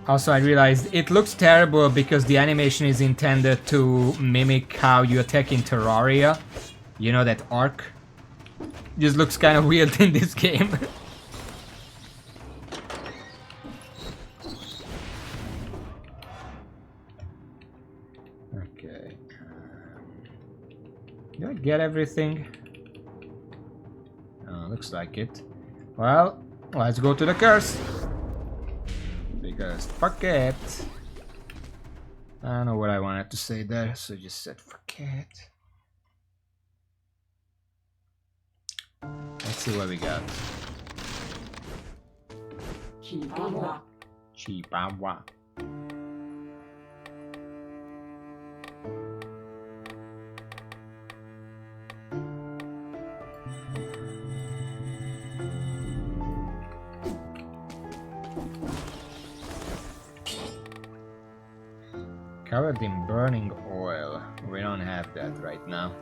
Also, I realized it looks terrible because the animation is intended to mimic how you attack in Terraria. You know, that arc? Just looks kind of weird in this game. Okay. Did I get everything? Oh, looks like it. Well, let's go to the curse. Because fuck it. I don't know what I wanted to say there, so I just said fuck it. Let's see what we got. Chihuahua. Chihuahua. Covered in burning oil. We don't have that right now.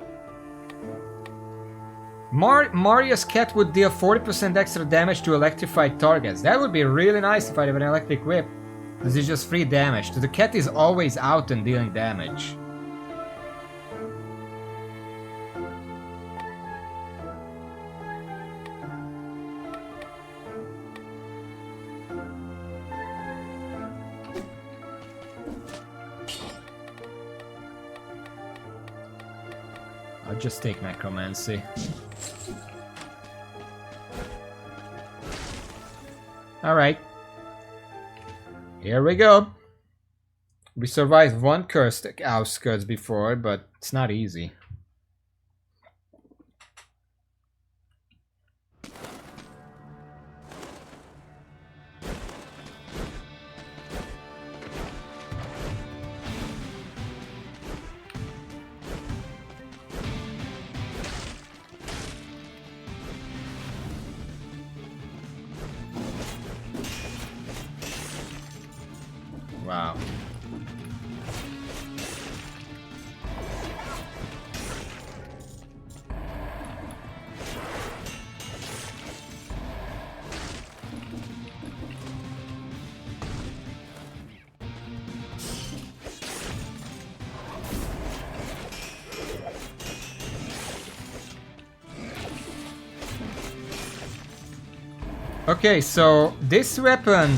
Mario's cat would deal 40% extra damage to electrified targets. That would be really nice if I have an electric whip. This is just free damage. The cat is always out and dealing damage. I'll just take necromancy. Alright. Here we go. We survived one cursed outskirts before, but it's not easy. Wow. Okay, so this weapon,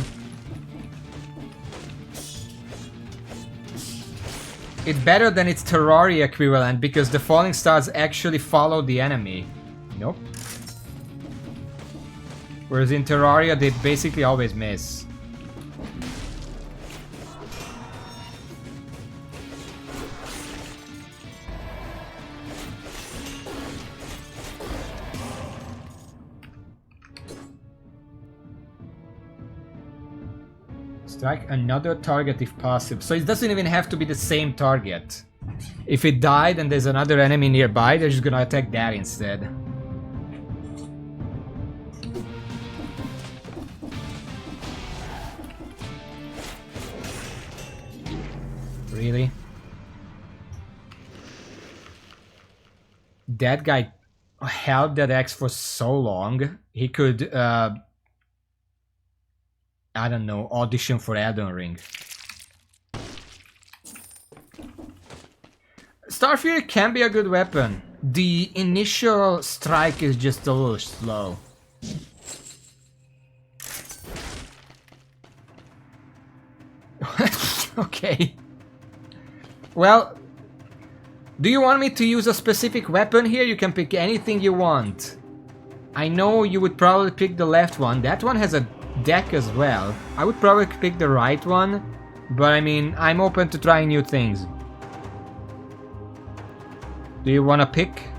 it's better than its Terraria equivalent because the falling stars actually follow the enemy. Nope. Whereas in Terraria they basically always miss. Strike another target if possible. So it doesn't even have to be the same target. If it died and there's another enemy nearby, they're just gonna attack that instead. Really? That guy held that axe for so long, he could I don't know, audition for Elden Ring. Starfury can be a good weapon. The initial strike is just a little slow. Okay. Well, do you want me to use a specific weapon here? You can pick anything you want. I know you would probably pick the left one. That one has a deck as well. I would probably pick the right one, but I mean, I'm open to trying new things. Do you want to pick?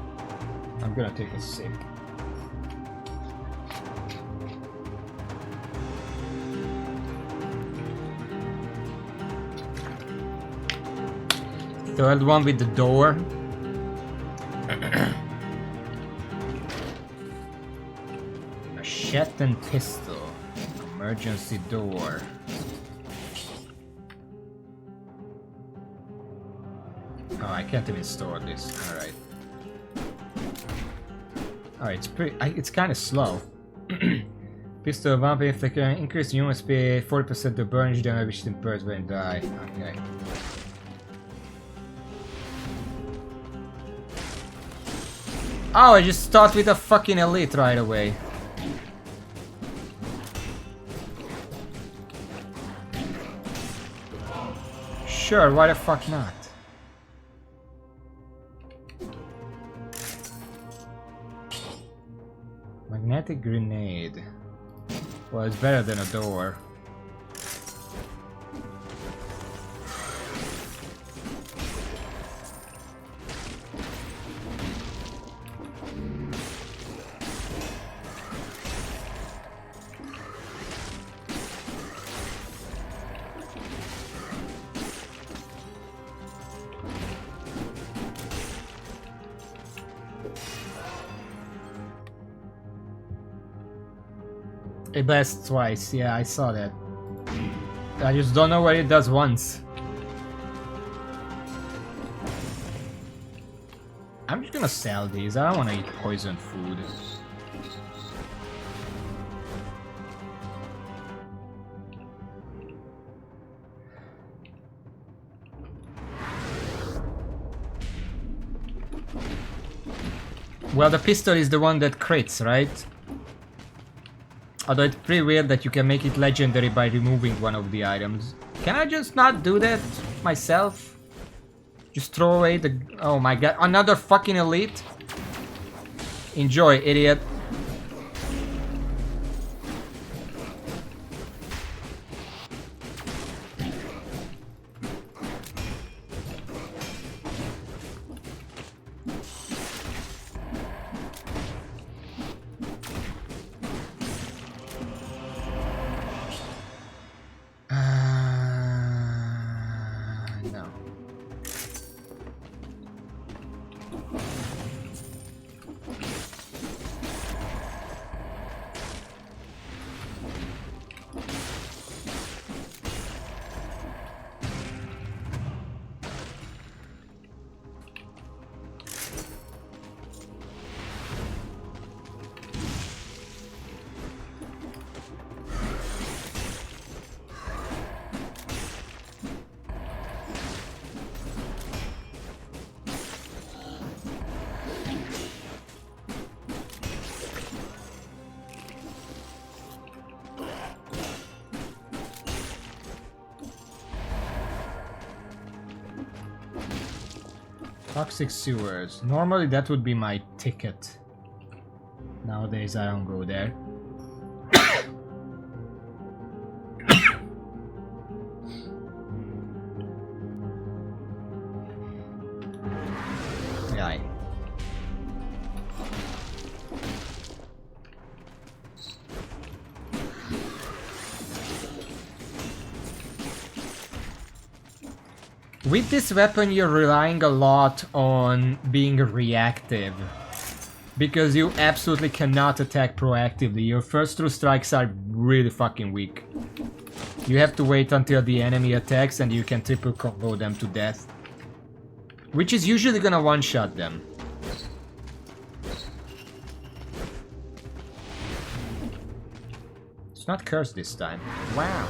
I'm gonna take a sip. Third one with the door. Machete and pistol. Emergency door. Oh, I can't even store this. Alright. Alright, it's pretty. It's kind of slow. Pistol vampire, if they can increase human speed 40% to burn damage, which impairs when die. Okay. Oh, I just start with a fucking elite right away. Sure, why the fuck not? Magnetic grenade. Well, it's better than a door. It blasts twice, yeah, I saw that. I just don't know what it does once. I'm just gonna sell these, I don't wanna eat poison food. Well, the pistol is the one that crits, right? Although it's pretty weird that you can make it legendary by removing one of the items. Can I just not do that myself? Just throw away the... Oh my god, another fucking elite? Enjoy, idiot. No. Toxic sewers. Normally that would be my ticket. Nowadays I don't go there. Yeah. With this weapon you're relying a lot on being reactive. Because you absolutely cannot attack proactively. Your first two strikes are really fucking weak. You have to wait until the enemy attacks and you can triple combo them to death. Which is usually gonna one-shot them. It's not cursed this time. Wow.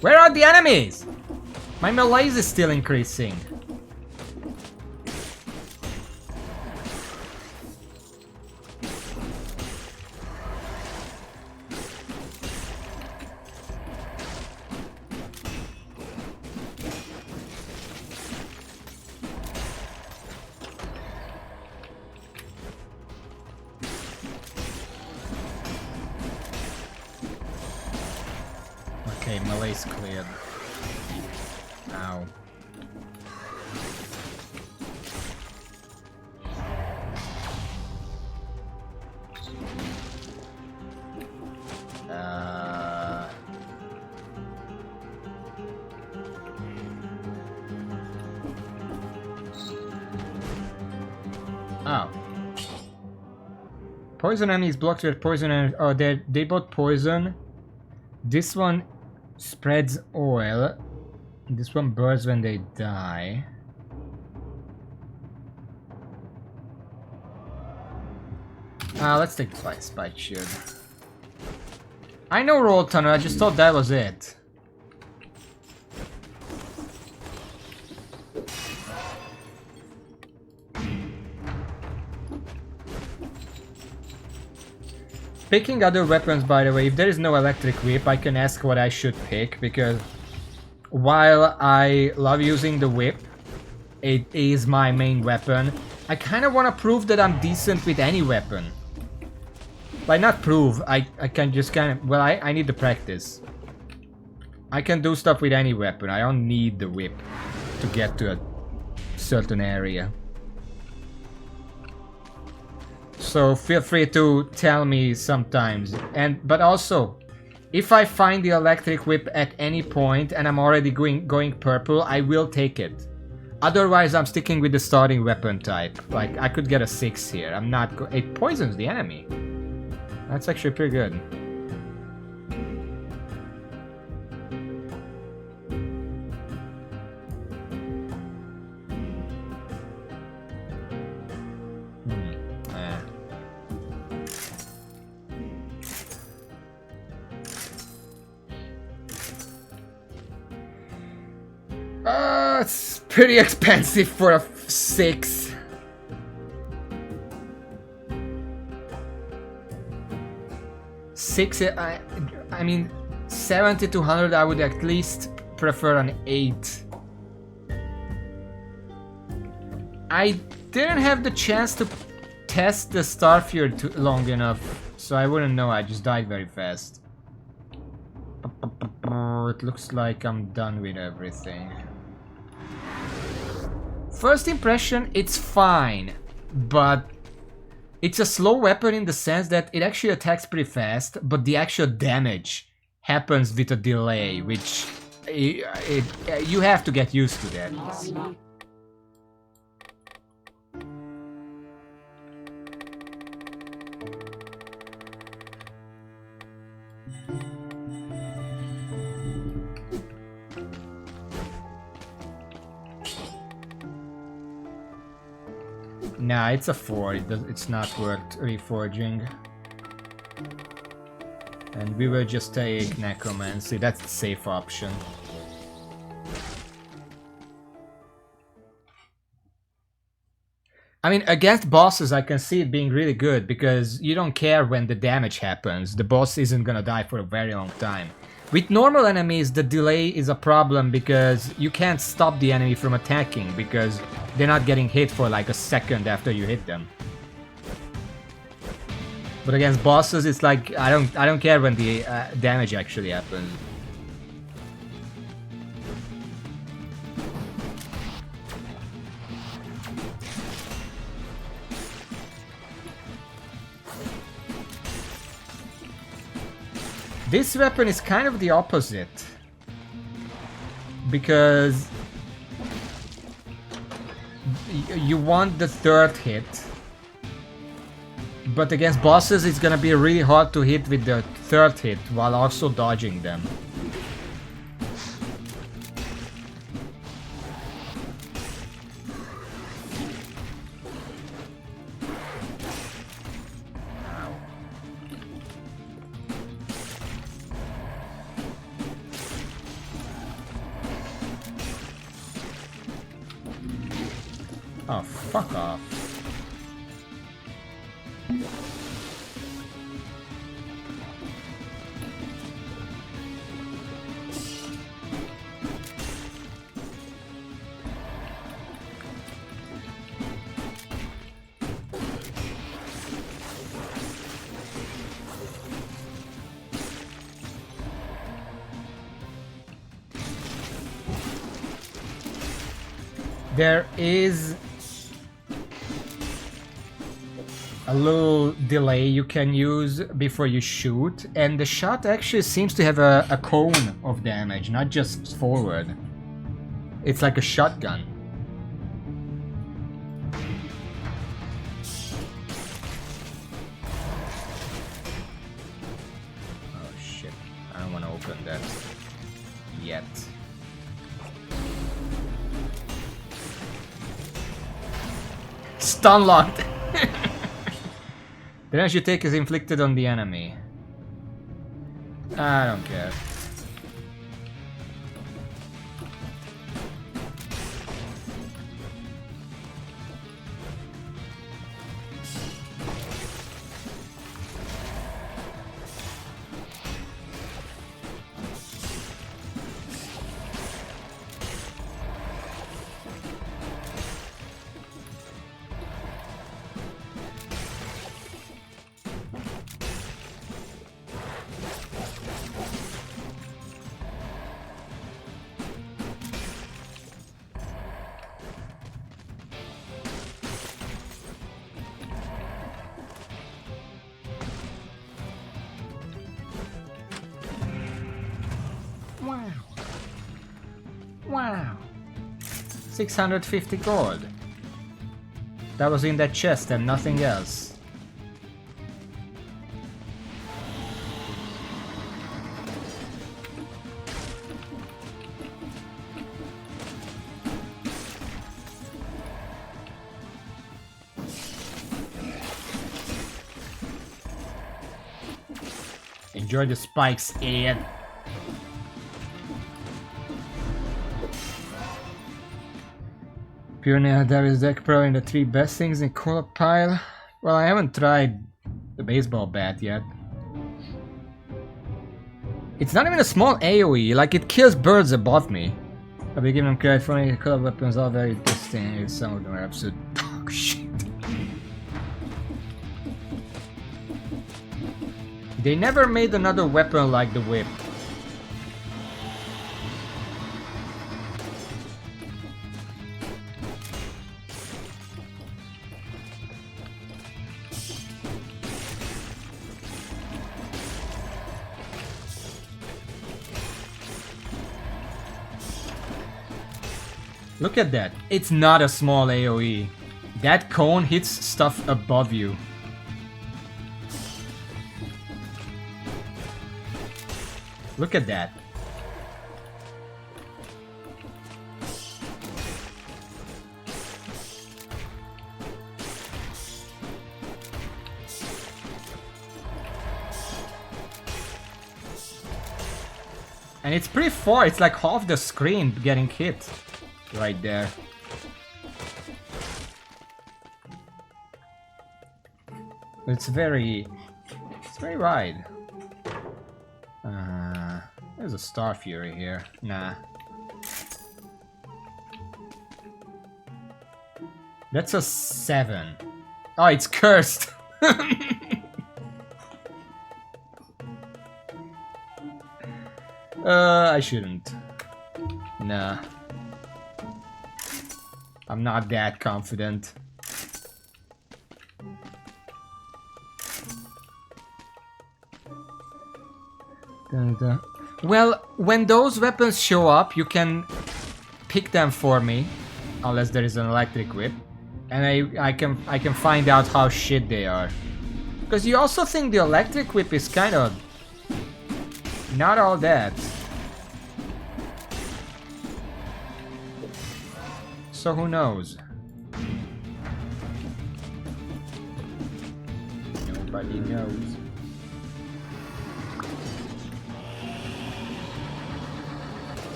Where are the enemies? My malaise is still increasing. Okay, Malaise cleared. Ow. Oh. Poison enemies blocked with poison enemies. Oh, they both poison. This one spreads oil. This one burns when they die. Let's take the spike shield. I know Roll Tunnel, I just thought that was it. Picking other weapons, by the way, if there is no electric whip, I can ask what I should pick, because while I love using the whip, it is my main weapon, I kind of want to prove that I'm decent with any weapon. Like, not prove, I can just kind of, well, I need the practice. I can do stuff with any weapon, I don't need the whip to get to a certain area. So feel free to tell me sometimes. But also, if I find the electric whip at any point and I'm already going purple, I will take it. Otherwise, I'm sticking with the starting weapon type. Like, I could get a 6 here. I'm not it poisons the enemy. That's actually pretty good. It's pretty expensive for a 6. I mean, 70 to 100, I would at least prefer an 8. I didn't have the chance to test the Starfield long enough, so I wouldn't know. I just died very fast. It looks like I'm done with everything. First impression, it's fine, but it's a slow weapon in the sense that it actually attacks pretty fast, but the actual damage happens with a delay, which you have to get used to that. Nah, it's a 4. It's not worth reforging. And we will just take Necromancy. That's the safe option. I mean, against bosses, I can see it being really good because you don't care when the damage happens. The boss isn't gonna die for a very long time. With normal enemies, the delay is a problem because you can't stop the enemy from attacking because they're not getting hit for like a second after you hit them. But against bosses, it's like I don't care when the damage actually happens. This weapon is kind of the opposite, because you want the 3rd hit, but against bosses it's gonna be really hard to hit with the 3rd hit while also dodging them. Oh, fuck off. There is a little delay you can use before you shoot, and the shot actually seems to have a cone of damage, not just forward. It's like a shotgun. Oh shit, I don't want to open that yet. Stun locked! The damage you take is inflicted on the enemy. I don't care. Wow. 650 gold. That was in that chest and nothing else. Enjoy the spikes, idiot. Pure Nail Devil's deck probably in the 3 best things in co-op pile. Well, I haven't tried the baseball bat yet. It's not even a small AoE, like it kills birds above me. I'll be giving them credit for any co-op weapons, all very distinct. Some of them are absolute dog shit. They never made another weapon like the whip. Look at that. It's not a small AoE. That cone hits stuff above you. Look at that. And it's pretty far. It's like half the screen getting hit. Right there. It's very wide. There's a Star Fury here. Nah. That's a 7. Oh, it's cursed. I shouldn't. Nah. I'm not that confident. Well, when those weapons show up, you can pick them for me, unless there is an electric whip, and I can find out how shit they are. Because you also think the electric whip is kind of not all that. So who knows? Nobody knows.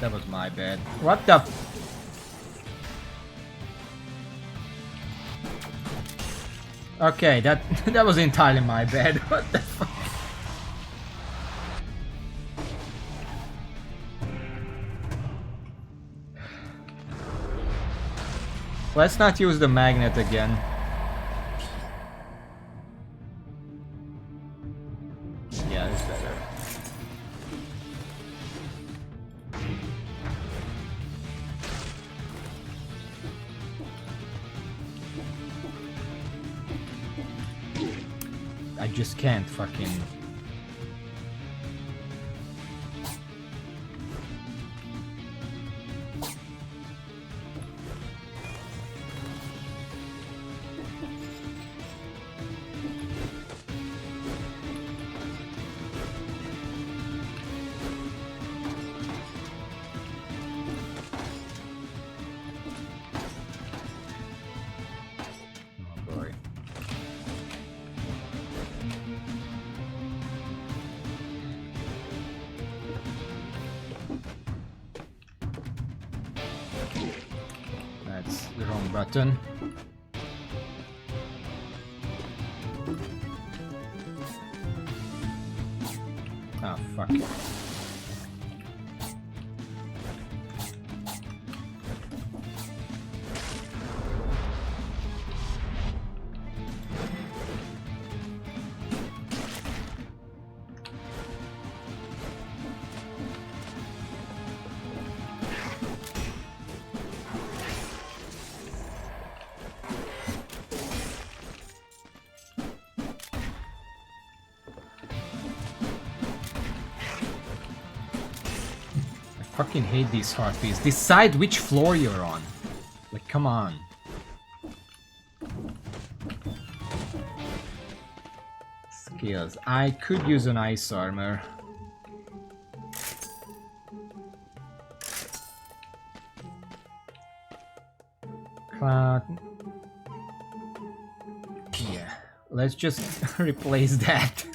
That was my bad. What the? Okay, that was entirely my bad. What the fuck? Let's not use the magnet again. Yeah, it's better. I just can't fucking... That's the wrong button. Oh, fuck. Fucking hate these harpies. Decide which floor you're on. Like, come on. Skills. I could use an ice armor. Cloud. Yeah. Let's just replace that.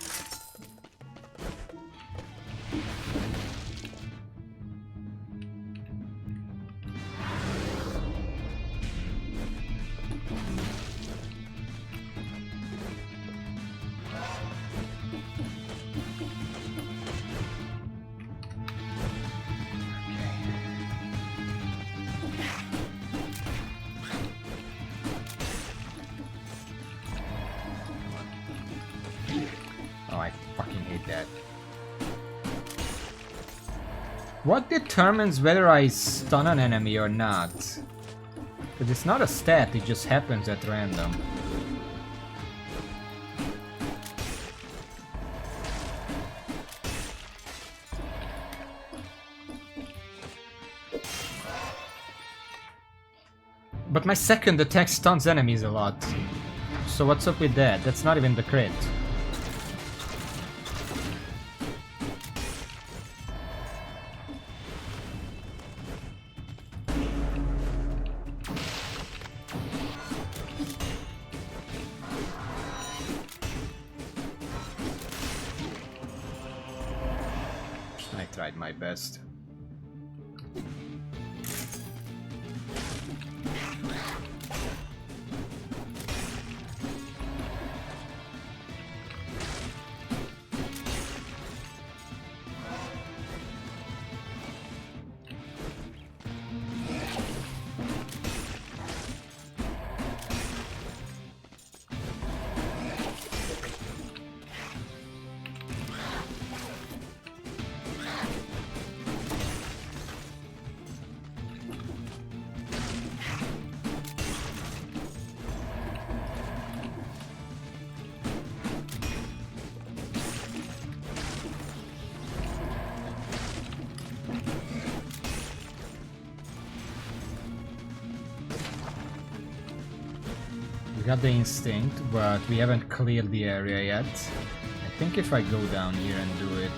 What determines whether I stun an enemy or not? Because it's not a stat, it just happens at random. But my second attack stuns enemies a lot. So what's up with that? That's not even the crit. My best. Got the instinct, but we haven't cleared the area yet. I think if I go down here and do it...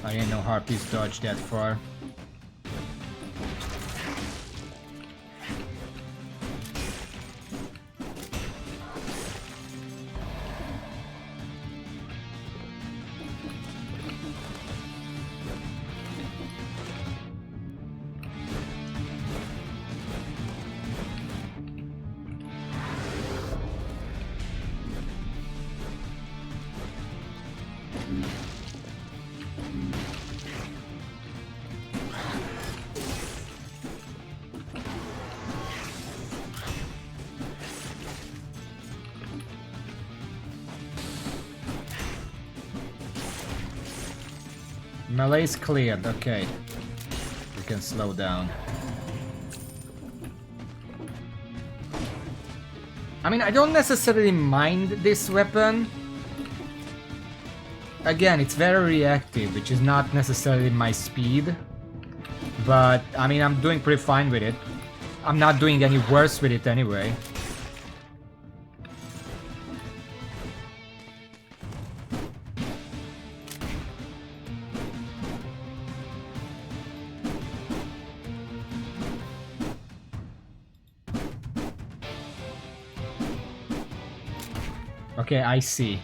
I didn't know harpies dodge that far. Malaise cleared, okay. We can slow down. I mean, I don't necessarily mind this weapon. Again, it's very reactive, which is not necessarily my speed. But, I mean, I'm doing pretty fine with it. I'm not doing any worse with it anyway. Okay, I see.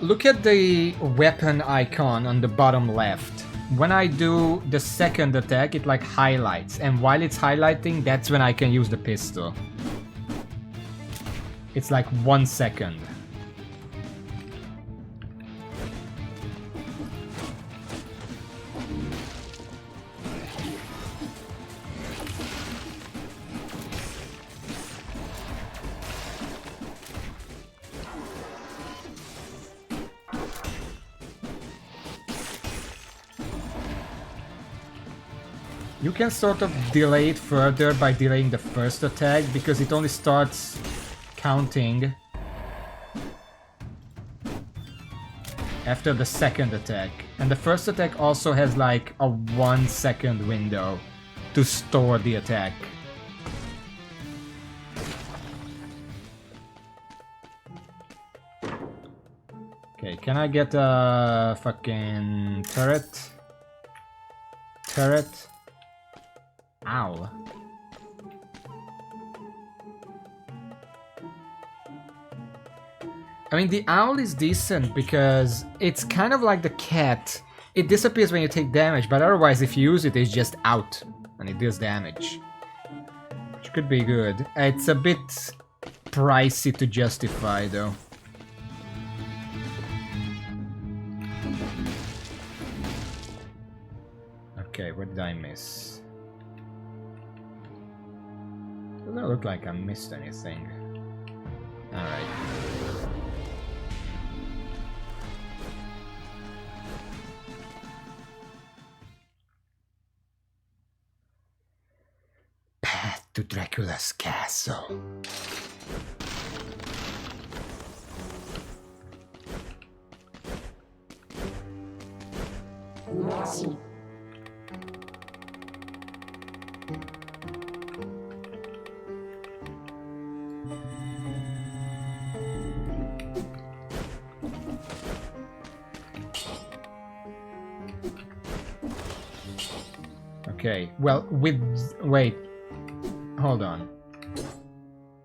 Look at the weapon icon on the bottom left. When I do the second attack, it like highlights, and while it's highlighting, that's when I can use the pistol. It's like 1 second. You can sort of delay it further by delaying the first attack, because it only starts counting after the second attack. And the first attack also has like a 1 second window to store the attack. Okay, can I get a fucking turret? Turret? Ow. I mean, the owl is decent because it's kind of like the cat. It disappears when you take damage, but otherwise if you use it, it's just out and it deals damage. Which could be good. It's a bit pricey to justify though. Okay, what did I miss? Doesn't look like I missed anything. Alright. Path to Dracula's castle. Merci. Okay, well, wait. Hold on.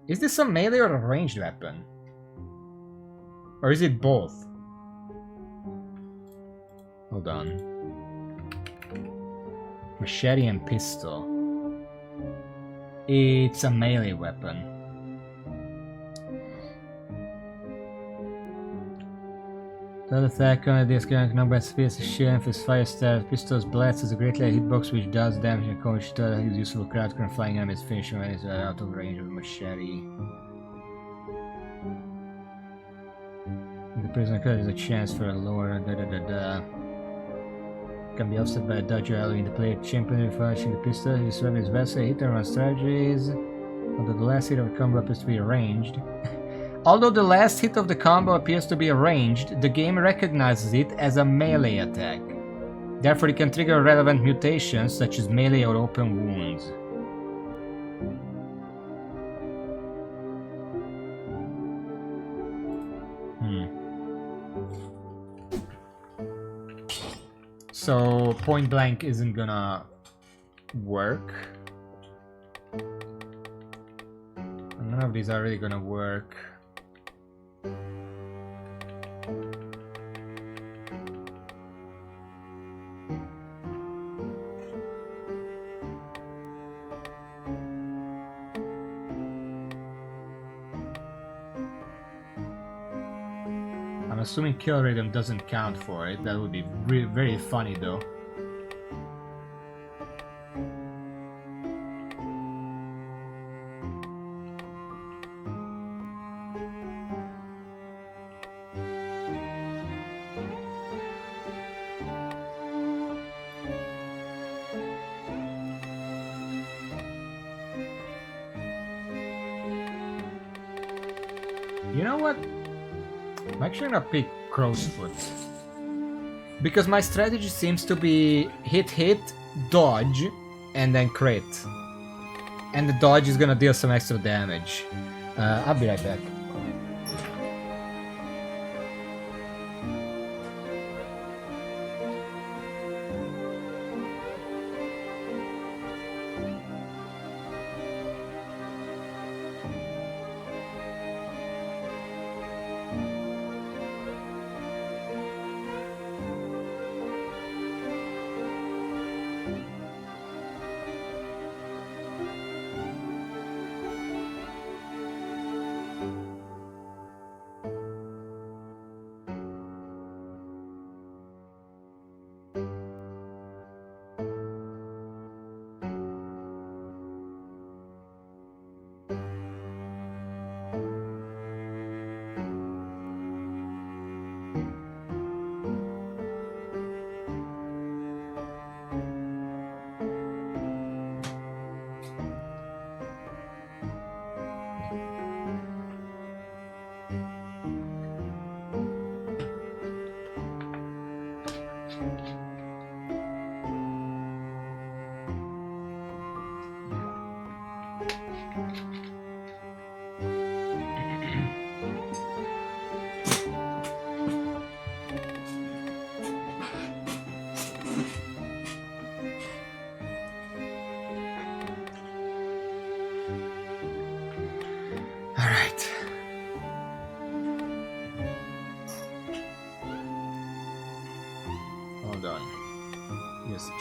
Is this a melee or a ranged weapon? Or is it both? Hold on. Machete and pistol. It's a melee weapon. The attack on this gun number spears a shield and his fire stab. Pistol's blast is a great light hitbox which does damage and coach is useful crowd current flying enemies finishing when it's out of range of a machete. The prisoner card is a chance for a lower can be offset by a dodge or allowing the player champion finishing the pistol. His weapon is best hit and run strategies. Although the last hit of the combo appears to be ranged. Although the last hit of the combo appears to be ranged, the game recognizes it as a melee attack. Therefore it can trigger relevant mutations such as melee or open wounds. So point blank isn't gonna work. None of these are really gonna work. I'm assuming kill rhythm doesn't count for it. That would be very funny though. You know what? I'm actually gonna pick Crow's Foot. Because my strategy seems to be hit, dodge, and then crit. And the dodge is gonna deal some extra damage. I'll be right back.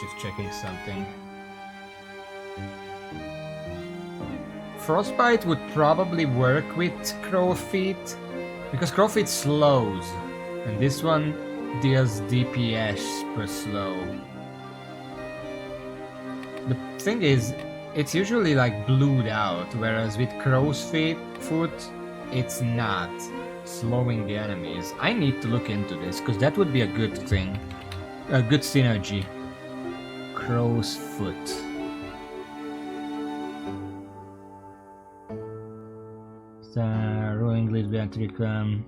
just checking something. Frostbite would probably work with Crow Feet, because Crow Feet slows, and this one deals DPS per slow. The thing is, it's usually like blued out, whereas with Crow's Foot, it's not slowing the enemies. I need to look into this, because that would be a good thing. A good synergy. Crow's Foot. Rowing leads behind Tricum.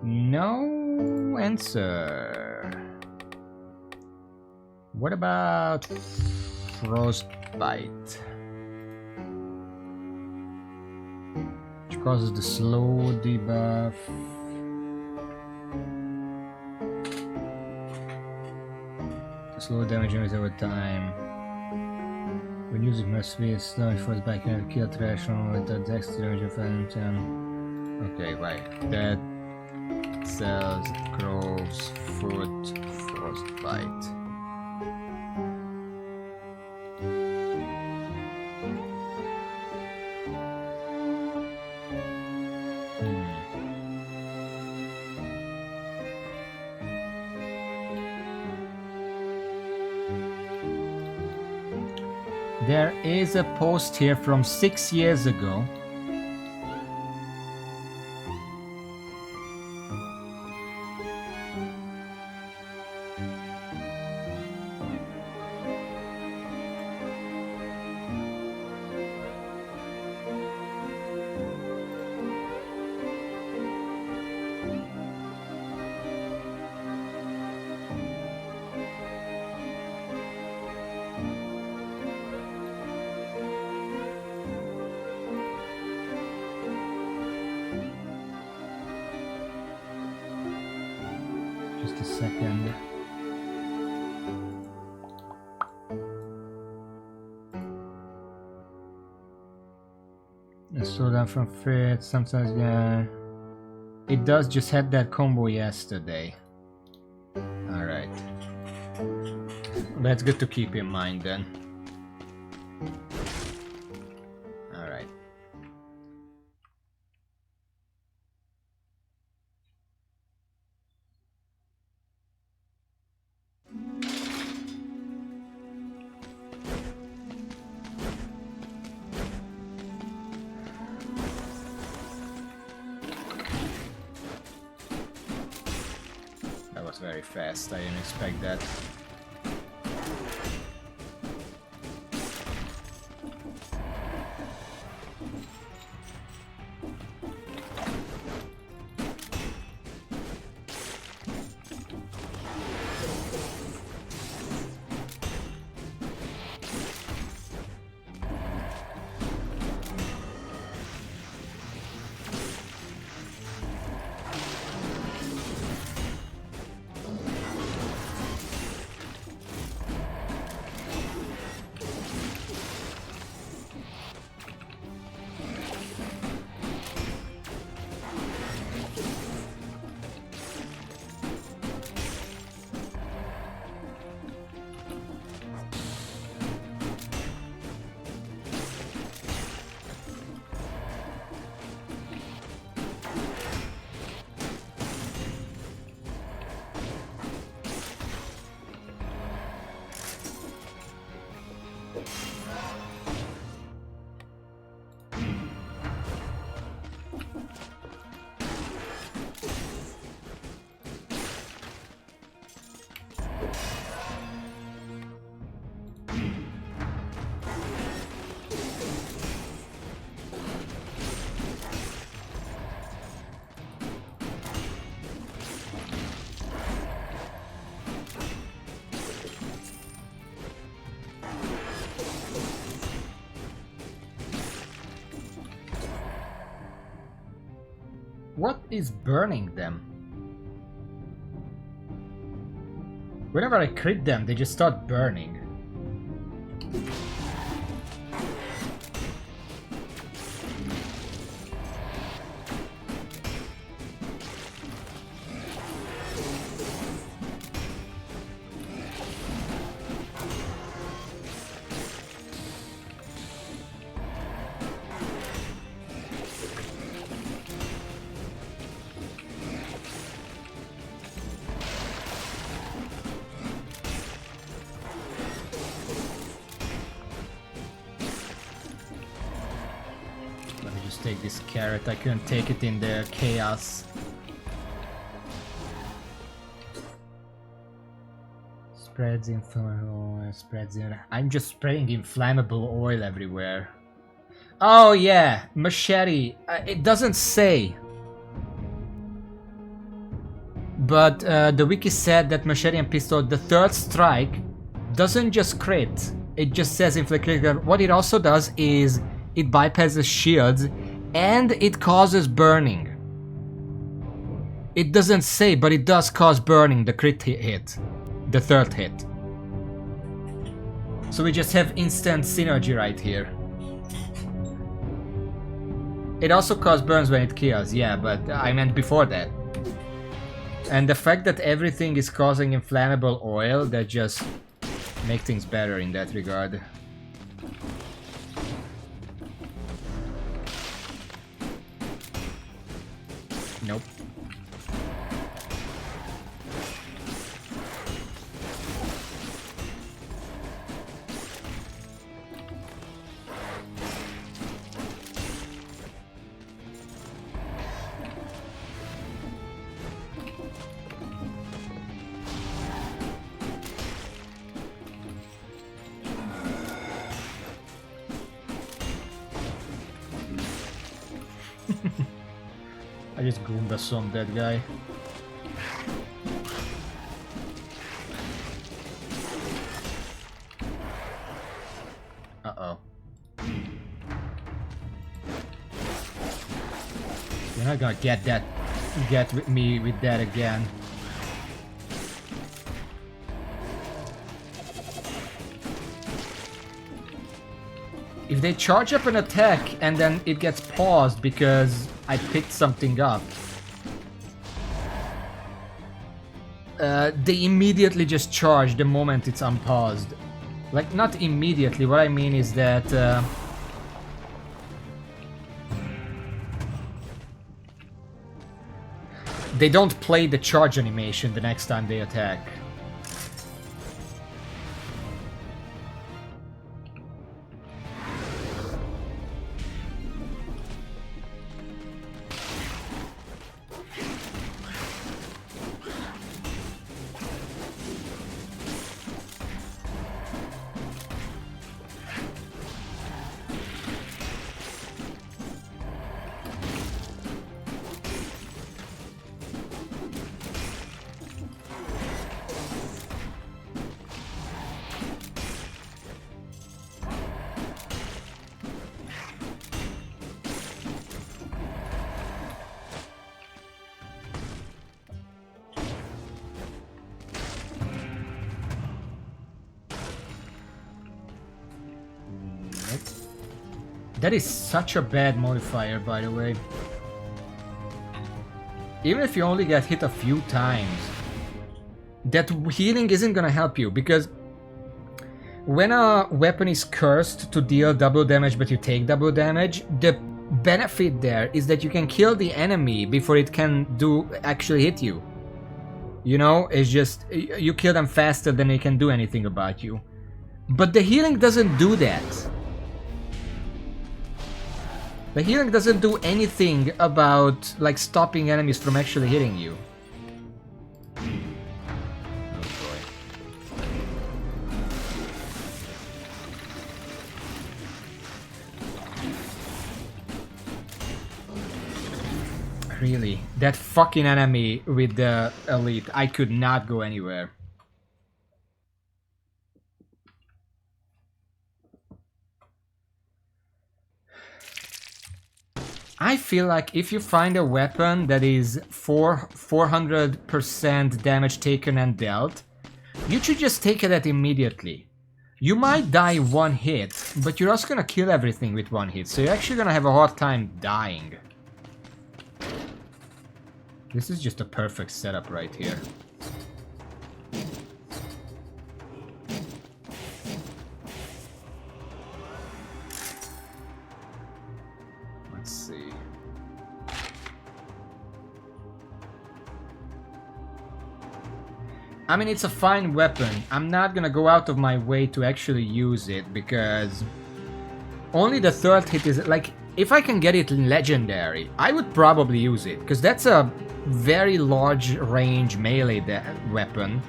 No answer. What about Frostbite? Which causes the slow debuff. The slow damage over time. When using my sweet slow force back and kill trash on with the dex damage of an okay, right. That sells Crow's Foot Frostbite. There is a post here from 6 years ago. Just a second. A slowdown from Fritz, sometimes yeah. It does just had that combo yesterday. Alright. That's good to keep in mind then. Alright. That was very fast, I didn't expect that. What is burning them? Whenever I crit them, they just start burning. just take this carrot. I couldn't take it in the chaos. Spreads inflammable oil, spreads in. I'm just spraying inflammable oil everywhere. Oh yeah, machete. It doesn't say. But the wiki said that machete and pistol, the third strike, doesn't just crit. It just says inflict. What it also does is it bypasses shields and it causes burning. It doesn't say, but it does cause burning, the crit hit. The third hit. So we just have instant synergy right here. It also causes burns when it kills, yeah, but I meant before that. And the fact that everything is causing inflammable oil, that just make things better in that regard. Nope. I just Goomba some that guy. Uh-oh. You're not gonna get with me with that again. If they charge up an attack and then it gets paused because I picked something up, they immediately just charge the moment it's unpaused. Like, not immediately, what I mean is that they don't play the charge animation the next time they attack. That is such a bad modifier, by the way. Even if you only get hit a few times, that healing isn't gonna help you, because when a weapon is cursed to deal double damage but you take double damage, the benefit there is that you can kill the enemy before it can actually hit you. You know, it's just, you kill them faster than they can do anything about you. But the healing doesn't do that. The healing doesn't do anything about, like, stopping enemies from actually hitting you. Oh boy. Really? That fucking enemy with the elite, I could not go anywhere. I feel like if you find a weapon that is 400% damage taken and dealt, you should just take it immediately. You might die one hit, but you're also gonna kill everything with one hit, so you're actually gonna have a hard time dying. This is just a perfect setup right here. I mean, it's a fine weapon. I'm not gonna go out of my way to actually use it, because only the third hit is, like, If I can get it in legendary, I would probably use it, because that's a very large range melee weapon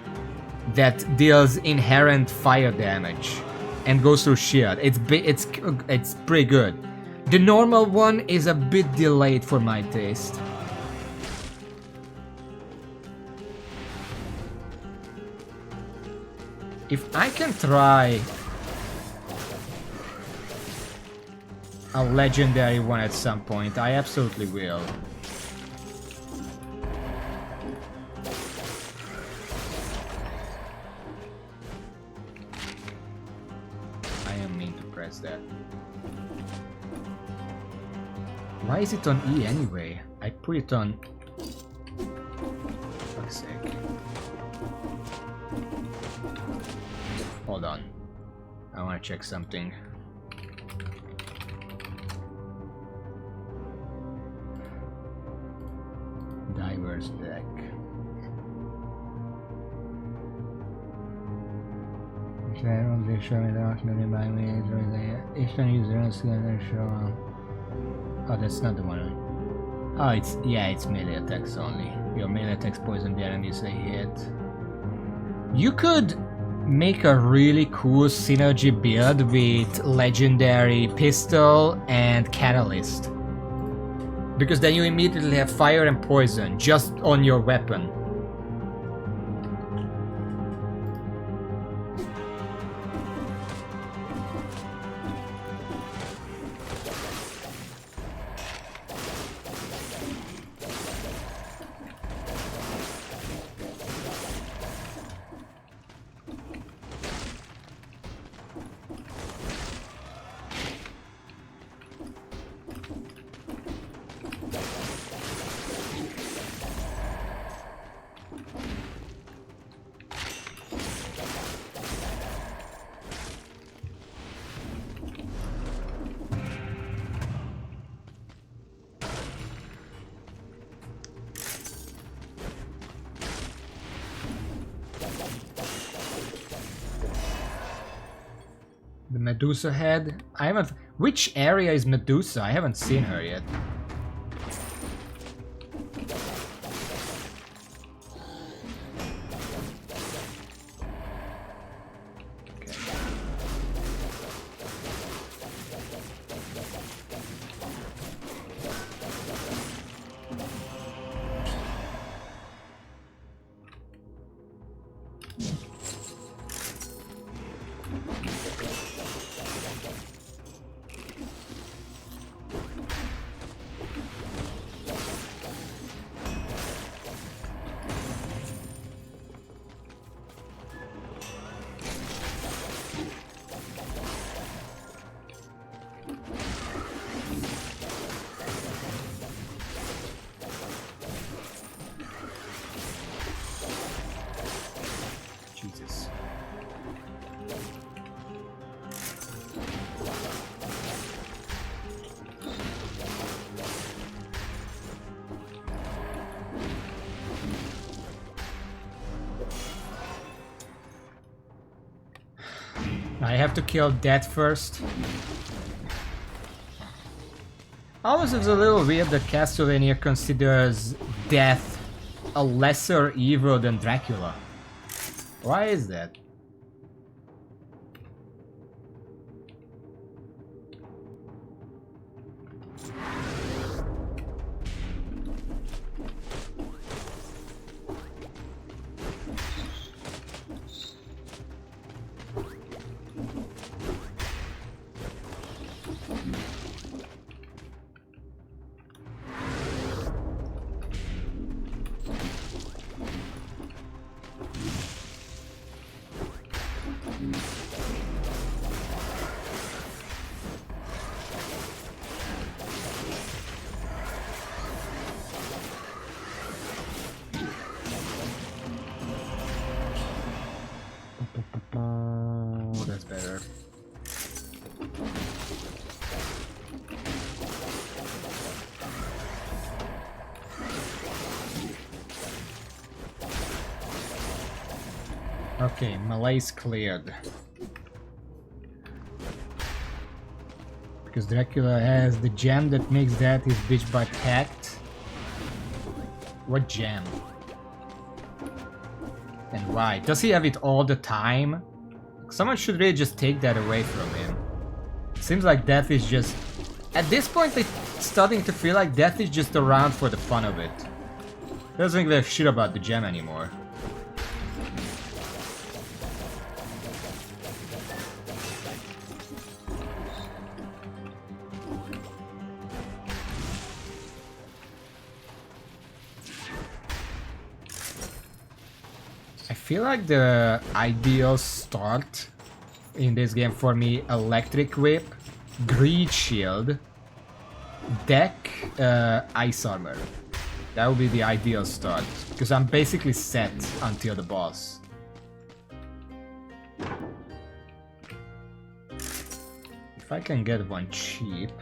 that deals inherent fire damage and goes through shield. It's pretty good. The normal one is a bit delayed for my taste. If I can try a legendary one at some point, I absolutely will. I am mean to press that. Why is it on E anyway? I put it on... For fuck's sake. Hold on. I want to check something. Diver's deck. Oh, that's not the one. Oh, it's melee attacks only. Your melee attacks poison the enemies they hit. You could make a really cool synergy build with legendary pistol and catalyst. Because then you immediately have fire and poison just on your weapon. The Medusa head. I haven't... Which area is Medusa? I haven't seen her yet. Jesus. I have to kill that first. Almost it's a little weird that Castlevania considers death a lesser evil than Dracula. Why is that? That's better. Okay, Malaise cleared. because Dracula has the gem that makes that his bitch by pact. What gem? And why? Does he have it all the time? Someone should really just take that away from him. Seems like death is just... At this point, it's starting to feel like death is just around for the fun of it. Doesn't give a shit about the gem anymore. I feel like the ideal start in this game for me: Electric Whip, Greed Shield, Deck, Ice Armor. That would be the ideal start, because I'm basically set until the boss. If I can get one cheap.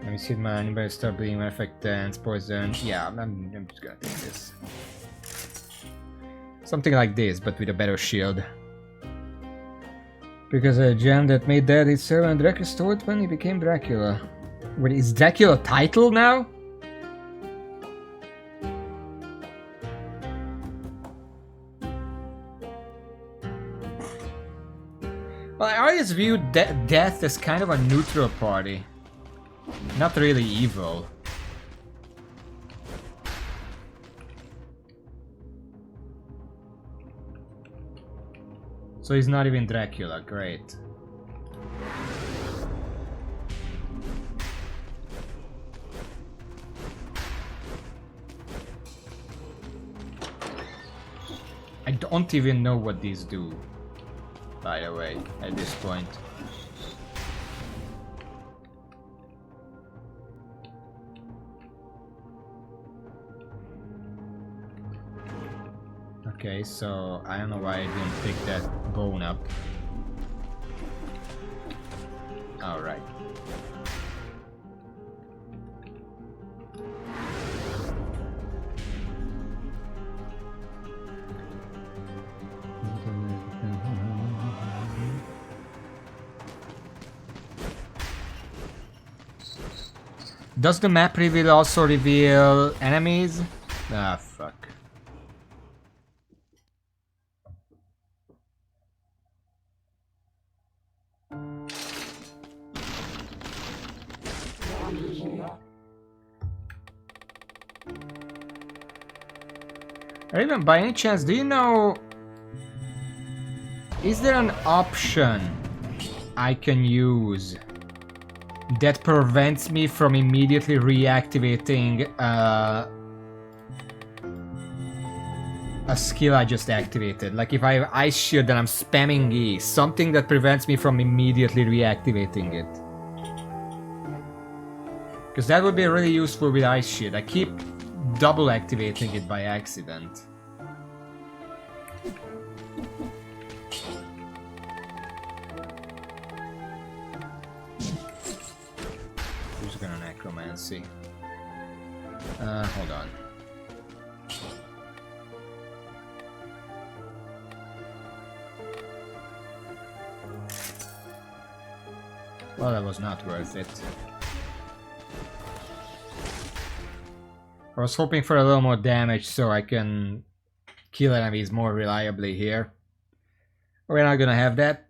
Let me see my anybody start bleeding, effect dance, poison. Yeah, I'm just gonna take this. Something like this, but with a better shield. Because a gem that made that his servant Dracula stole it when he became Dracula. Wait, is Dracula a title now? Well, I always viewed death as kind of a neutral party. Not really evil. So he's not even Dracula, great. I don't even know what these do, by the way, at this point. Okay, so I don't know why I didn't pick that bone up. Alright. Does the map reveal also reveal enemies? Ah, fuck. Or even by any chance, do you know... Is there an option I can use that prevents me from immediately reactivating a skill I just activated? Like if I have Ice Shield and I'm spamming E, something that prevents me from immediately reactivating it. Because that would be really useful with Ice Shield. I keep double activating it by accident. Who's gonna necromancy? Hold on. Well, that was not worth it. I was hoping for a little more damage so I can kill enemies more reliably here. We're not gonna have that.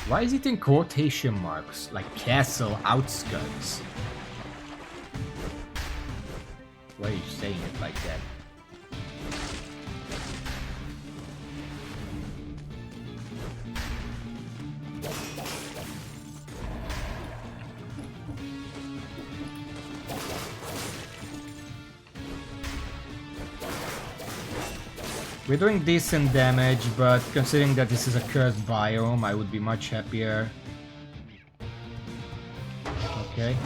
Why is it in quotation marks? Like castle outskirts? Why are you saying it like that? We're doing decent damage, but considering that this is a cursed biome, I would be much happier. Okay.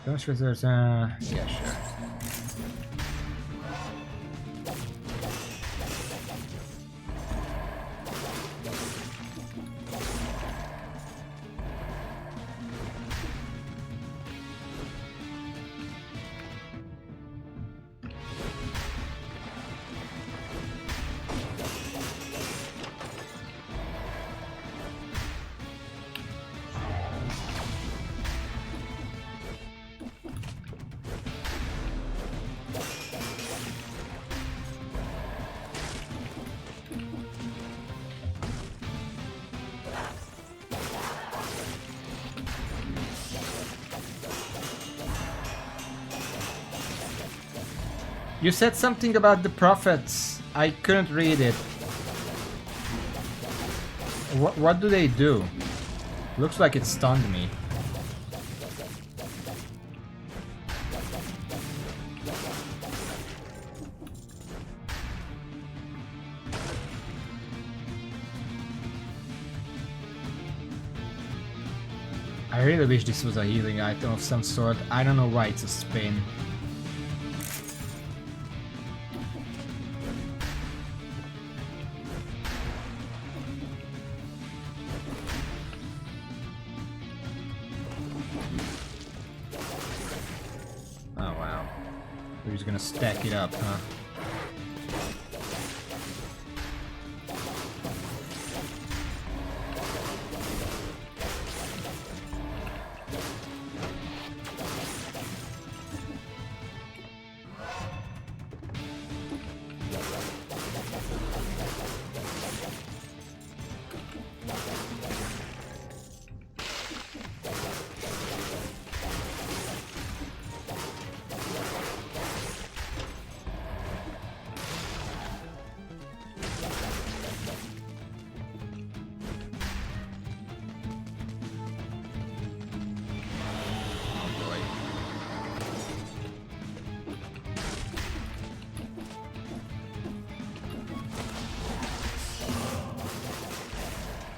Those reserves, yeah, sure. You said something about the prophets. I couldn't read it. What do they do? Looks like it stunned me. I really wish this was a healing item of some sort. I don't know why it's a spin. Oh wow. We're just gonna stack it up, huh?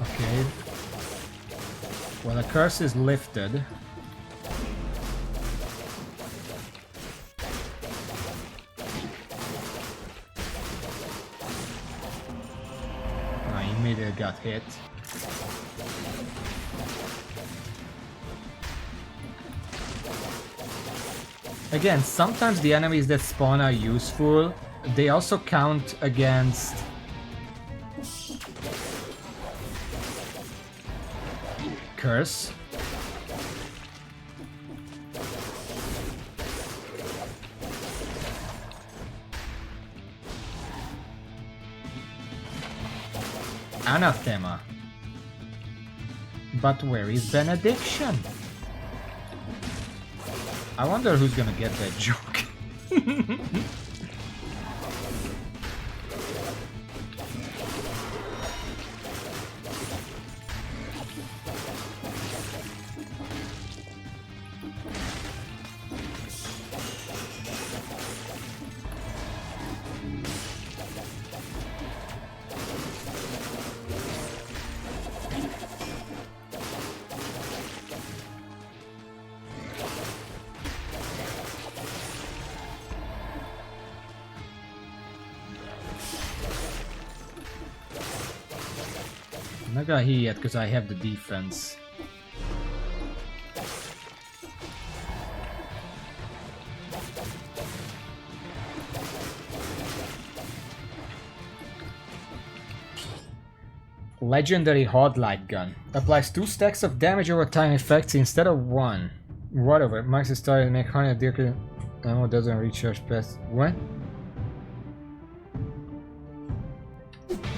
Okay. Well, the curse is lifted. I immediately got hit. Again, sometimes the enemies that spawn are useful. They also count against curse. Anathema. But where is benediction? I wonder who's gonna get that joke. I'm not gonna heal yet because I have the defense. Legendary Hot Light Gun. Applies 2 stacks of damage over time effects instead of 1. Whatever. Max is starting to make 100 deal ammo doesn't recharge past. What?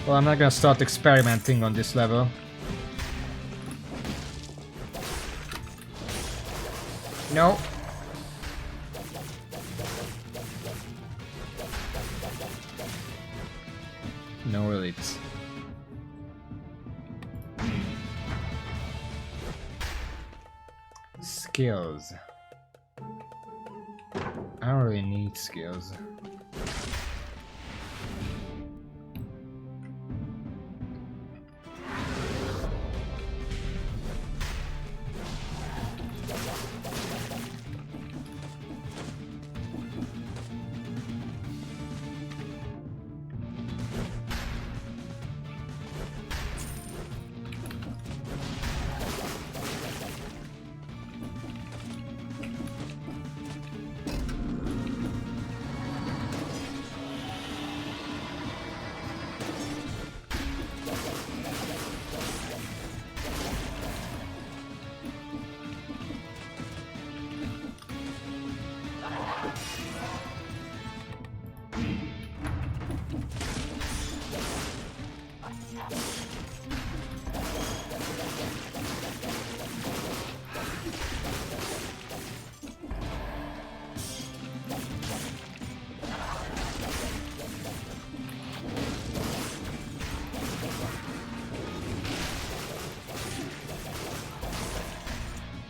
Well, I'm not gonna start experimenting on this level. No. No elites. Skills. I don't really need skills.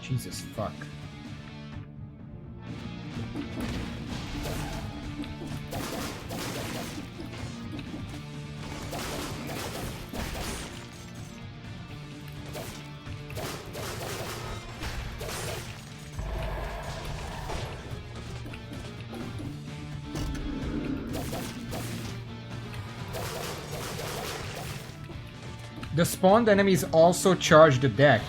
Jesus fuck. The spawned enemies also charge the deck.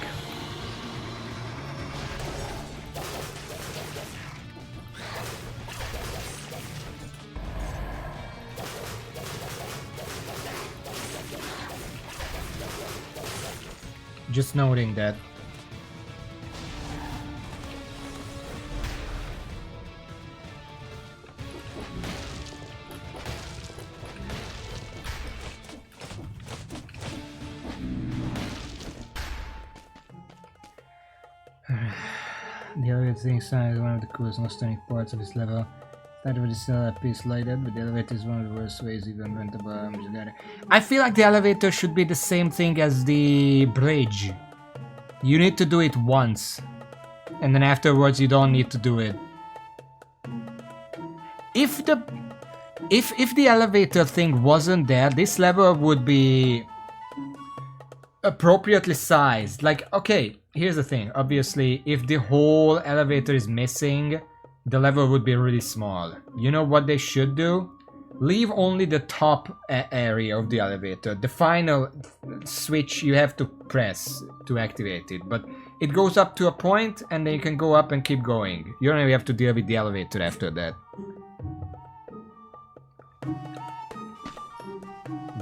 Just noting that. The elevator inside is one of the coolest and stunning parts of this level. Started with the cell piece lighted, but the elevator is one of the worst ways even went above. I feel like the elevator should be the same thing as the bridge. You need to do it once, and then afterwards you don't need to do it. If the elevator thing wasn't there, this level would be appropriately sized. Like, okay, here's the thing. Obviously, if the whole elevator is missing, the level would be really small. You know what they should do? Leave only the top area of the elevator. The final switch you have to press to activate it. But it goes up to a point and then you can go up and keep going. You don't even have to deal with the elevator after that.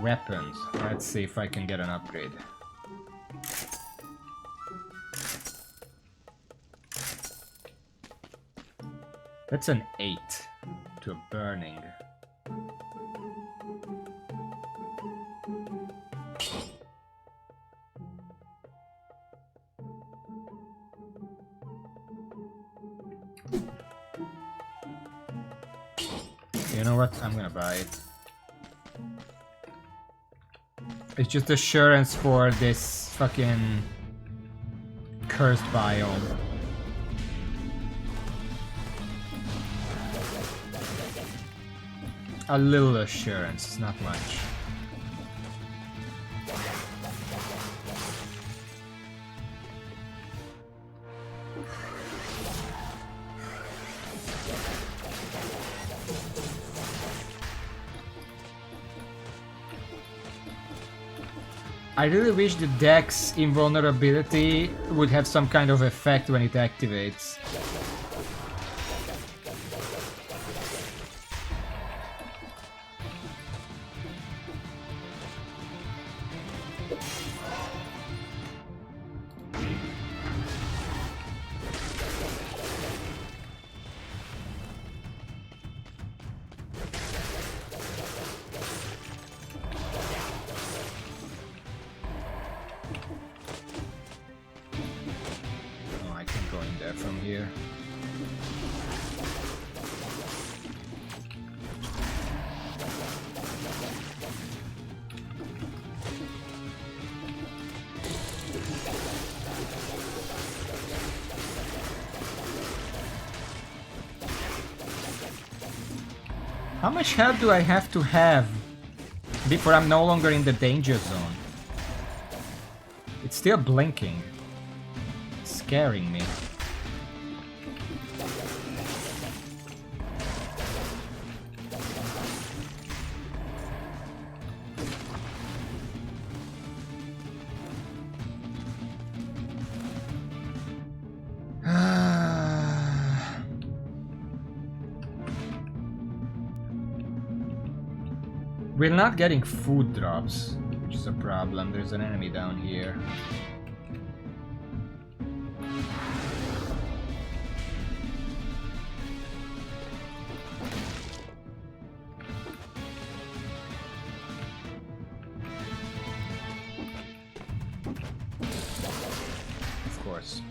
Weapons. Let's see if I can get an upgrade. That's an 8 to a burning. You know what? I'm gonna buy it. It's just assurance for this fucking cursed biome. A little assurance, not much. I really wish the Dex invulnerability would have some kind of effect when it activates. How much health do I have to have before I'm no longer in the danger zone? It's still blinking. It's scaring me. We're not getting food drops, which is a problem. There's an enemy down here. Of course.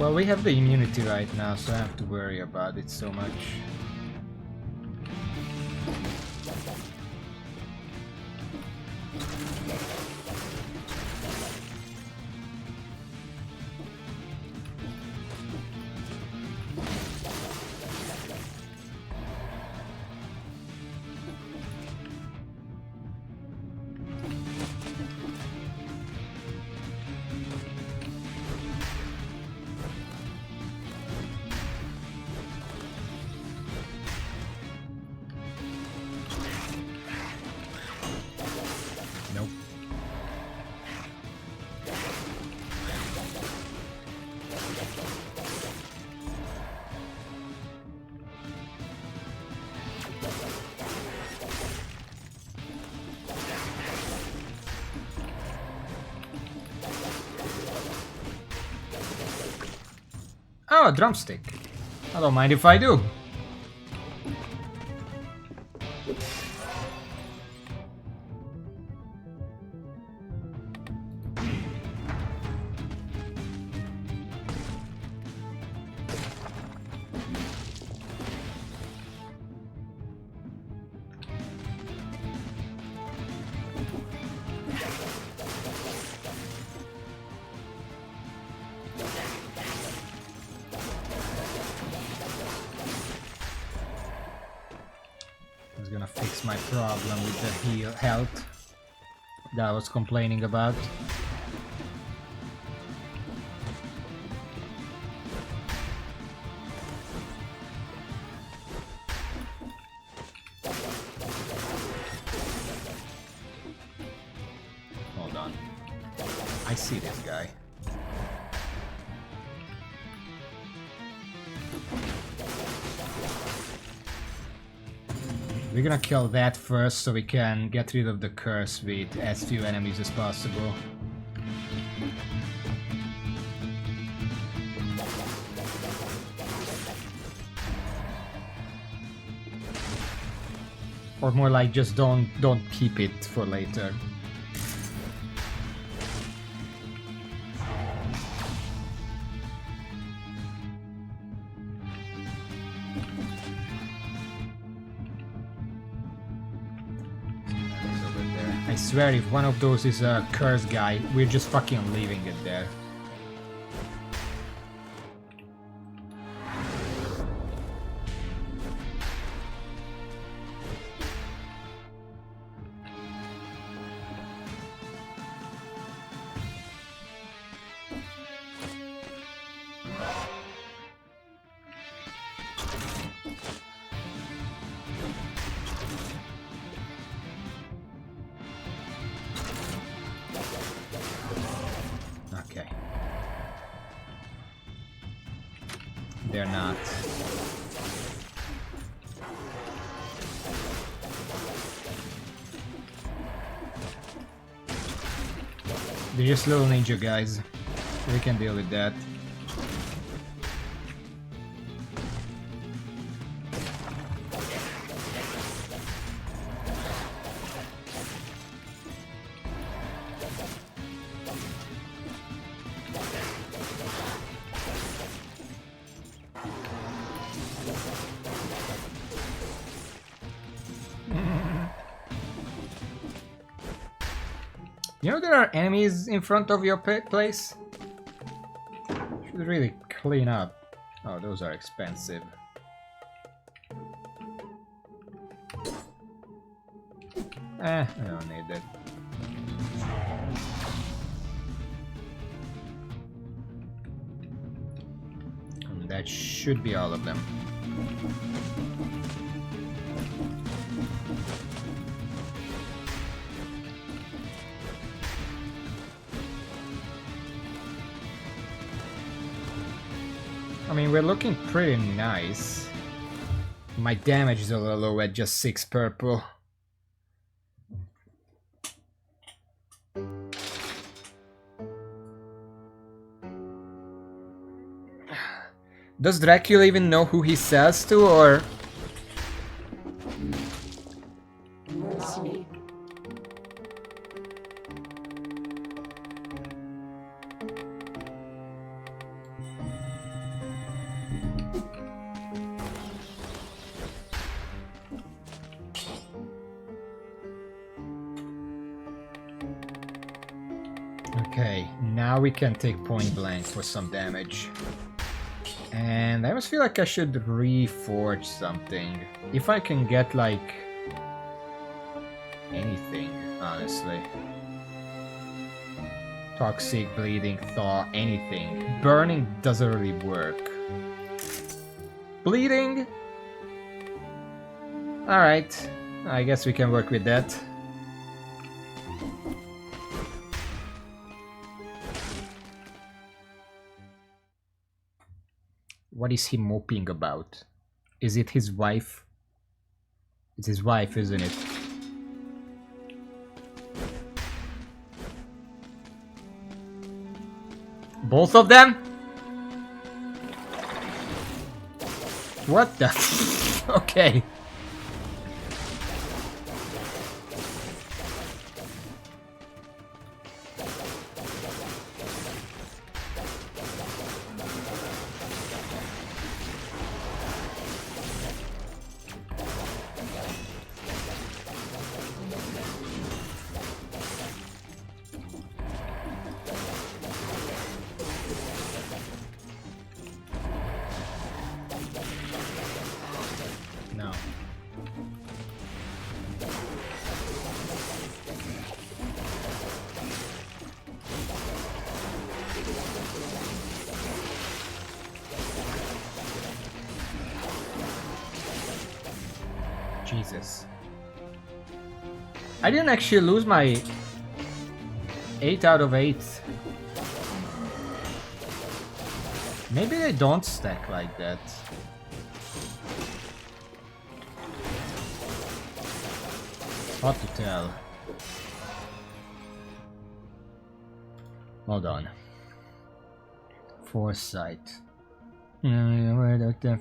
Well, we have the immunity right now, so I don't have to worry about it so much. Nope. Oh, a drumstick. I don't mind if I do. Gonna fix my problem with the health that I was complaining about. Hold on. I see this guy. We're gonna kill that first so we can get rid of the curse with as few enemies as possible. Or more like just don't keep it for later. I swear if one of those is a curse guy, we're just fucking leaving it there. Okay. They're not. They're just little ninja guys. We can deal with that. You know there are enemies in front of your place? Should really clean up. Oh, those are expensive. I don't need that. And that should be all of them. I mean, we're looking pretty nice. My damage is a little low at just 6 purple. Does Dracula even know who he sells to, or...? Okay, now we can take point blank for some damage. And I almost feel like I should reforge something. If I can get like anything, honestly. Toxic, bleeding, thaw, anything. Burning doesn't really work. Bleeding? Alright, I guess we can work with that. What is he moping about? Is it his wife? It's his wife, isn't it? Both of them? What the? Okay. No. Jesus. I didn't actually lose my 8 out of 8. Maybe they don't stack like that. Hard to tell. Hold on. Foresight.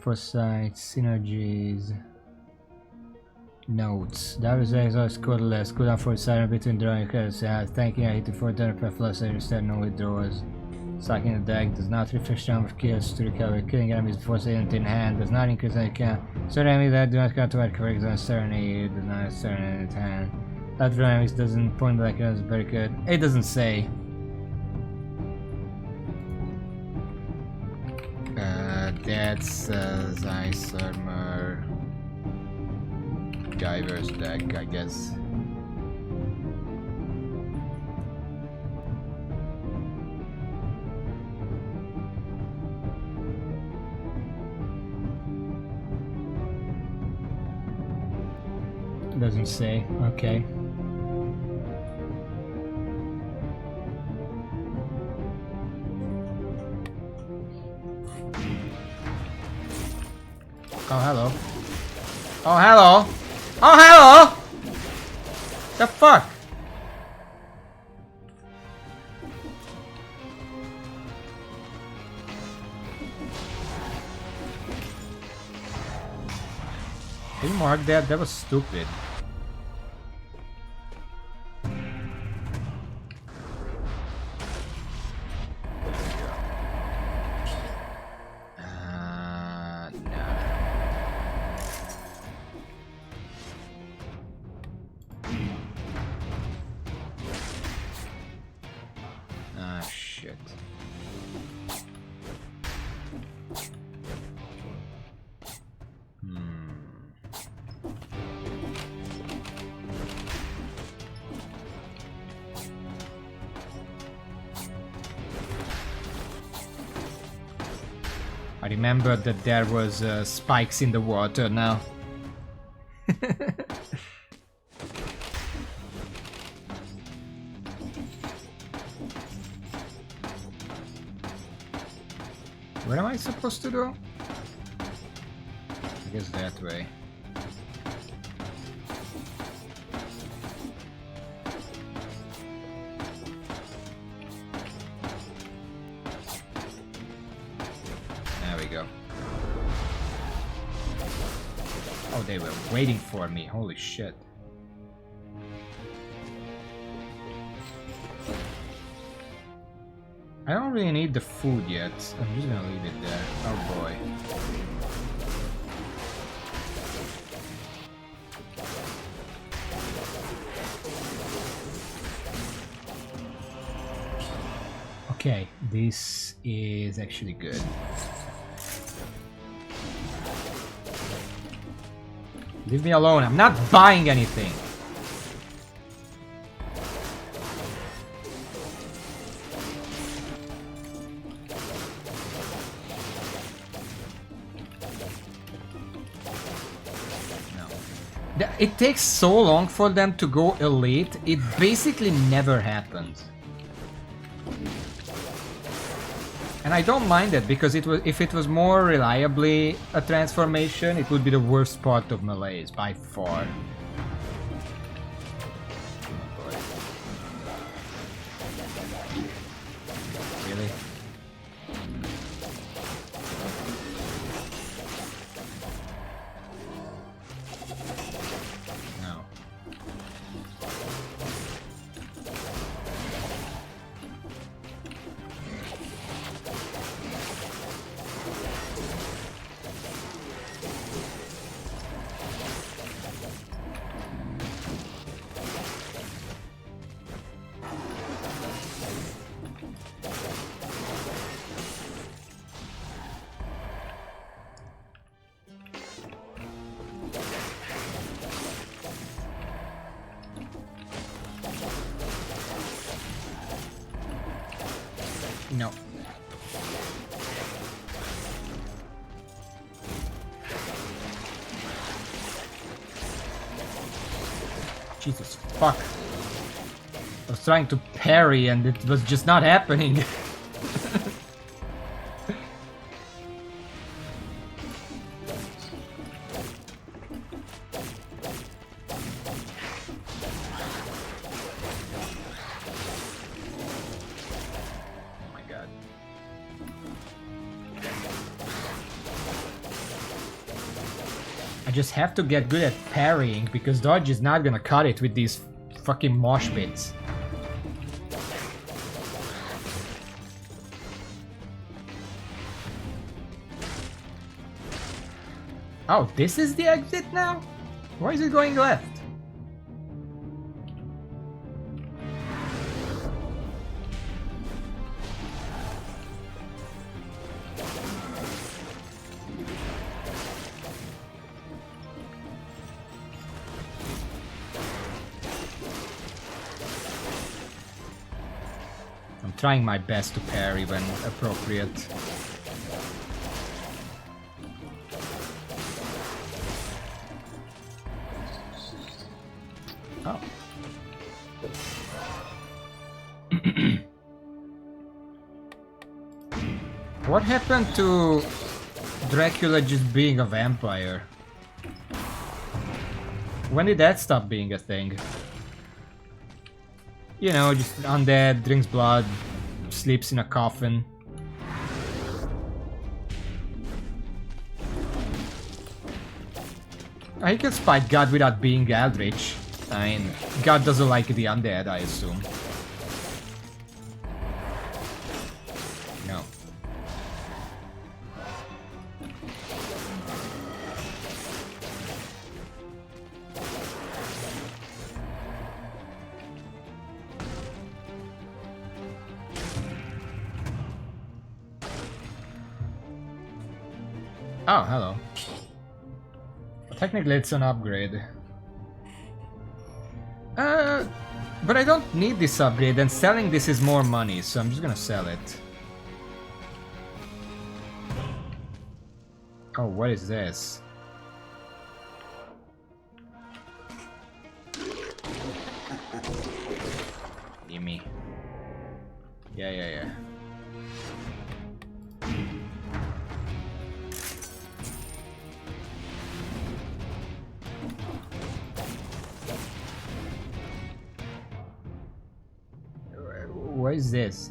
Foresight, synergies. Notes. That was exhaust cordless. Cooldown for silent between drawing cards. Thanking I hit it for 10% plus instead no withdrawals. Stacking the deck does not refresh the number of kills to recover. Killing enemies before saying in hand does not increase any count. Certain enemies that do not count to add correct on serenade does not have serenade in its hand. That for enemies doesn't point blank is very good. It doesn't say. That's Ice Armor. Diver's deck, I guess. Doesn't say. Okay. Oh, hello. Oh, hello. Oh, hello! The fuck? Can you mark that? That was stupid. I remember that there was spikes in the water now. What am I supposed to do? I guess that way. Oh, they were waiting for me. Holy shit. I don't really need the food yet. I'm just gonna leave it there. Oh boy. Okay, this is actually good. Leave me alone, I'm not buying anything. It takes so long for them to go elite, it basically never happens. And I don't mind it, because if it was more reliably a transformation, it would be the worst part of Malaise, by far. Really? No. No. Jesus fuck. I was trying to parry and it was just not happening. I just have to get good at parrying, because dodge is not gonna cut it with these fucking mosh pits. Oh, this is the exit now? Why is it going left? I'm trying my best to parry when appropriate. Oh. What happened to Dracula just being a vampire? When did that stop being a thing? You know, just undead, drinks blood, sleeps in a coffin. He can fight God without being Eldritch. I mean, God doesn't like the undead, I assume. No. Oh, hello. Technically it's an upgrade. But I don't need this upgrade, and selling this is more money, so I'm just gonna sell it. Oh, what is this? Gimme. Yeah. What is this?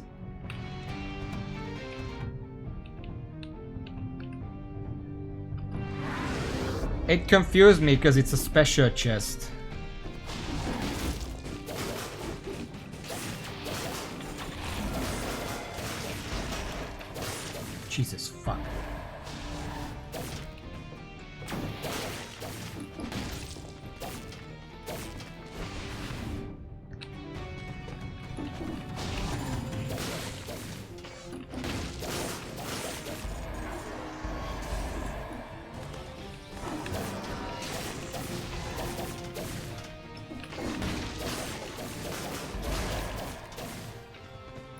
It confused me because it's a special chest. Jesus fuck.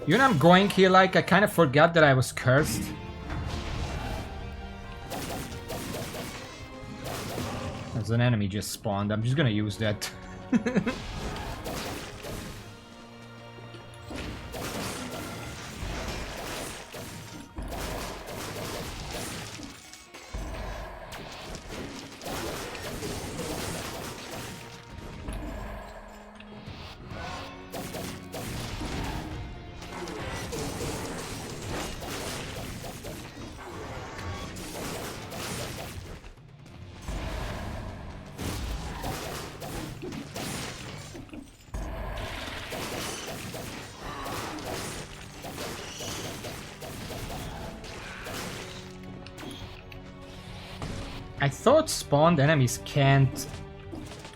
You know, I'm going here like I kind of forgot that I was cursed. As an enemy just spawned, I'm just gonna use that. I thought spawned enemies can't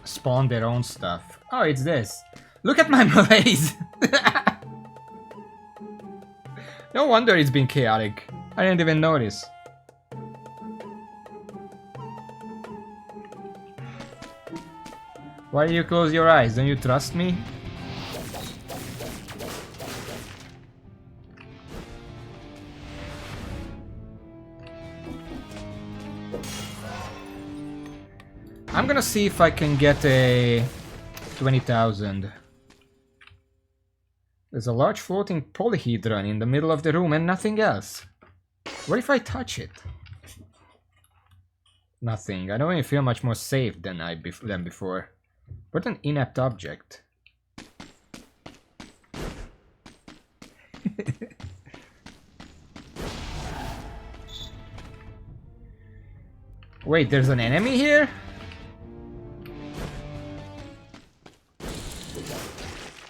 spawn their own stuff. Oh, it's this. Look at my malaise! No wonder it's been chaotic. I didn't even notice. Why do you close your eyes? Don't you trust me? I'm gonna see if I can get a 20,000. There's a large floating polyhedron in the middle of the room and nothing else. What if I touch it? Nothing. I don't even feel much more safe than before. What an inept object. Wait, there's an enemy here?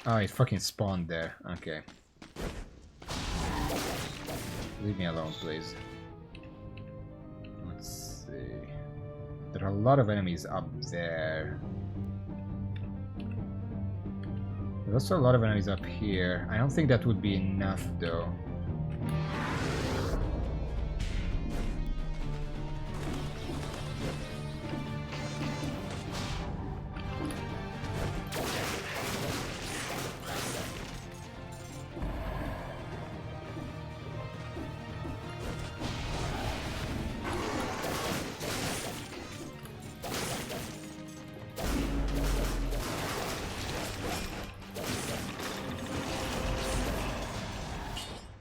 Oh, it fucking spawned there. Okay. Leave me alone, please. Let's see. There are a lot of enemies up there. There's also a lot of enemies up here. I don't think that would be enough, though.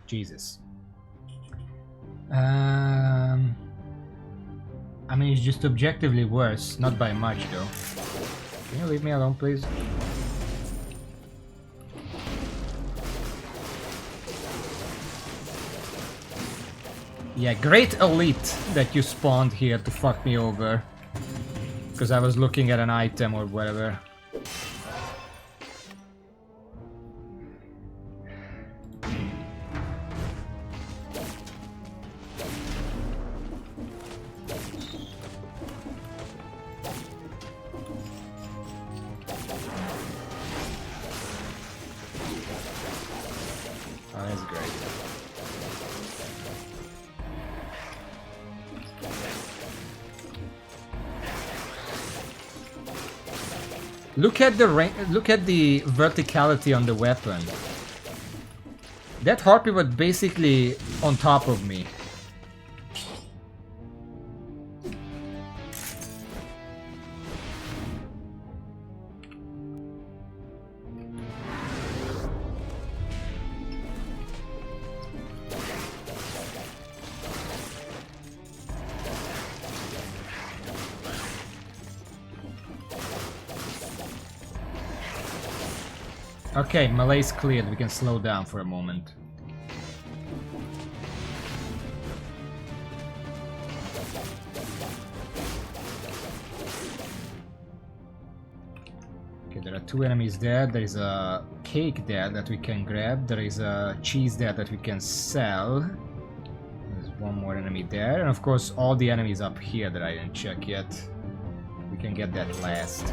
Jesus. I mean, it's just objectively worse, not by much though. Can you leave me alone, please? Yeah, great elite that you spawned here to fuck me over. Because I was looking at an item or whatever. Oh, that's great. Look at the verticality on the weapon. That harpy was basically on top of me. Okay, Malaise cleared. We can slow down for a moment. Okay, there are two enemies there. There is a cake there that we can grab. There is a cheese there that we can sell. There's one more enemy there. And of course, all the enemies up here that I didn't check yet. We can get that last.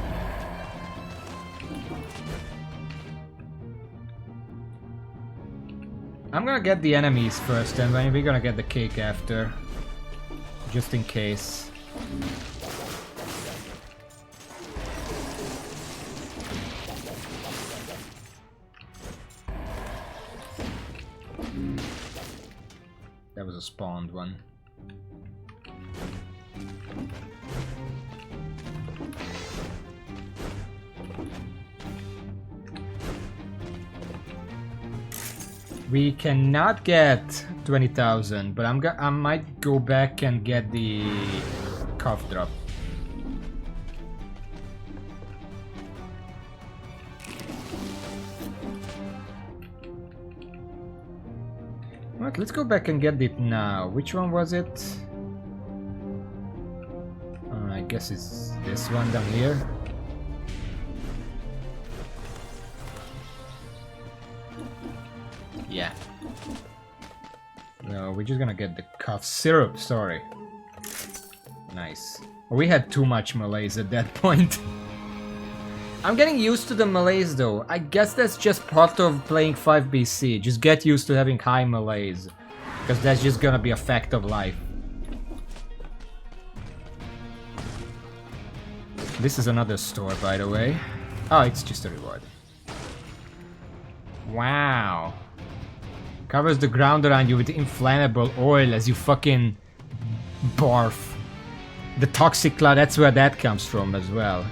I'm gonna get the enemies first, and then we're gonna get the cake after. Just in case. That was a spawned one. We cannot get 20,000, but I might go back and get the cough drop. Right, let's go back and get it now. Which one was it? I guess it's this one down here. Yeah. No, we're just gonna get the cough syrup, sorry. Nice. We had too much Malaise at that point. I'm getting used to the Malaise though. I guess that's just part of playing 5BC. Just get used to having high Malaise. Because that's just gonna be a fact of life. This is another store, by the way. Oh, it's just a reward. Wow. Covers the ground around you with inflammable oil as you fucking barf. The toxic cloud, that's where that comes from as well.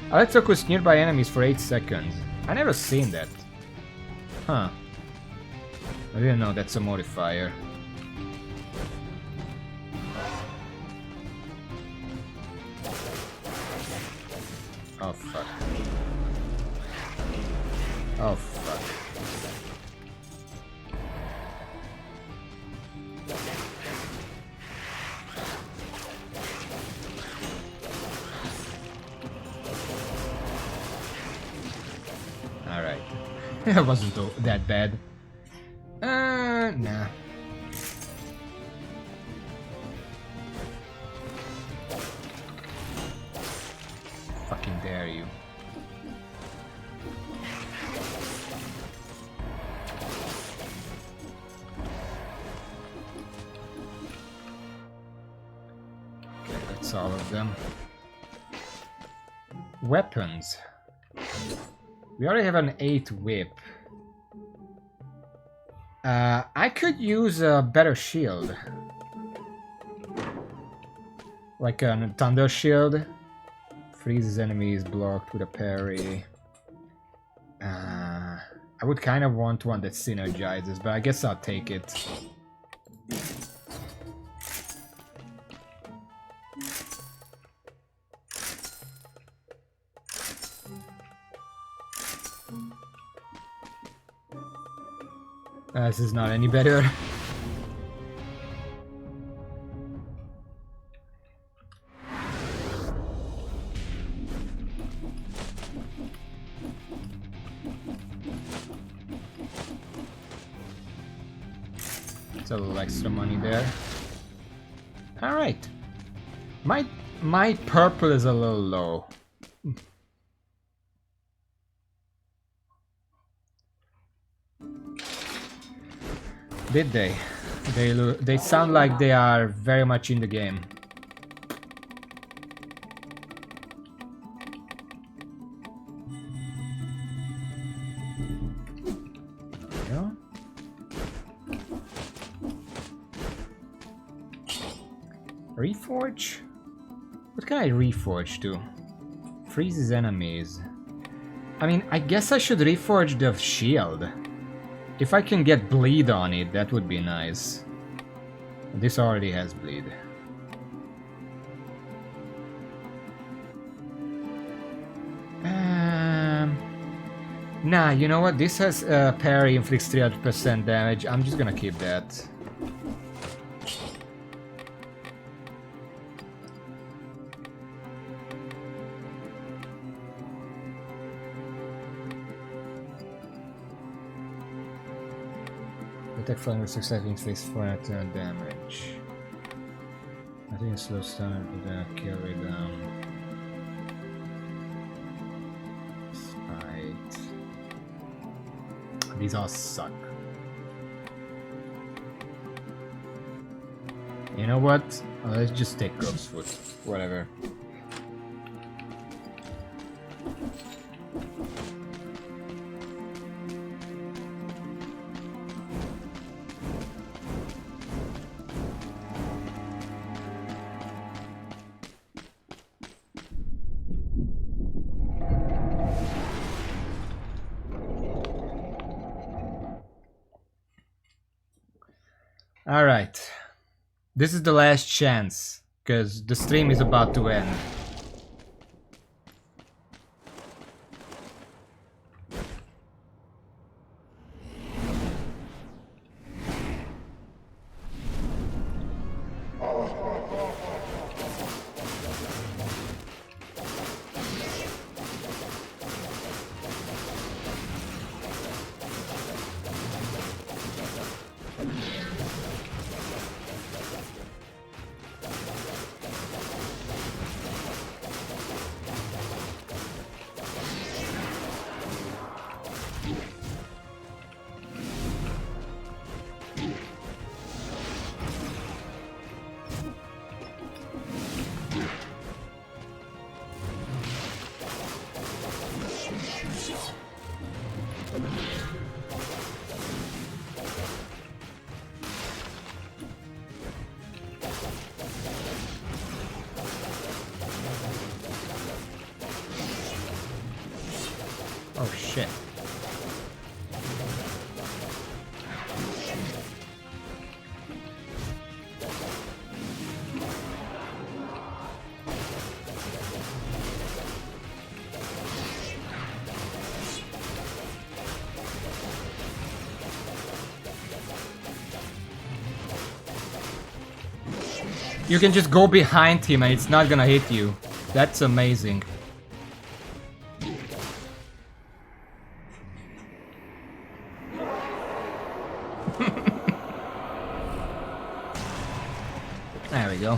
Electrocutes nearby enemies for 8 seconds. I never seen that. Huh. I didn't know that's a modifier. Oh fuck. Oh fuck. Alright. It wasn't that bad. Nah. Fucking dare you. Okay, that's all of them. Weapons. We already have an 8 whip. I could use a better shield. Like a thunder shield. Freezes enemies blocked with a parry. I would kind of want one that synergizes, but I guess I'll take it. This is not any better. It's a little extra money there. All right. My purple is a little low. Did they? They sound like they are very much in the game. Yeah. Reforge? What can I reforge to? Freezes enemies. I mean, I guess I should reforge the shield. If I can get bleed on it, that would be nice. This already has bleed. Nah, you know what? This has parry, inflicts 300% damage. I'm just gonna keep that. Attack fire successfully inflicts 400 damage. I think it slows down with the carry down. Spite. These all suck. You know what? Let's just take Grove's Foot. Whatever. Alright. This is the last chance, because the stream is about to end. Oh shit. You can just go behind him and it's not gonna hit you. That's amazing. There we go.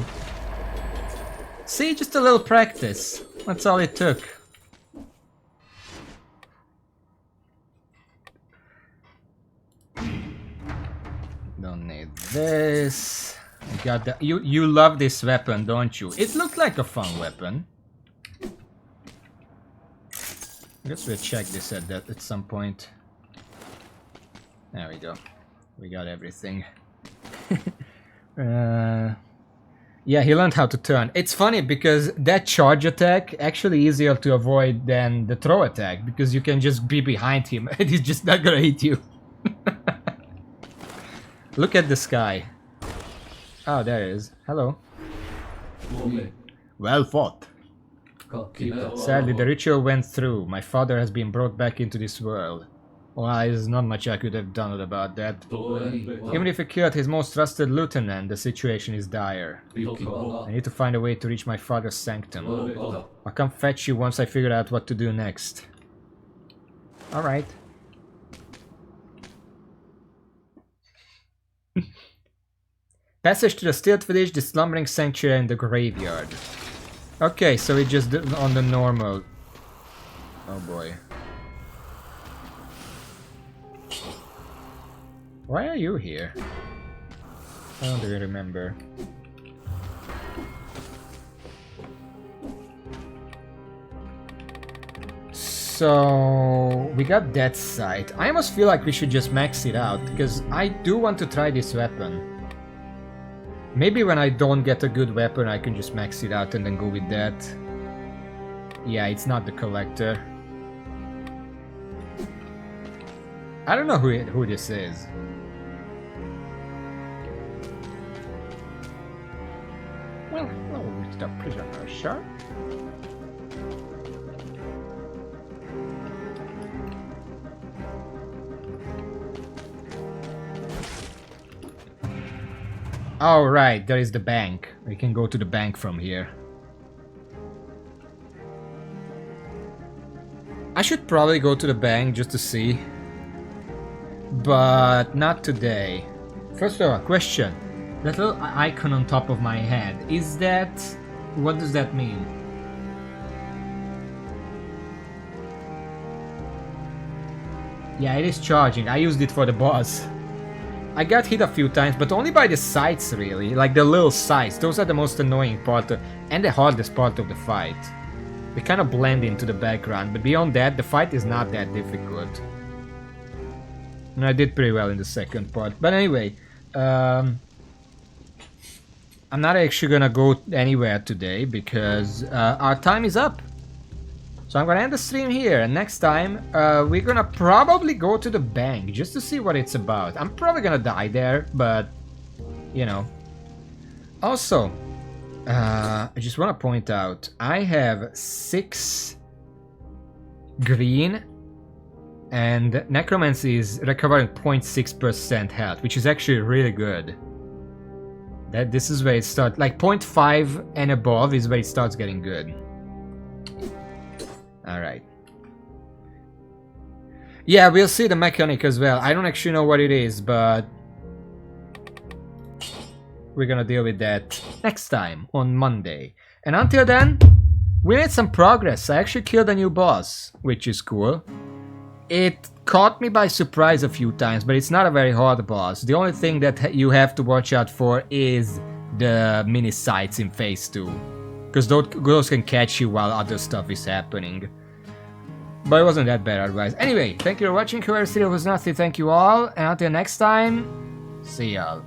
See, just a little practice. That's all it took. Don't need this. You got the, you love this weapon, don't you? It looked like a fun weapon. I guess we'll check this at some point. There we go. We got everything. Yeah, he learned how to turn. It's funny because that charge attack actually easier to avoid than the throw attack because you can just be behind him and he's just not gonna hit you. Look at the sky. Oh, there it is. Hello. Well fought. Sadly, the ritual went through. My father has been brought back into this world. Well, there's not much I could have done about that. Even if he killed his most trusted lieutenant, the situation is dire. I need to find a way to reach my father's sanctum. I'll come fetch you once I figure out what to do next. Alright. Passage to the stilt village, the slumbering sanctuary in the graveyard. Okay, so we just did on the normal. Oh boy. Why are you here? I don't really remember. So we got that sight. I almost feel like we should just max it out because I do want to try this weapon. Maybe when I don't get a good weapon I can just max it out and then go with that. Yeah, it's not the collector. I don't know who this is. Well, hello, Mr. Prisoner, sir. Oh, right, there is the bank. We can go to the bank from here. I should probably go to the bank just to see. But not today. First of all, question. That little icon on top of my head, is that... what does that mean? Yeah, it is charging. I used it for the boss. I got hit a few times, but only by the sights really. Like the little sights. Those are the most annoying part and the hardest part of the fight. They kind of blend into the background, but beyond that, the fight is not that difficult. And I did pretty well in the second part. But anyway, I'm not actually gonna go anywhere today because our time is up. So I'm gonna end the stream here, and next time we're gonna probably go to the bank just to see what it's about. I'm probably gonna die there, but you know. Also, I just want to point out, I have 6 green, and Necromancy is recovering 0.6% health, which is actually really good. This is where it starts, like 0.5 and above is where it starts getting good. Alright. Yeah, we'll see the mechanic as well. I don't actually know what it is, but we're gonna deal with that next time on Monday. And until then, we made some progress. I actually killed a new boss, which is cool. It caught me by surprise a few times, but it's not a very hard boss. The only thing that you have to watch out for is the mini sites in phase 2. Because those can catch you while other stuff is happening. But it wasn't that bad otherwise. Anyway, thank you for watching. Whoever still was nasty, thank you all. And until next time, see y'all.